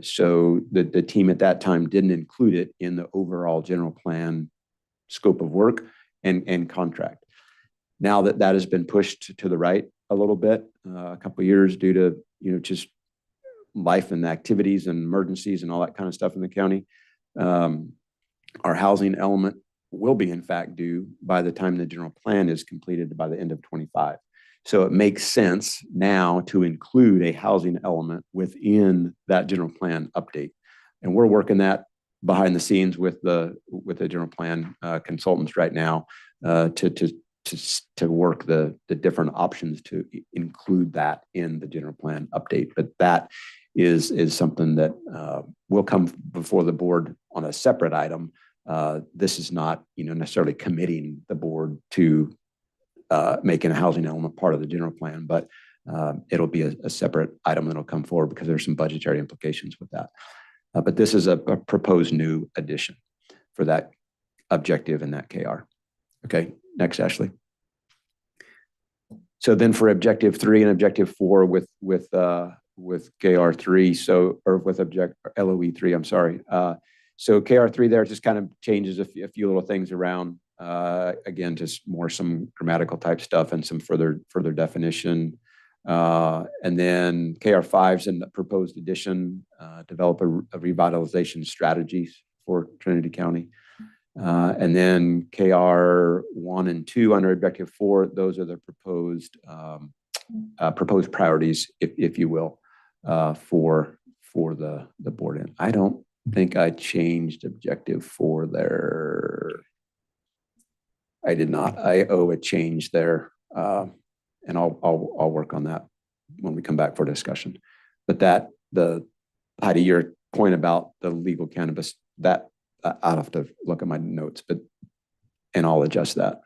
So the team at that time didn't include it in the overall general plan scope of work and contract. Now that has been pushed to the right a little bit, a couple of years due to, just life and activities and emergencies and all that kind of stuff in the county. Our housing element will be in fact due by the time the general plan is completed by the end of 25. So it makes sense now to include a housing element within that general plan update. And we're working that behind the scenes with the general plan consultants right now to work the different options to include that in the general plan update. But that is something that will come before the board on a separate item. This is not, necessarily committing the board to making a housing element part of the general plan, but it'll be a separate item that'll come forward because there's some budgetary implications with that. But this is a proposed new addition for that objective in that KR. Okay, next, Ashley. So then for objective 3 and objective 4 with KR3, or with LOE 3, I'm sorry. So KR3 there just kind of changes a few little things around. Again, just more some grammatical type stuff and some further definition. And then KR5 is in the proposed addition, develop a revitalization strategies for Trinity County. And then KR1 and 2 under objective 4, those are the proposed priorities, if you will, for the board. And I don't think I changed objective 4 there. I did not. I owe a change there. And I'll work on that when we come back for discussion. But Heidi, your point about the legal cannabis, that I'll have to look at my notes, and I'll adjust that.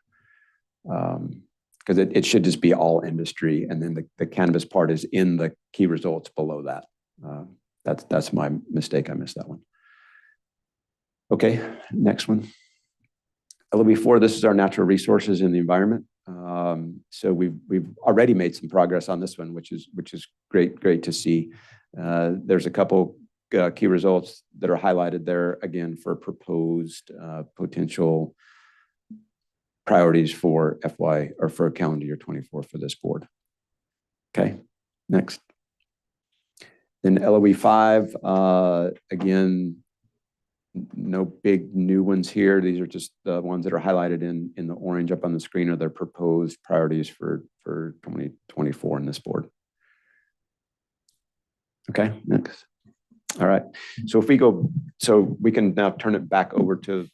Because it should just be all industry, and then the cannabis part is in the key results below that. That's my mistake. I missed that one. Okay, next one. LOB4, this is our natural resources in the environment. So we've already made some progress on this one, which is great to see. There's a couple key results that are highlighted there again for proposed potential priorities for FY or for calendar year 24 for this board. Okay, next. Then LOE5, again, no big new ones here. These are just the ones that are highlighted in the orange up on the screen are their proposed priorities for 2024 in this board. Okay, next. All right. So we can now turn it back over to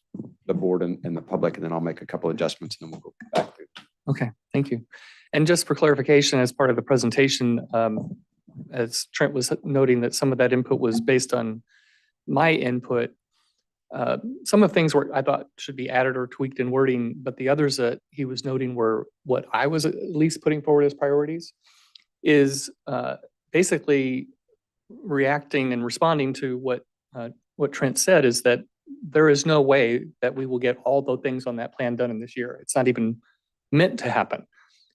the board and the public, and then I'll make a couple adjustments and then we'll go back to. Okay, thank you. And just for clarification, as part of the presentation, as Trent was noting that some of that input was based on my input, some of the things I thought should be added or tweaked in wording, but the others that he was noting were what I was at least putting forward as priorities is basically reacting and responding to what Trent said, is that there is no way that we will get all the things on that plan done in this year. It's not even meant to happen.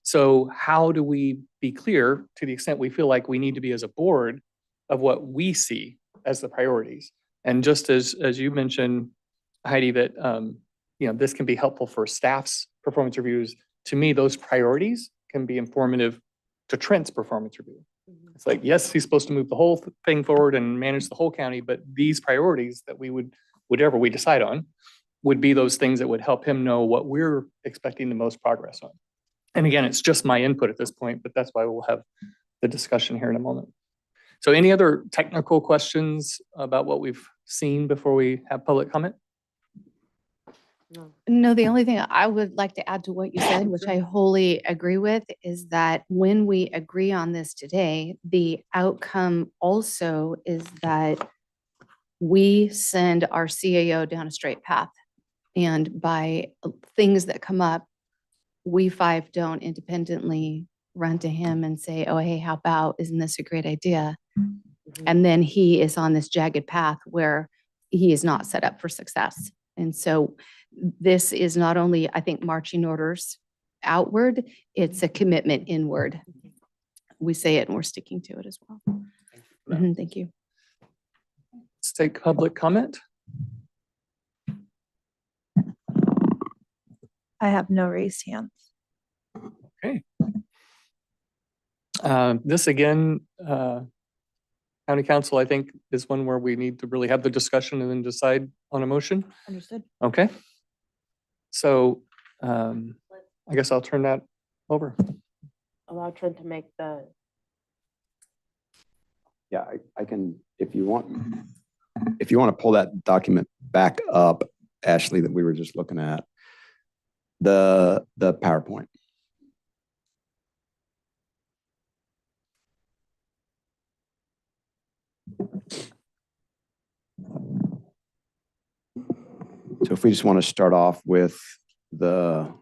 So how do we be clear, to the extent we feel like we need to be as a board, of what we see as the priorities? And just as you mentioned, Heidi, that this can be helpful for staff's performance reviews. To me, those priorities can be informative to Trent's performance review. It's like, yes, he's supposed to move the whole thing forward and manage the whole county, but these priorities that whatever we decide on, would be those things that would help him know what we're expecting the most progress on. And again, it's just my input at this point, but that's why we'll have the discussion here in a moment. So any other technical questions about what we've seen before we have public comment? No, the only thing I would like to add to what you said, which I wholly agree with, is that when we agree on this today, the outcome also is that we send our CAO down a straight path. And by things that come up, we 5 don't independently run to him and say, oh, hey, how about, isn't this a great idea? And then he is on this jagged path where he is not set up for success. And so this is not only, I think, marching orders outward, it's a commitment inward. We say it and we're sticking to it as well. Thank you. Let's take public comment. I have no raised hands. Okay. This again, County Council, I think, is one where we need to really have the discussion and then decide on a motion. Understood. Okay. So I guess I'll turn that over. Allow Trent to make the, Yeah, I can, if you want to pull that document back up, Ashley, that we were just looking at, the PowerPoint. So if we just want to start off with the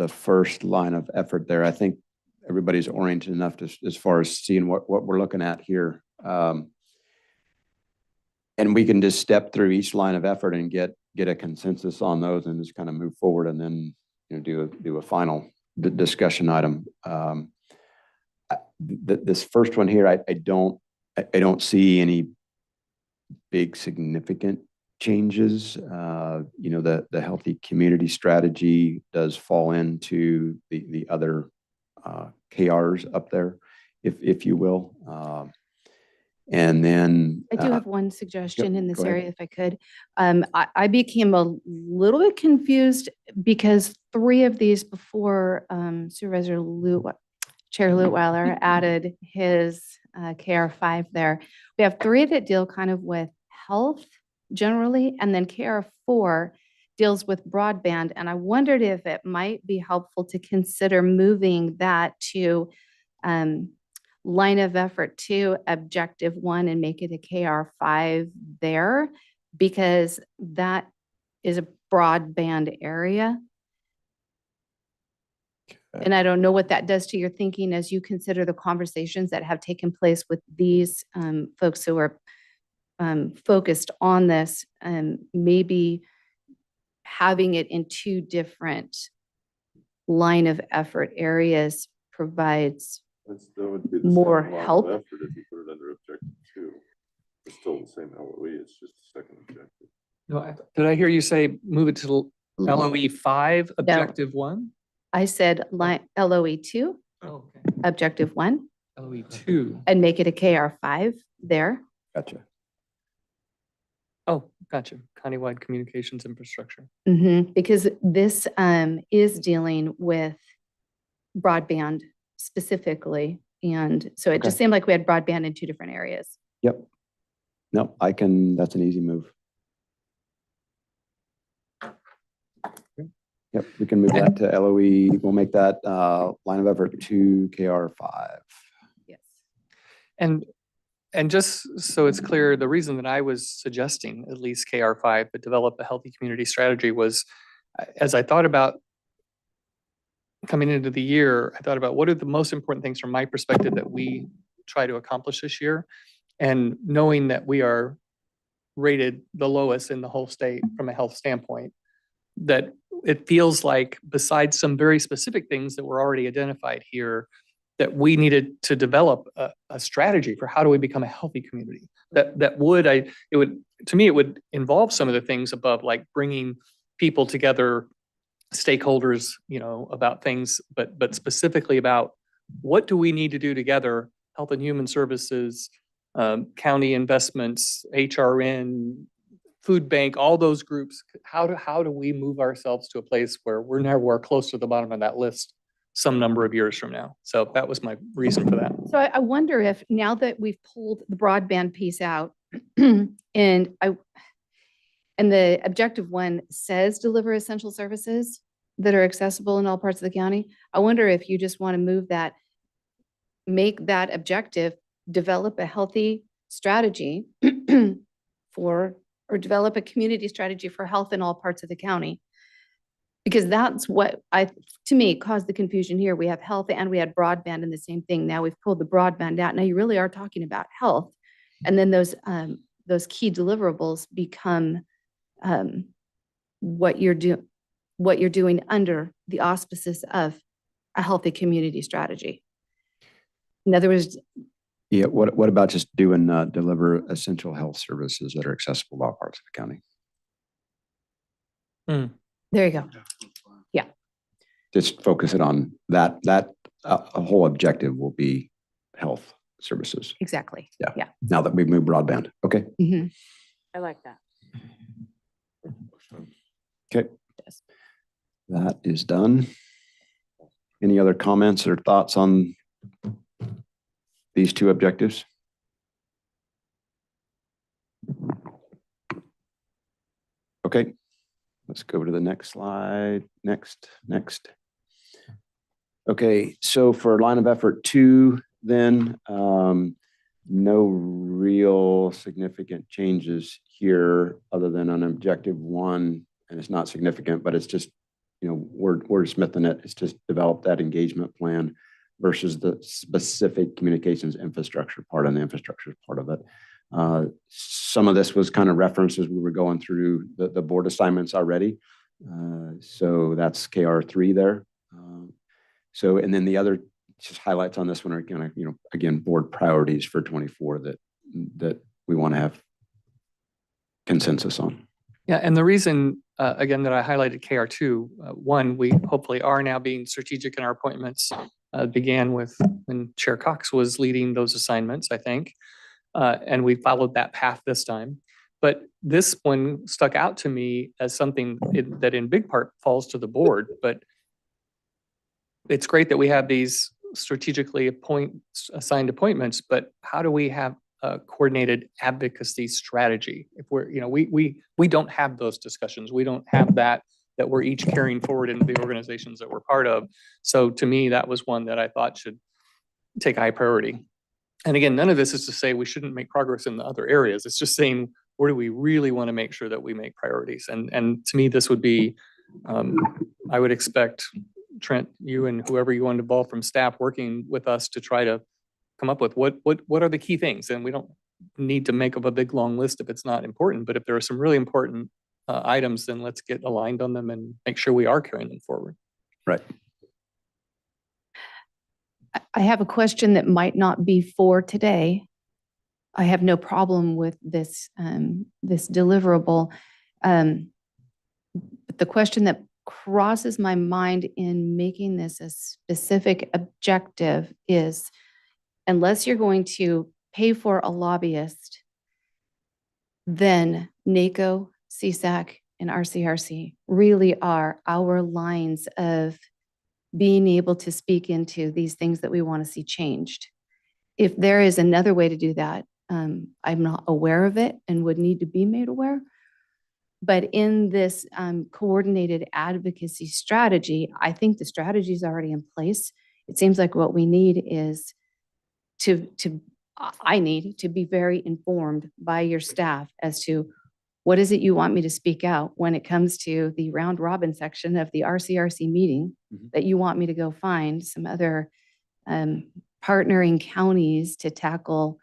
first line of effort there, I think everybody's oriented enough to, as far as seeing what we're looking at here. And we can just step through each line of effort and get a consensus on those and just kind of move forward and then, you know, do a final discussion item. This first one here, I don't see any big significant changes. You know, the healthy community strategy does fall into the other KRs up there, if you will. And then I do have one suggestion in this go ahead. area, if I could. I became a little bit confused because 3 of these before Supervisor Chair Lutweiler added his KR5 there. We have 3 that deal kind of with health generally, and then KR4 deals with broadband. And I wondered if it might be helpful to consider moving that to line of effort 2, objective 1, and make it a KR5 there, because that is a broadband area. And I don't know what that does to your thinking as you consider the conversations that have taken place with these folks who are focused on this, maybe having it in 2 different line of effort areas provides That would be the more same line of help. effort if you put it under objective 2. It's still the same LOE, it's just the second objective. No, did I hear you say move it to LOE 5, objective 1? I said LOE 2, Oh, okay. objective 1, LOE 2. and make it a KR5 there. Gotcha. Oh, gotcha. Countywide communications infrastructure. Because this is dealing with broadband specifically. And so it just seemed like we had broadband in 2 different areas. Yep. No, that's an easy move. Yep, we can move that to LOE. We'll make that line of effort 2 KR5. Yes. And just so it's clear, the reason that I was suggesting at least KR5, but develop a healthy community strategy was, as I thought about coming into the year, I thought about what are the most important things from my perspective that we try to accomplish this year. And knowing that we are rated the lowest in the whole state from a health standpoint, that it feels like besides some very specific things that were already identified here, that we needed to develop a strategy for how do we become a healthy community. To me, it would involve some of the things above, like bringing people together, stakeholders, you know, about things, but specifically about what do we need to do together, Health and Human Services, county investments, HRN, food bank, all those groups. How do we move ourselves to a place where we're close to the bottom of that list some number of years from now? So that was my reason for that. So I wonder if now that we've pulled the broadband piece out and the objective 1 says deliver essential services that are accessible in all parts of the county, I wonder if you just want to move that, make that objective, develop a healthy strategy or develop a community strategy for health in all parts of the county. Because that's what to me, caused the confusion here. We have health and we had broadband in the same thing. Now we've pulled the broadband out. Now you really are talking about health. And then those key deliverables become what you're doing under the auspices of a healthy community strategy. In other words, Yeah, what about just doing deliver essential health services that are accessible to all parts of the county? there you go. Yeah. Just focus it on that. A whole objective will be health services. Exactly. Yeah. Yeah. Now that we've moved broadband. Okay. Mhm. I like that. Okay. That is done. Any other comments or thoughts on these two objectives? Okay, let's go to the next slide. Next. Okay, so for line of effort 2, then no real significant changes here other than on objective 1, and it's not significant, but it's just, wordsmithing it. It's just develop that engagement plan versus the specific communications infrastructure part, and the infrastructure part of it. Some of this was kind of referenced as we were going through the board assignments already. So that's KR3 there. And then the other just highlights on this one are kind of, again, board priorities for 24 that we want to have consensus on. Yeah, and the reason, again, that I highlighted KR2, one, we hopefully are now being strategic in our appointments. Began with when Chair Cox was leading those assignments, I think, and we followed that path this time. But this one stuck out to me as something that in big part falls to the board, but it's great that we have these strategically assigned appointments, but how do we have a coordinated advocacy strategy? If we're, we don't have those discussions. We don't have that we're each carrying forward into the organizations that we're part of. So to me, that was one that I thought should take high priority. And again, none of this is to say we shouldn't make progress in the other areas. It's just saying, where do we really want to make sure that we make priorities? And to me, this would be, I would expect Trent, you and whoever you want to involve from staff working with us to try to come up with what are the key things. And we don't need to make up a big long list if it's not important, but if there are some really important items, then let's get aligned on them and make sure we are carrying them forward. Right. I have a question that might not be for today. I have no problem with this, this deliverable. But the question that crosses my mind in making this a specific objective is, unless you're going to pay for a lobbyist, then NACO, CSAC, and RCRC really are our lines of being able to speak into these things that we want to see changed. If there is another way to do that, I'm not aware of it and would need to be made aware. But in this coordinated advocacy strategy, I think the strategy is already in place. It seems like what we need is I need to be very informed by your staff as to what is it you want me to speak out when it comes to the round robin section of the RCRC meeting that you want me to go find some other partnering counties to tackle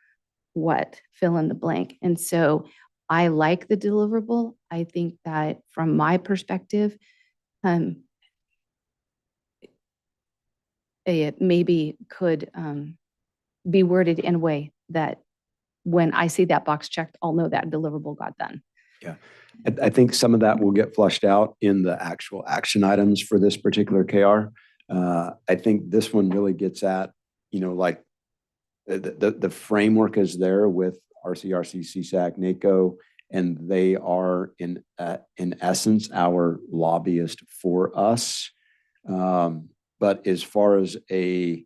what, fill in the blank. And so I like the deliverable. I think that from my perspective, it maybe could be worded in a way that when I see that box checked, I'll know that deliverable got done. Yeah, I think some of that will get flushed out in the actual action items for this particular KR. I think this one really gets at, like the framework is there with RCRC, CSAC, NACO, and they are in essence our lobbyist for us. But as far as a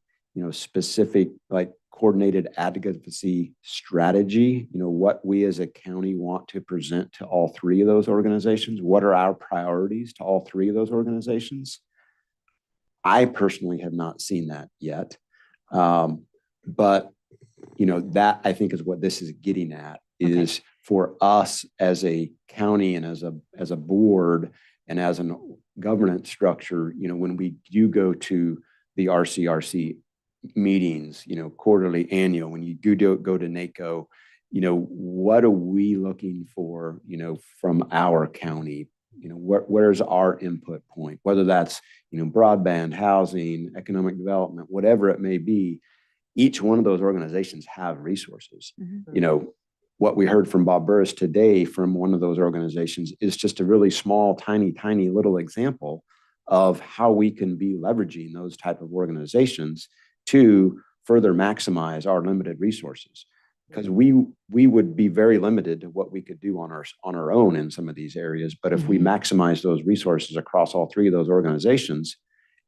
specific like coordinated advocacy strategy, what we as a county want to present to all three of those organizations, what are our priorities to all three of those organizations? I personally have not seen that yet. But that I think is what this is getting at, is for us as a county and as a board and as a governance structure, when we do go to the RCRC meetings, quarterly, annual, when you do go to NACO, what are we looking for, from our county? Where's our input point, whether that's, broadband, housing, economic development, whatever it may be. Each one of those organizations have resources. What we heard from Bob Burris today from one of those organizations is just a really small, tiny little example of how we can be leveraging those type of organizations to further maximize our limited resources. Because we would be very limited to what we could do on our own in some of these areas. But if we maximize those resources across all three of those organizations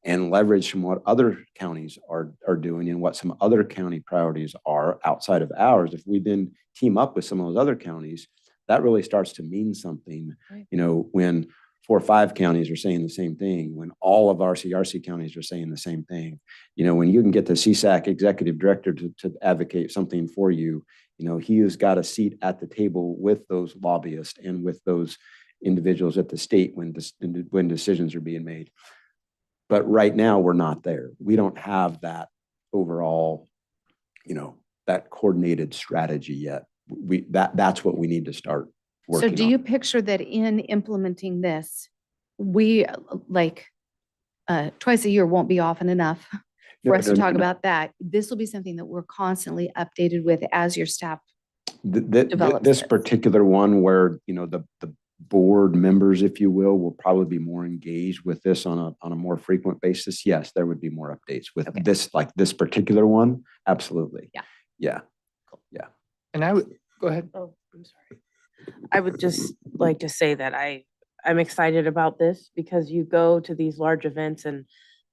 and leverage from what other counties are doing and what some other county priorities are outside of ours, if we then team up with some of those other counties, that really starts to mean something, when 4 or 5 counties are saying the same thing, when all of our CRC counties are saying the same thing, when you can get the CSAC executive director to advocate something for you, he has got a seat at the table with those lobbyists and with those individuals at the state when decisions are being made. But right now we're not there. We don't have that overall, that coordinated strategy yet. That's what we need to start working So do on. you picture that in implementing this, we twice a year won't be often enough for us to talk about that? This will be something that we're constantly updated with as your staff develops This this. particular one where, the board members, if you will probably be more engaged with this on a more frequent basis. Yes, there would be more updates with this, like this particular one. Absolutely. Yeah. And I would, go ahead. Oh, I'm sorry. I would just like to say that I'm excited about this because you go to these large events and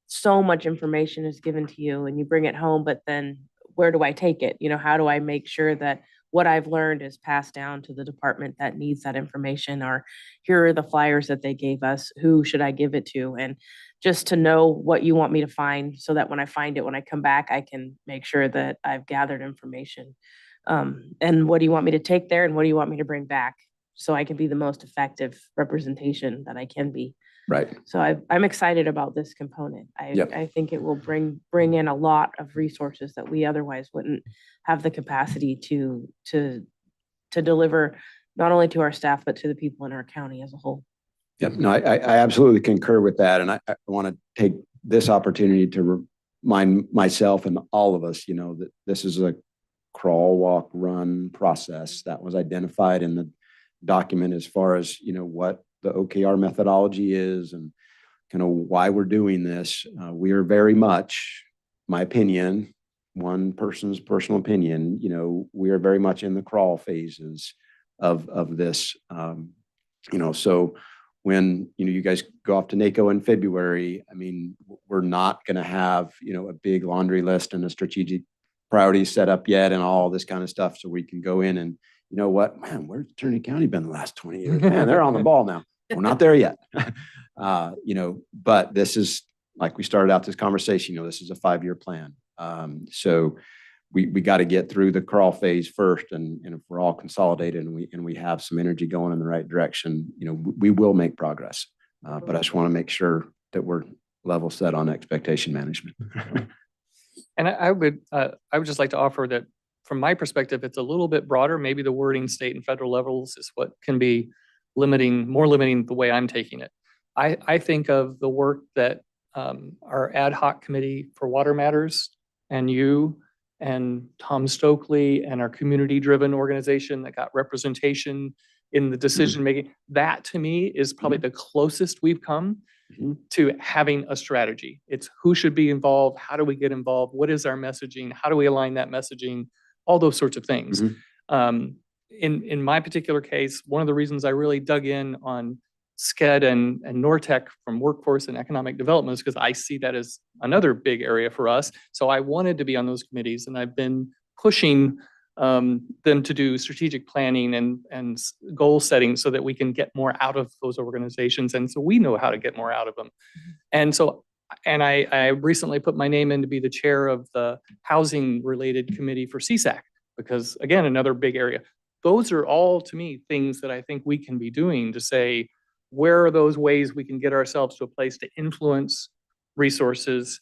so much information is given to you and you bring it home, but then where do I take it? How do I make sure that what I've learned is passed down to the department that needs that information, or here are the flyers that they gave us, who should I give it to? And just to know what you want me to find so that when I find it, when I come back, I can make sure that I've gathered information. And what do you want me to take there and what do you want me to bring back so I can be the most effective representation that I can be? Right. So I'm excited about this component. I think it will bring in a lot of resources that we otherwise wouldn't have the capacity to deliver not only to our staff, but to the people in our county as a whole. Yep. No, I absolutely concur with that. And I want to take this opportunity to remind myself and all of us, that this is a crawl, walk, run process that was identified in the document as far as, what the OKR methodology is and kind of why we're doing this. We are very much, my opinion, one person's personal opinion, we are very much in the crawl phases of this. So when, you guys go off to NACO in February, we're not going to have, a big laundry list and a strategic priorities set up yet and all this kind of stuff. So we can go in and, man, where's Trinity County been the last 20 years? Man, they're on the ball now. We're not there yet. But this is, like we started out this conversation, this is a 5-year plan. So we got to get through the crawl phase first. And if we're all consolidated and we have some energy going in the right direction, we will make progress. But I just want to make sure that we're level set on expectation management. And I would just like to offer that from my perspective, it's a little bit broader. Maybe the wording state and federal levels is what can be more limiting the way I'm taking it. I think of the work that our ad hoc committee for water matters and you and Tom Stokely and our community-driven organization that got representation in the decision-making. That to me is probably the closest we've come to having a strategy. It's who should be involved, how do we get involved, what is our messaging, how do we align that messaging, all those sorts of things. In my particular case, one of the reasons I really dug in on SCED and NORTEC from workforce and economic development is because I see that as another big area for us. So I wanted to be on those committees and I've been pushing them to do strategic planning and goal setting so that we can get more out of those organizations. And so we know how to get more out of them. And I recently put my name in to be the chair of the housing related committee for CSAC, because again, another big area. Those are all to me things that I think we can be doing to say, where are those ways we can get ourselves to a place to influence resources,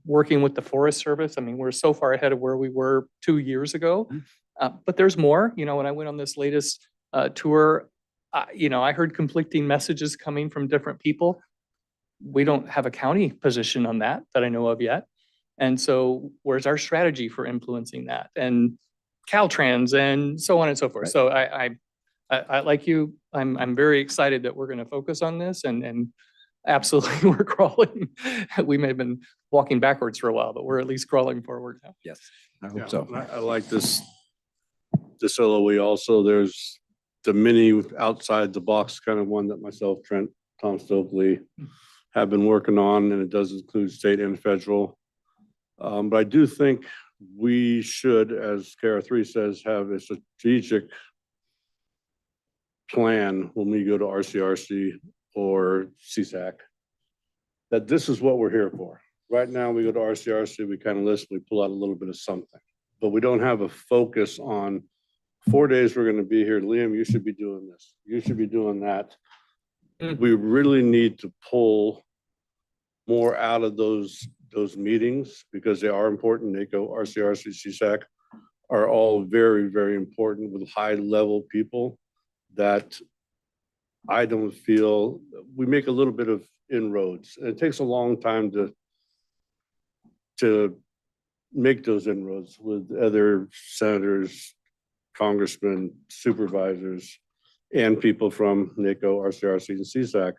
working with the Forest Service. We're so far ahead of where we were 2 years ago, but there's more. When I went on this latest tour, I heard conflicting messages coming from different people. We don't have a county position on that I know of yet. And so where's our strategy for influencing that? And Caltrans and so on and so forth. Right. So I like you, I'm very excited that we're going to focus on this and absolutely, we're crawling. We may have been walking backwards for a while, but we're at least crawling forward now. Yes, I Yeah, hope so. and I like this LOE also. There's the mini outside the box kind of one that myself, Trent, Tom Stokely have been working on, and it does include state and federal. But I do think we should, as KR3 says, have a strategic plan when we go to RCRC or CSAC, that this is what we're here for. Right now, we go to RCRC, we kind of listen, we pull out a little bit of something, but we don't have a focus on 4 days we're going to be here. Liam, you should be doing this. You should be doing that. We really need to pull more out of those meetings because they are important. NACO, RCRC, CSAC are all very, very important with high level people that I don't feel we make a little bit of inroads. And it takes a long time to make those inroads with other senators, congressmen, supervisors, and people from NACO, RCRC, and CSAC.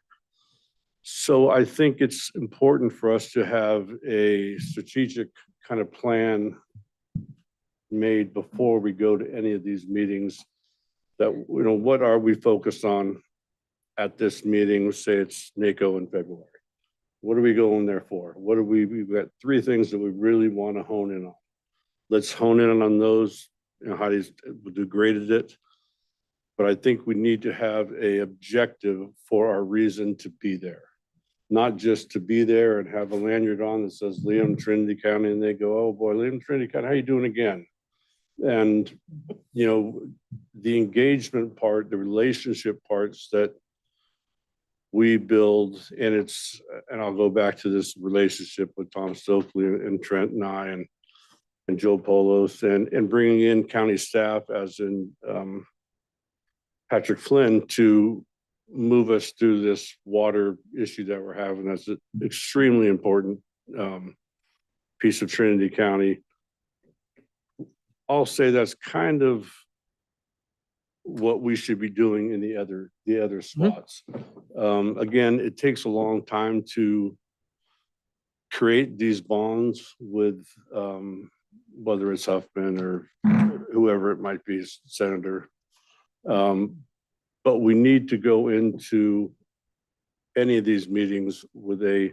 So I think it's important for us to have a strategic kind of plan made before we go to any of these meetings that, you know, what are we focused on at this meeting? Say it's NACO in February. What are we going there for? What are we've got 3 things that we really want to hone in on. Let's hone in on those. You know, Heidi's graded it. But I think we need to have a objective for our reason to be there. Not just to be there and have a lanyard on that says Liam, Trinity County, and they go, oh boy, Liam, Trinity County, how you doing again? And, you know, the engagement part, the relationship parts that we build, and I'll go back to this relationship with Tom Stokely and Trent and I and Joe Polos and bringing in county staff as in Patrick Flynn to move us through this water issue that we're having. That's an extremely important piece of Trinity County. I'll say that's kind of what we should be doing in the other spots. Again, it takes a long time to create these bonds with whether it's Huffman or whoever it might be, Senator. But we need to go into any of these meetings with a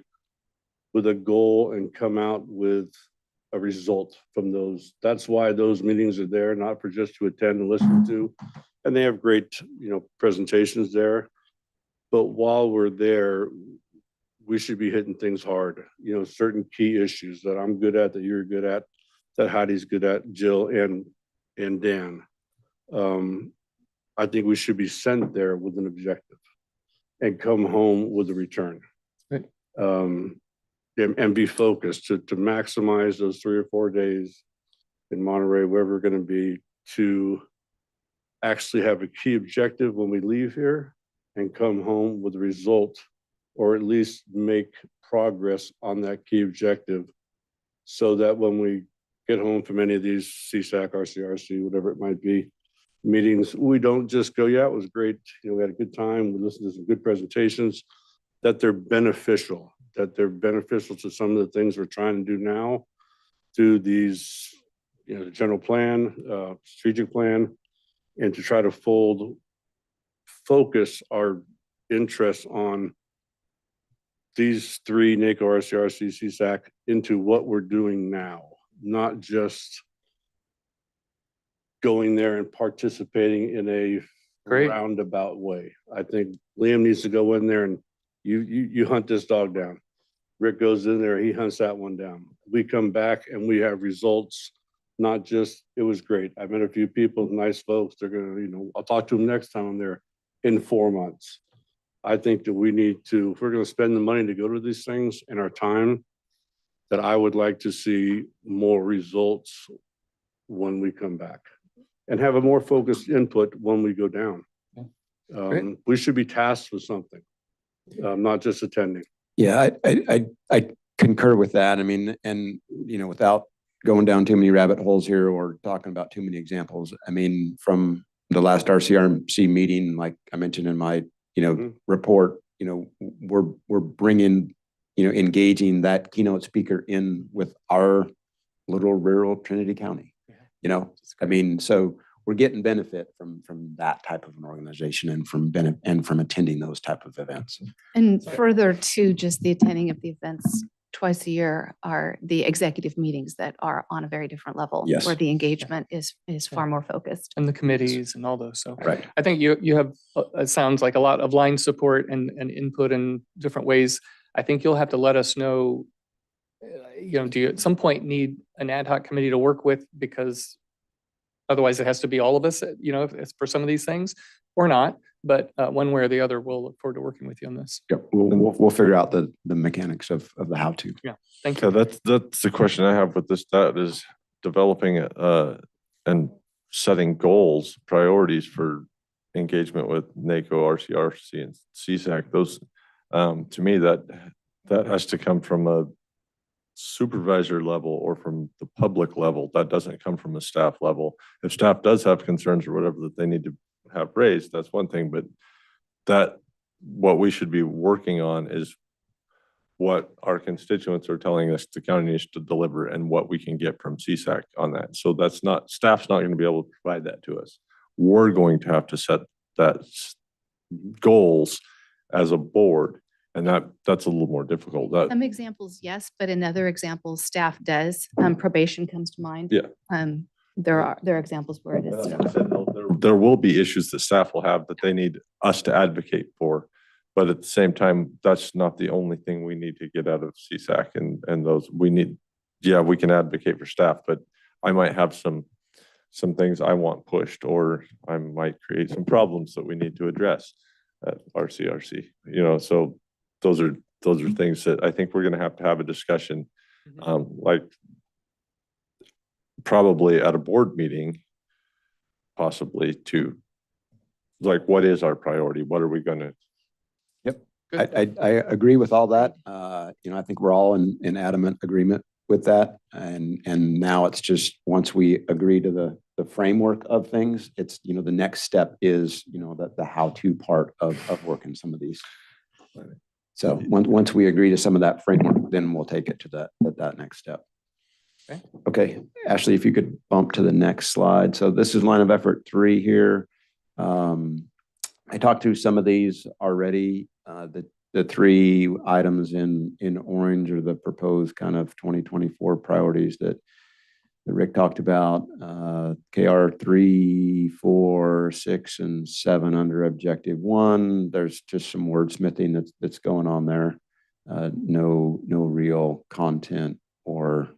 goal and come out with a result from those. That's why those meetings are there, not for just to attend and listen to. And they have great, you know, presentations there. But while we're there, we should be hitting things hard. You know, certain key issues that I'm good at, that you're good at, that Heidi's good at, Jill and Dan. I think we should be sent there with an objective and come home with a return. Right. And be focused to maximize those 3 or 4 days in Monterey, wherever we're going to be, to actually have a key objective when we leave here and come home with a result, or at least make progress on that key objective, so that when we get home from any of these CSAC, RCRC, whatever it might be, meetings, we don't just go, yeah, it was great. You know, we had a good time. We listened to some good presentations, that they're beneficial to some of the things we're trying to do now through these, you know, the general plan, strategic plan, and to try to focus our interests on these 3, NACO, RCRC, CSAC, into what we're doing now, not just going there and participating in a roundabout way. I think Liam needs to go in there and you hunt this dog down. Rick goes in there, he hunts that one down. We come back and we have results, not just, it was great. I met a few people, nice folks. They're going to, you know, I'll talk to them next time I'm there in 4 months. I think that we need to, if we're going to spend the money to go to these things and our time, that I would like to see more results when we come back and have a more focused input when we go down. We should be tasked with something, not just attending. Yeah, I concur with that. I mean, and, you know, without going down too many rabbit holes here or talking about too many examples, I mean, from the last RCRC meeting, like I mentioned in my, you know, report, you know, we're bringing, you know, engaging that keynote speaker in with our little rural Trinity County. You know, I mean, so we're getting benefit from that type of an organization and from attending those type of events. And further to just the attending of the events twice a year are the executive meetings that are on a very different level. Yes. Where the engagement is far more focused. And the committees and all those. So Right. I think you have, it sounds like a lot of line support and input in different ways. I think you'll have to let us know, you know, do you at some point need an ad hoc committee to work with? Because otherwise it has to be all of us, you know, if it's for some of these things or not. But one way or the other, we'll look forward to working with you on this. Yep. We'll figure out the mechanics of the how to. Yeah. Thank you. Yeah, that's the question I have with this, that is developing and setting goals, priorities for engagement with NACO, RCRC, and CSAC. Those, to me, that has to come from a supervisor level or from the public level. That doesn't come from a staff level. If staff does have concerns or whatever that they need to have raised, that's one thing, but that what we should be working on is what our constituents are telling us the county needs to deliver and what we can get from CSAC on that. So that's not, staff's not going to be able to provide that to us. We're going to have to set that goals as a board. And that's a little more difficult. Some examples, yes, but in other examples, staff does. Probation comes to mind. Yeah. There are examples where it is. There will be issues that staff will have that they need us to advocate for. But at the same time, that's not the only thing we need to get out of CSAC and those we need. Yeah, we can advocate for staff, but I might have some things I want pushed, or I might create some problems that we need to address at RCRC, you know, so those are things that I think we're going to have a discussion, like probably at a board meeting, possibly to like, what is our priority? What are we going to? Yep. I agree with all that. You know, I think we're all in adamant agreement with that. And now it's just, once we agree to the framework of things, it's, you know, the next step is, you know, the how-to part of working some of these. So once we agree to some of that framework, then we'll take it to that next step. Okay, Ashley, if you could bump to the next slide. So this is line of effort 3 here. I talked through some of these already. The 3 items in orange are the proposed kind of 2024 priorities that Rick talked about. KR 3, 4, 6, and 7 under objective 1. There's just some wordsmithing that's going on there. No real content or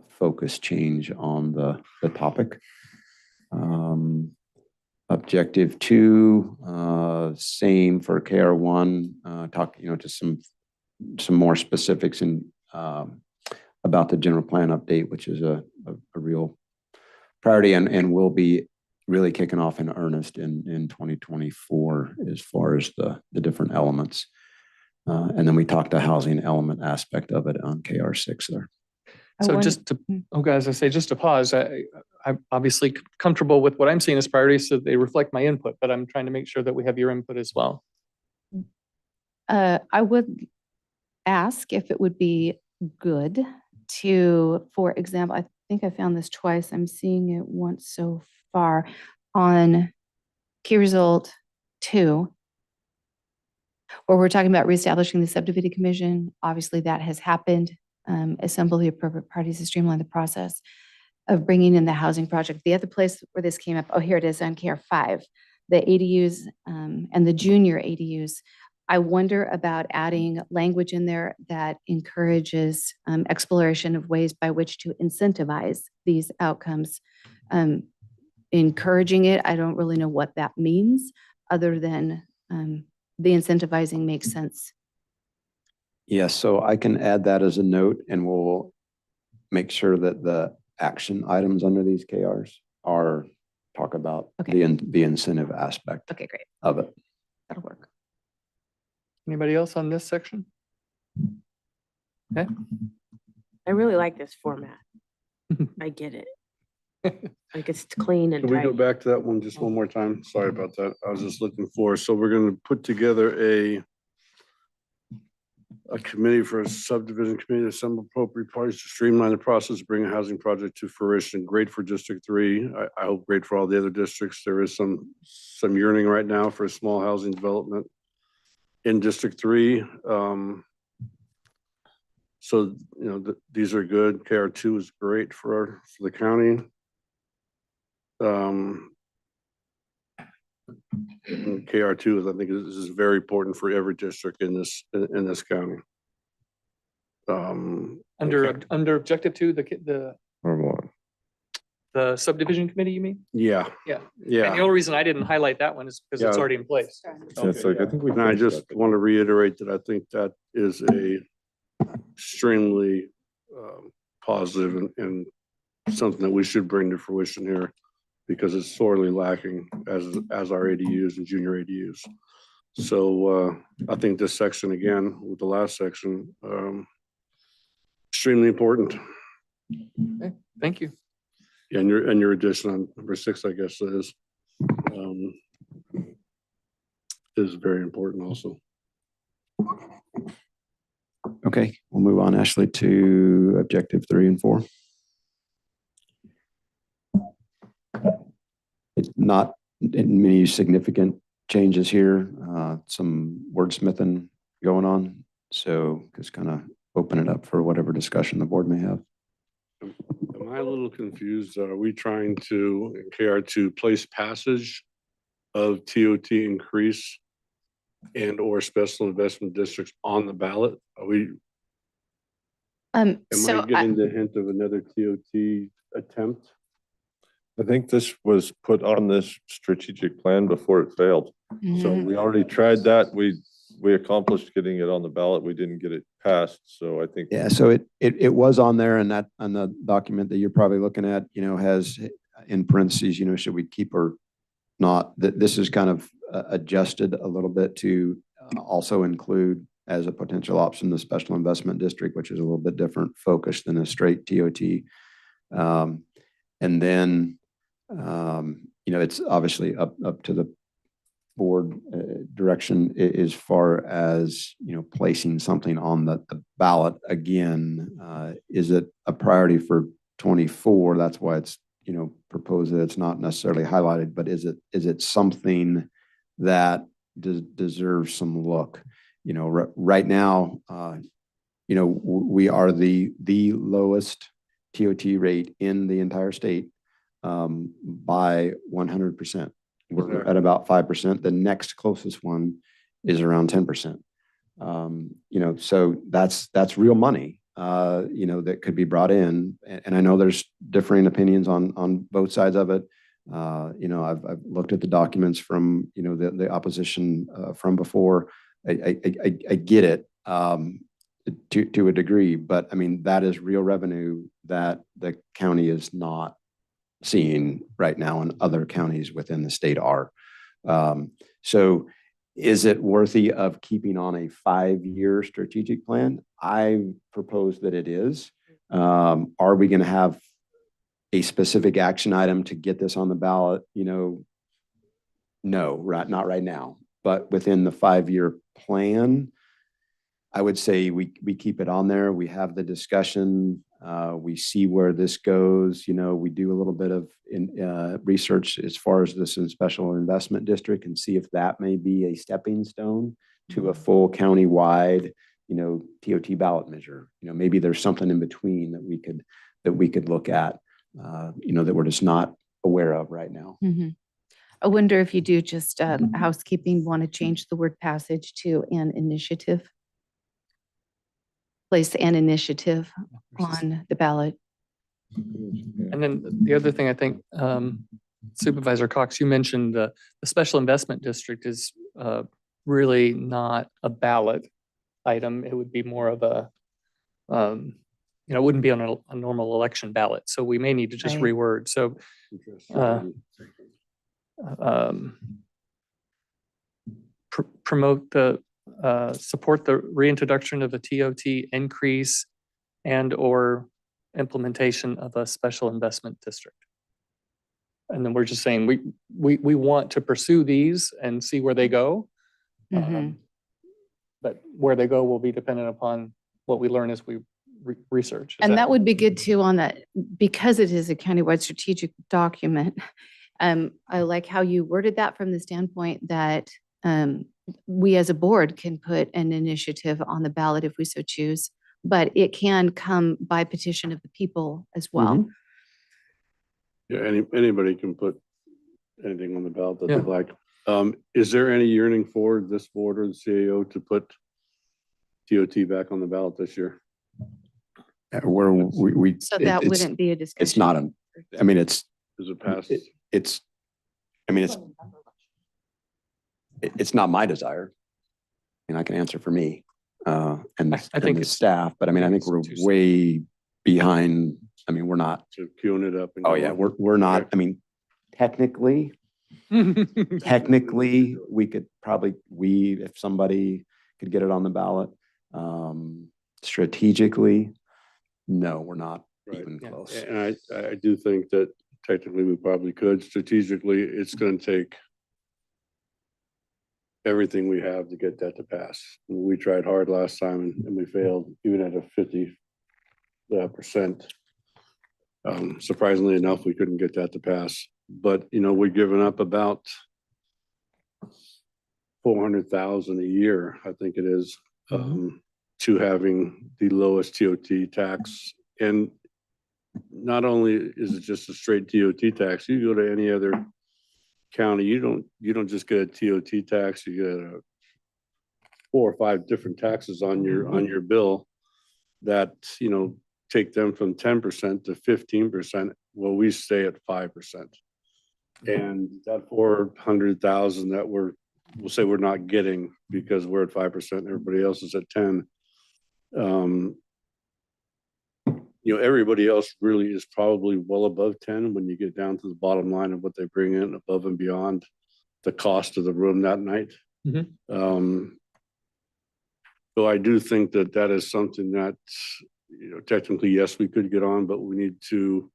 focus change on the topic. Objective 2, same for KR 1. Talk, you know, to some more specifics in about the general plan update, which is a real priority and will be really kicking off in earnest in 2024 as far as the different elements. And then we talked the housing element aspect of it on KR 6 there. So just to, as I say, just to pause, I'm obviously comfortable with what I'm seeing as priorities, so they reflect my input, but I'm trying to make sure that we have your input as well. I would ask if it would be good to, for example, I think I found this twice. I'm seeing it once so far on key result 2, where we're talking about reestablishing the subdivision commission. Obviously that has happened. Assemble the appropriate parties to streamline the process of bringing in the housing project. The other place where this came up, oh, here it is on KR 5, the ADUs and the junior ADUs. I wonder about adding language in there that encourages exploration of ways by which to incentivize these outcomes. Encouraging it, I don't really know what that means, other than the incentivizing makes sense. Yes, so I can add that as a note, and we'll make sure that the action items under these KRs are talk about the incentive aspect. Okay, great. Of it. That'll work. Anybody else on this section? Okay. I really like this format. I get it. Like, it's clean and Can we go tight. back to that one just one more time? Sorry about that. I was just looking for, so we're going to put together a a committee for a subdivision committee to assemble appropriate parties to streamline the process, bring a housing project to fruition. Great for District 3. I hope great for all the other districts. There is some yearning right now for a small housing development in District 3. So, these are good. KR2 is great for the county. KR2 is, I think, this is very important for every district in this county. Under objective 2, the subdivision committee, you mean? Yeah. Yeah. And the only reason I didn't highlight that one is because it's Yeah. already in place. It's like, I think we. And I just want to reiterate that I think that is a extremely positive and something that we should bring to fruition here, because it's sorely lacking as our ADUs and junior ADUs. So I think this section, again, with the last section, extremely important. Okay, thank you. Yeah, and your addition on number 6, I guess, is very important also. Okay, we'll move on, Ashley, to objective 3 and 4. It's not many significant changes here, some wordsmithing going on. So just kind of open it up for whatever discussion the board may have. Am I a little confused? Are we trying to, in KR2, place passage of TOT increase and or special investment districts on the ballot? Are we, am I getting the hint of another TOT attempt? I think this was put on this strategic plan before it failed. So we already tried that. We accomplished getting it on the ballot. We didn't get it passed. So I think. Yeah, so it was on there, and that on the document that you're probably looking at, has in parentheses, should we keep or not? This is kind of adjusted a little bit to also include as a potential option the special investment district, which is a little bit different focus than a straight TOT. And then it's obviously up to the board direction as far as, placing something on the ballot. Again, is it a priority for 24? That's why it's, proposed that it's not necessarily highlighted, but is it something that deserves some look? Right now, we are the lowest TOT rate in the entire state by 100%. We're at about 5%. The next closest one is around 10%. So that's real money, that could be brought in. And I know there's differing opinions on both sides of it. I've looked at the documents from, the opposition from before. I get it to a degree, but I mean, that is real revenue that the county is not seeing right now, and other counties within the state are. So is it worthy of keeping on a 5-year strategic plan? I propose that it is. Are we going to have a specific action item to get this on the ballot? No, not right now. But within the 5-year plan, I would say we keep it on there. We have the discussion. We see where this goes. We do a little bit of research as far as this in special investment district, and see if that may be a stepping stone to a full county-wide, TOT ballot measure. Maybe there's something in between that we could look at, that we're just not aware of right now. Mm-hmm. I wonder if you do just housekeeping, want to change the word passage to an initiative. Place an initiative on the ballot. And then the other thing, I think, Supervisor Cox, you mentioned the special investment district is really not a ballot item. It would be more of a, it wouldn't be on a normal election ballot. So we may need to just Right. reword. So promote the support the reintroduction of a TOT increase and or implementation of a special investment district. And then we're just saying we want to pursue these and see where they go. Mm-hmm. but where they go will be dependent upon what we learn as we research. Is And that would be good too on that, because it is a countywide strategic document. I like how you worded that from the standpoint that we as a board can put an initiative on the ballot if we so choose, but it can come by petition of the people as well. Yeah, anybody can put anything on the ballot that Yeah. they like. Is there any yearning for this board or the CAO to put TOT back on the ballot this year? Where we. So that wouldn't be a discussion. It's not I mean, Is it passed? it's not my desire. And I can answer for me, and I think the it's- staff, but I mean, I think it's we're too soon. way behind. I mean, we're not, So queuing it up. and oh yeah, going? we're not, I mean, technically, we could probably, if somebody could get it on the ballot, strategically, no, we're not Right. even Yeah. close. And I do think that technically we probably could. Strategically, it's going to take everything we have to get that to pass. We tried hard last time and we failed, even at a 50%. Surprisingly enough, we couldn't get that to pass. But, you know, we're giving up about 400,000 a year, I think it is, to having the lowest TOT tax. And not only is it just a straight TOT tax, you go to any other county, you don't just get a TOT tax, you get 4 or 5 different taxes on your bill that, you know, take them from 10% to 15%. Well, we stay at 5%. And that 400,000 that we'll say we're not getting because we're at 5%, everybody else is at 10. You know, everybody else really is probably well above 10 when you get down to the bottom line of what they bring in above and beyond the cost of the room that night. So I do think that that is something that, you know, technically, yes, we could get on, but we need to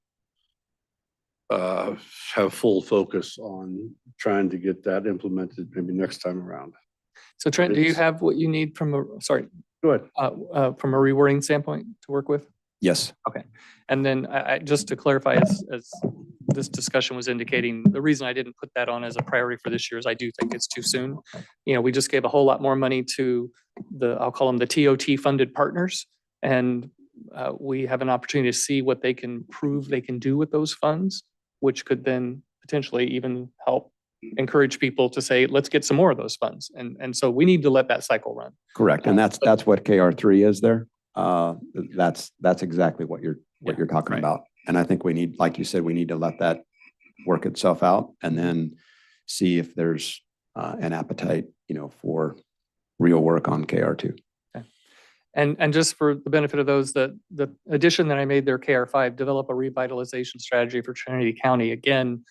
have full focus on trying to get that implemented maybe next time around. So Trent, do you have what you need from a, sorry, Go ahead. from a rewording standpoint to work with? Yes. Okay. And then I just to clarify, as this discussion was indicating, the reason I didn't put that on as a priority for this year is I do think it's too soon. You know, we just gave a whole lot more money to I'll call them the TOT funded partners. And we have an opportunity to see what they can prove they can do with those funds, which could then potentially even help encourage people to say, let's get some more of those funds. And so we need to let that cycle run. Correct. And that's what KR3 is there. That's exactly what you're talking right. about. And I think we need, like you said, we need to let that work itself out and then see if there's an appetite, you know, for real work on KR2. Okay. And just for the benefit of those, the addition that I made there, KR5, develop a revitalization strategy for Trinity County. Again,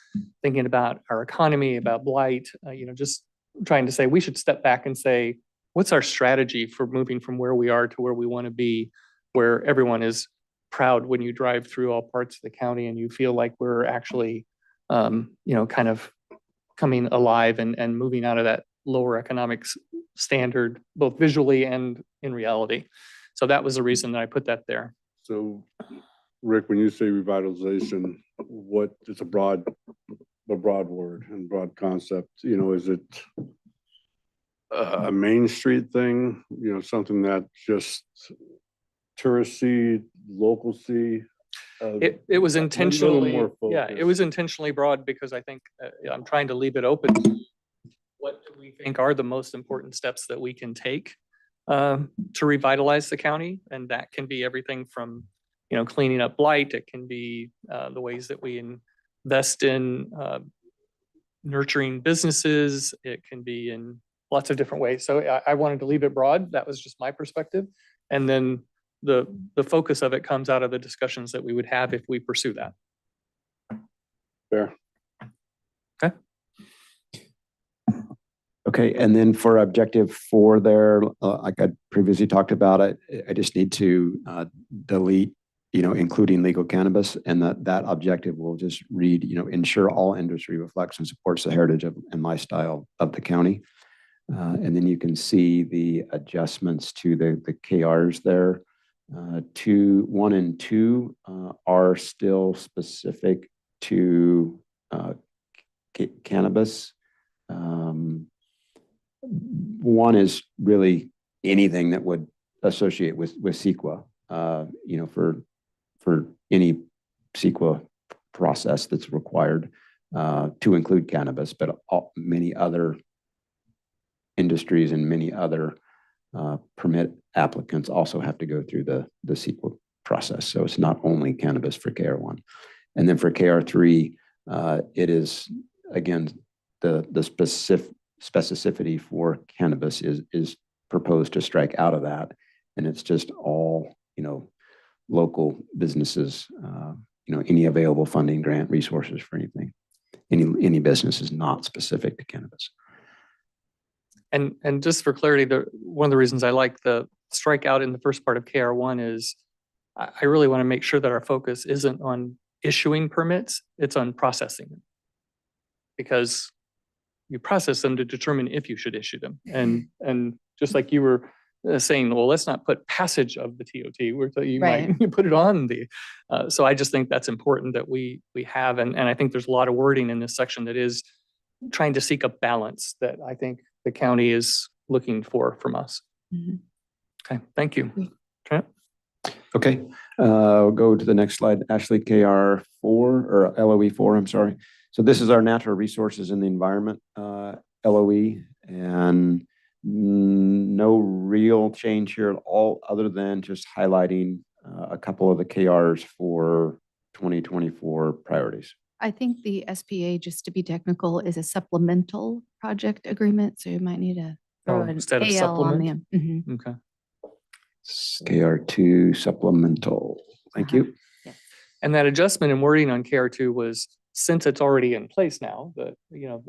thinking about our economy, about blight, you know, just trying to say we should step back and say, what's our strategy for moving from where we are to where we want to be, where everyone is proud when you drive through all parts of the county and you feel like we're actually, you know, kind of coming alive and moving out of that lower economic standard, both visually and in reality. So that was the reason that I put that there. So, Rick, when you say revitalization, what is a broad word and broad concept? You know, is it a Main Street thing? You know, something that just touristy, local-y? It was intentionally, more yeah, it was intentionally broad because I think I'm trying to leave it open. What do we think are the most important steps that we can take to revitalize the county? And that can be everything from, you know, cleaning up blight. It can be the ways that we invest in nurturing businesses. It can be in lots of different ways. So I wanted to leave it broad. That was just my perspective. And then the focus of it comes out of the discussions that we would have if we pursue that. Fair. Okay. Okay, and then for objective 4 there, like I previously talked about, I just need to delete, you know, including legal cannabis, and that objective will just read, you know, ensure all industry reflects and supports the heritage and lifestyle of the county. And then you can see the adjustments to the KRs there. 1 and 2 are still specific to cannabis. 1 is really anything that would associate with CEQA, for any CEQA process that's required to include cannabis, but many other industries and many other permit applicants also have to go through the CEQA process. So it's not only cannabis for KR1. And then for KR3, it is, again, the specificity for cannabis is proposed to strike out of that. And it's just all, local businesses, any available funding, grant, resources for anything. Any business is not specific to cannabis. And just for clarity, one of the reasons I like the strikeout in the first part of KR1 is I really want to make sure that our focus isn't on issuing permits, it's on processing them. Because you process them to determine if you should issue them. And just like you were saying, well, let's not put passage of the TOT, you Right. might put it on the, so I just think that's important that we have, and I think there's a lot of wording in this section that is trying to seek a balance that I think the county is looking for from us. Mhm. Okay, thank you. Trent? Okay, we'll go to the next slide. Ashley, KR4 or LOE4, I'm sorry. So this is our natural resources in the environment, LOE, and no real change here at all other than just highlighting a couple of the KRs for 2024 priorities. I think the SPA, just to be technical, is a supplemental project agreement, so you might need to throw an instead of AL on the supplement? end. Mhm. Okay. KR2 supplemental. Thank you. And that adjustment in wording on KR2 was, since it's already in place now, that, a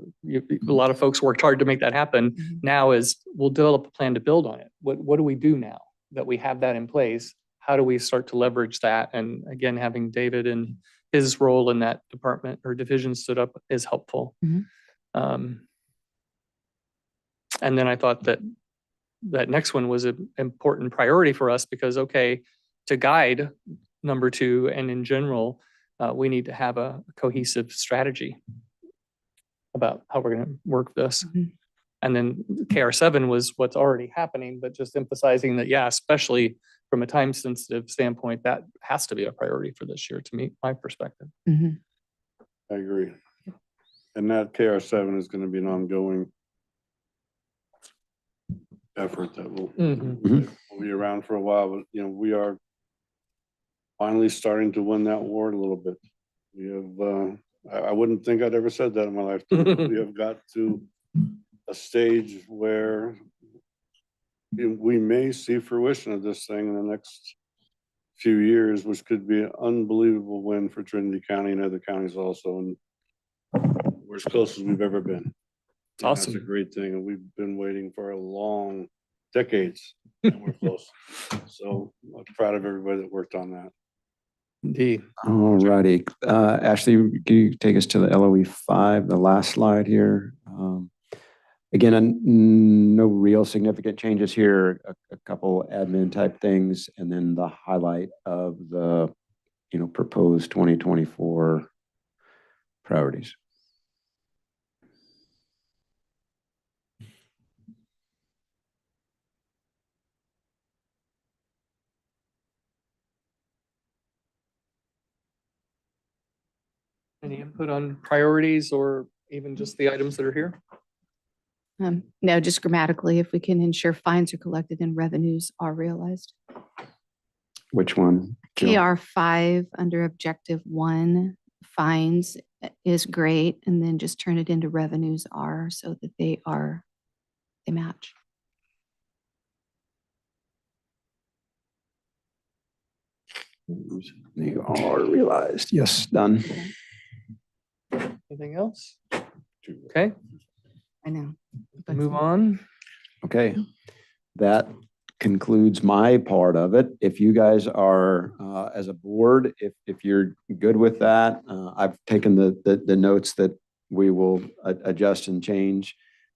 lot of folks worked hard to make that happen. Mhm. Now is we'll develop a plan to build on it. What do we do now that we have that in place? How do we start to leverage that? And again, having David and his role in that department or division stood up is helpful. Mhm. And then I thought that next one was an important priority for us because, okay, to guide number 2 and in general, we need to have a cohesive strategy about how we're going to work this. Mhm. And then KR7 was what's already happening, but just emphasizing that, yeah, especially from a time sensitive standpoint, that has to be a priority for this year to meet my perspective. Mhm. I agree. And that KR7 is going to be an ongoing effort that will be around for a while, but we are finally starting to win that war a little bit. We have, I wouldn't think I'd ever said that in my lifetime. We have got to a stage where we may see fruition of this thing in the next few years, which could be an unbelievable win for Trinity County and other counties also. And we're as close as we've ever been. And Awesome. that's a great thing. And we've been waiting for a long decades and we're close. So I'm proud of everybody that worked on that. Indeed. All righty. Ashley, can you take us to the LOE5, the last slide here? Again, no real significant changes here, a couple admin type things, and then the highlight of the, proposed 2024 priorities. Any input on priorities or even just the items that are here? No, just grammatically, if we can ensure fines are collected and revenues are realized. Which one? Jill? KR5 under objective 1, fines is great, and then just turn it into revenues are so that they match. They are realized. Yes, done. Anything else? Okay, I know. move on. Okay, that concludes my part of it. If you guys are, as a board, if you're good with that, I've taken the notes that we will adjust and change.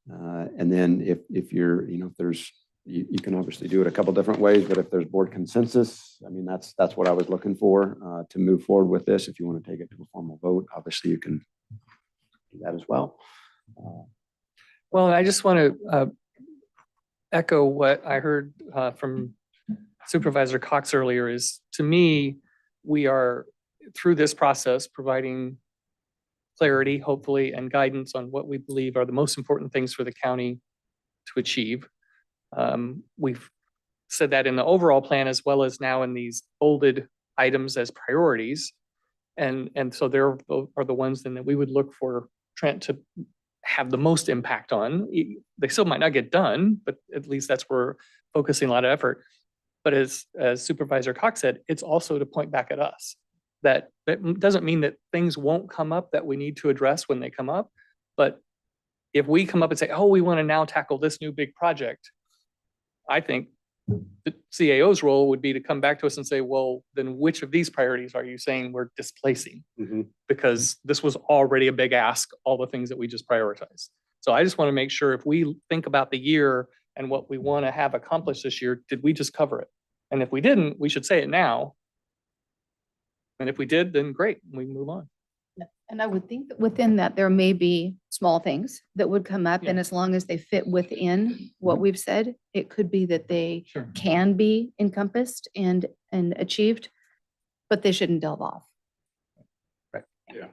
And then if you're, if there's, you can obviously do it a couple different ways, but if there's board consensus, I mean, that's what I was looking for to move forward with this. If you want to take it to a formal vote, obviously you can do that as well. Well, I just want to echo what I heard from Supervisor Cox earlier is, to me, we are through this process providing clarity, hopefully, and guidance on what we believe are the most important things for the county to achieve. We've said that in the overall plan as well as now in these bolded items as priorities. And so there are the ones then that we would look for Trent to have the most impact on. They still might not get done, but at least that's where we're focusing a lot of effort. But as Supervisor Cox said, it's also to point back at us. That doesn't mean that things won't come up that we need to address when they come up. But if we come up and say, oh, we want to now tackle this new big project, I think the CAO's role would be to come back to us and say, well, then which of these priorities are you saying we're displacing? Because this was already a big ask, all the things that we just prioritized. So I just want to make sure if we think about the year and what we want to have accomplished this year, did we just cover it? And if we didn't, we should say it now. And if we did, then great, we can move on. And I would think that within that, there may be small things that would come up. Yeah. And as long as they fit within what we've said, it could be that they Sure. can be encompassed and achieved, but they shouldn't delve off. Yeah,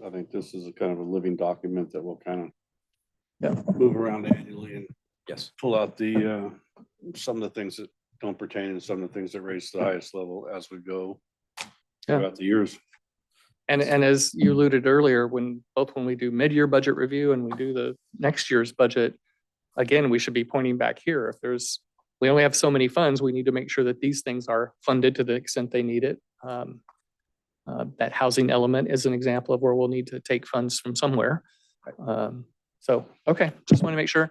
I think this is a kind of a living document that will kind Yeah. of move around annually and Yes. pull out the, some of the things that don't pertain and some of the things that raise to the highest level as we go Yeah. throughout the years. And as you alluded earlier, when we do mid-year budget review and we do the next year's budget, again, we should be pointing back here. If we only have so many funds, we need to make sure that these things are funded to the extent they need it. That housing element is an example of where we'll need to take funds from somewhere. So, okay, just want to make sure.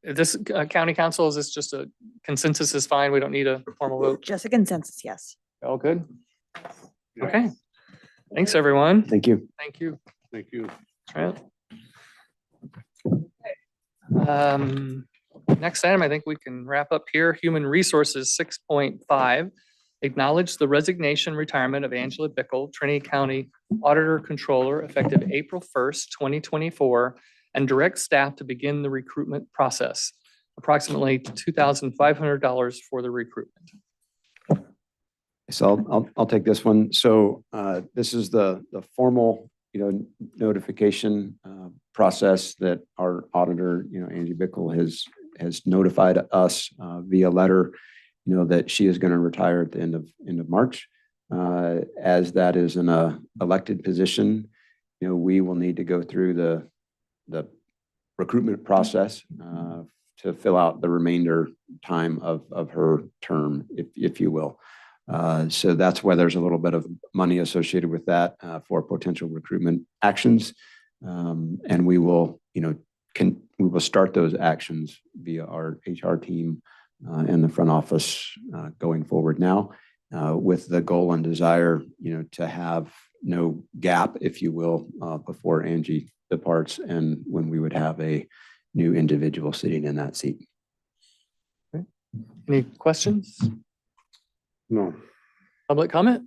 This county council, is this just a consensus is fine? We don't need a formal vote? Just a consensus, yes. All good? Okay. Thanks, everyone. Thank you. Thank you, Thank you. Trent. Next item, I think we can wrap up here. Human Resources 6.5. Acknowledge the resignation retirement of Angela Bickle, Trinity County Auditor Controller, effective April 1st, 2024, and direct staff to begin the recruitment process. Approximately $2,500 for the recruitment. So I'll take this one. So this is the formal, notification process that our auditor, Angie Bickle has notified us via letter, that she is going to retire at the end of March. As that is an elected position, we will need to go through the recruitment process to fill out the remainder time of her term, if you will. So that's why there's a little bit of money associated with that for potential recruitment actions. And we will, we will start those actions via our HR team and the front office going forward now with the goal and desire, to have no gap, if you will, before Angie departs and when we would have a new individual sitting in that seat. Okay. Any questions? No. Public comment?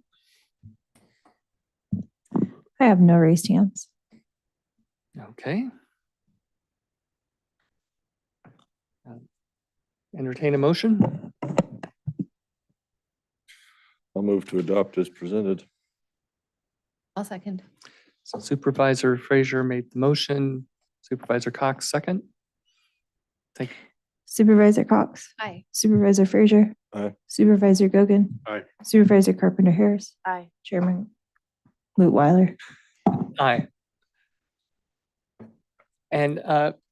I have no raised hands. Okay. Entertain a motion? I'll move to adopt as presented. I'll second. So Supervisor Frazier made the motion. Supervisor Cox, second. Thank you. Supervisor Cox. Aye. Supervisor Frazier. Aye. Supervisor Gogan. Aye. Supervisor Carpenter Harris. Aye. Chairman Lutweiler. Aye. And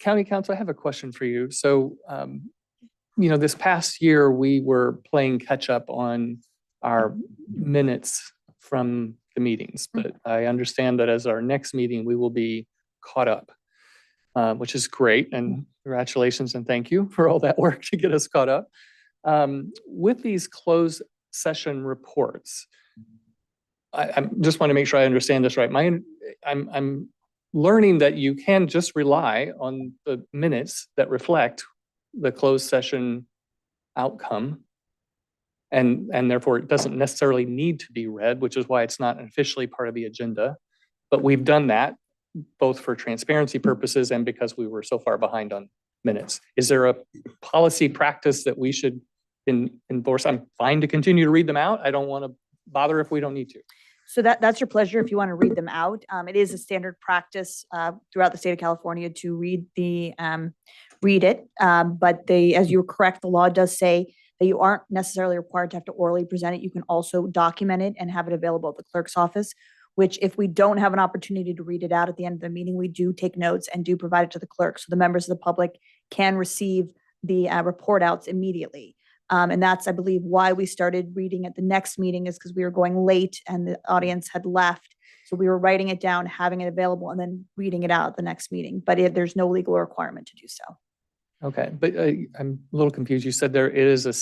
County Council, I have a question for you. So, this past year, we were playing catch up on our minutes from the meetings, but I understand that as our next meeting, we will be caught up, which is great. And congratulations and thank you for all that work to get us caught up. With these closed session reports, I just want to make sure I understand this right. I'm learning that you can just rely on the minutes that reflect the closed session outcome. And therefore it doesn't necessarily need to be read, which is why it's not officially part of the agenda. But we've done that both for transparency purposes and because we were so far behind on minutes. Is there a policy practice that we should enforce? I'm fine to continue to read them out. I don't want to bother if we don't need to. So that's your pleasure if you want to read them out. It is a standard practice throughout the state of California to read it. But as you were correct, the law does say that you aren't necessarily required to have to orally present it. You can also document it and have it available at the clerk's office, which if we don't have an opportunity to read it out at the end of the meeting, we do take notes and do provide it to the clerk. So the members of the public can receive the report outs immediately. And that's, I believe, why we started reading at the next meeting, is because we were going late and the audience had left. So we were writing it down, having it available, and then reading it out at the next meeting. But there's no legal requirement to do so. Okay, but I'm a little confused. You said there is a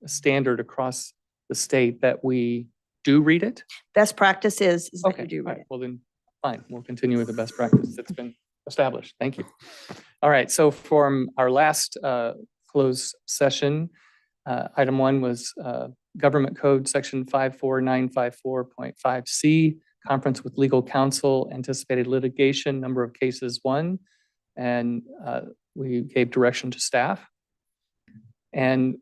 standard across the state that we do read it? Best practice is that Okay, you do all read right, it. well then, fine, we'll continue with the best practice that's been established. Thank you. All right, so from our last closed session, item 1 was Government Code Section 54954.5C, conference with legal counsel, anticipated litigation, number of cases 1, and we gave direction to staff. And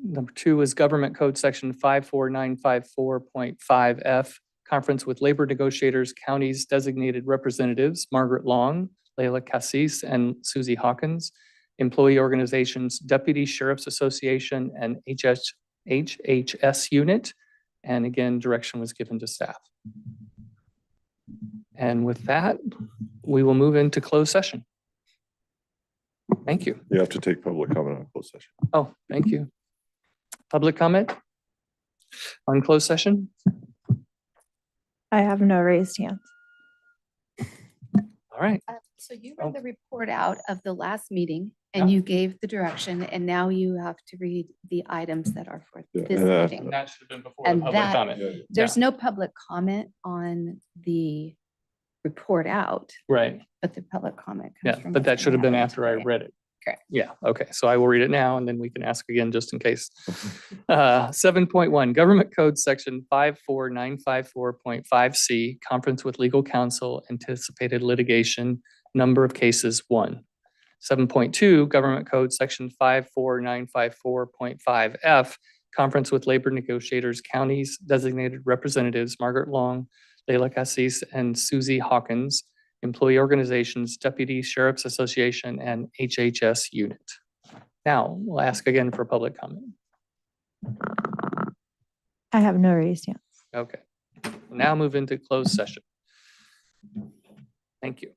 number 2 is Government Code Section 54954.5F, conference with labor negotiators, counties, designated representatives, Margaret Long, Leila Cassis, and Susie Hawkins, employee organizations, Deputy Sheriff's Association, and HHS unit. And again, direction was given to staff. And with that, we will move into closed session. Thank you. You have to take public comment on closed session. Oh, thank you. Public comment on closed session? I have no raised hands. All right. So you Oh. read the report out of the last meeting and Yeah. you gave the direction, and now you have to read the items that are for Yeah, this and, meeting. That should have been before And the public that- comment. There's no public comment on the report out, Right. but the public comment comes Yeah, from. but that what's should have gonna been happen after I today. read it. Correct. Yeah, okay, so I will read it now and then we can ask again just in case. 7.1, Government Code Section 54954.5C, conference with legal counsel, anticipated litigation, number of cases 1. 7.2, Government Code Section 54954.5F, conference with labor negotiators, counties, designated representatives, Margaret Long, Leila Cassis, and Susie Hawkins, employee organizations, Deputy Sheriff's Association, and HHS unit. Now, we'll ask again for public comment. I have no raised hands. Okay, we'll now move into closed session. Thank you.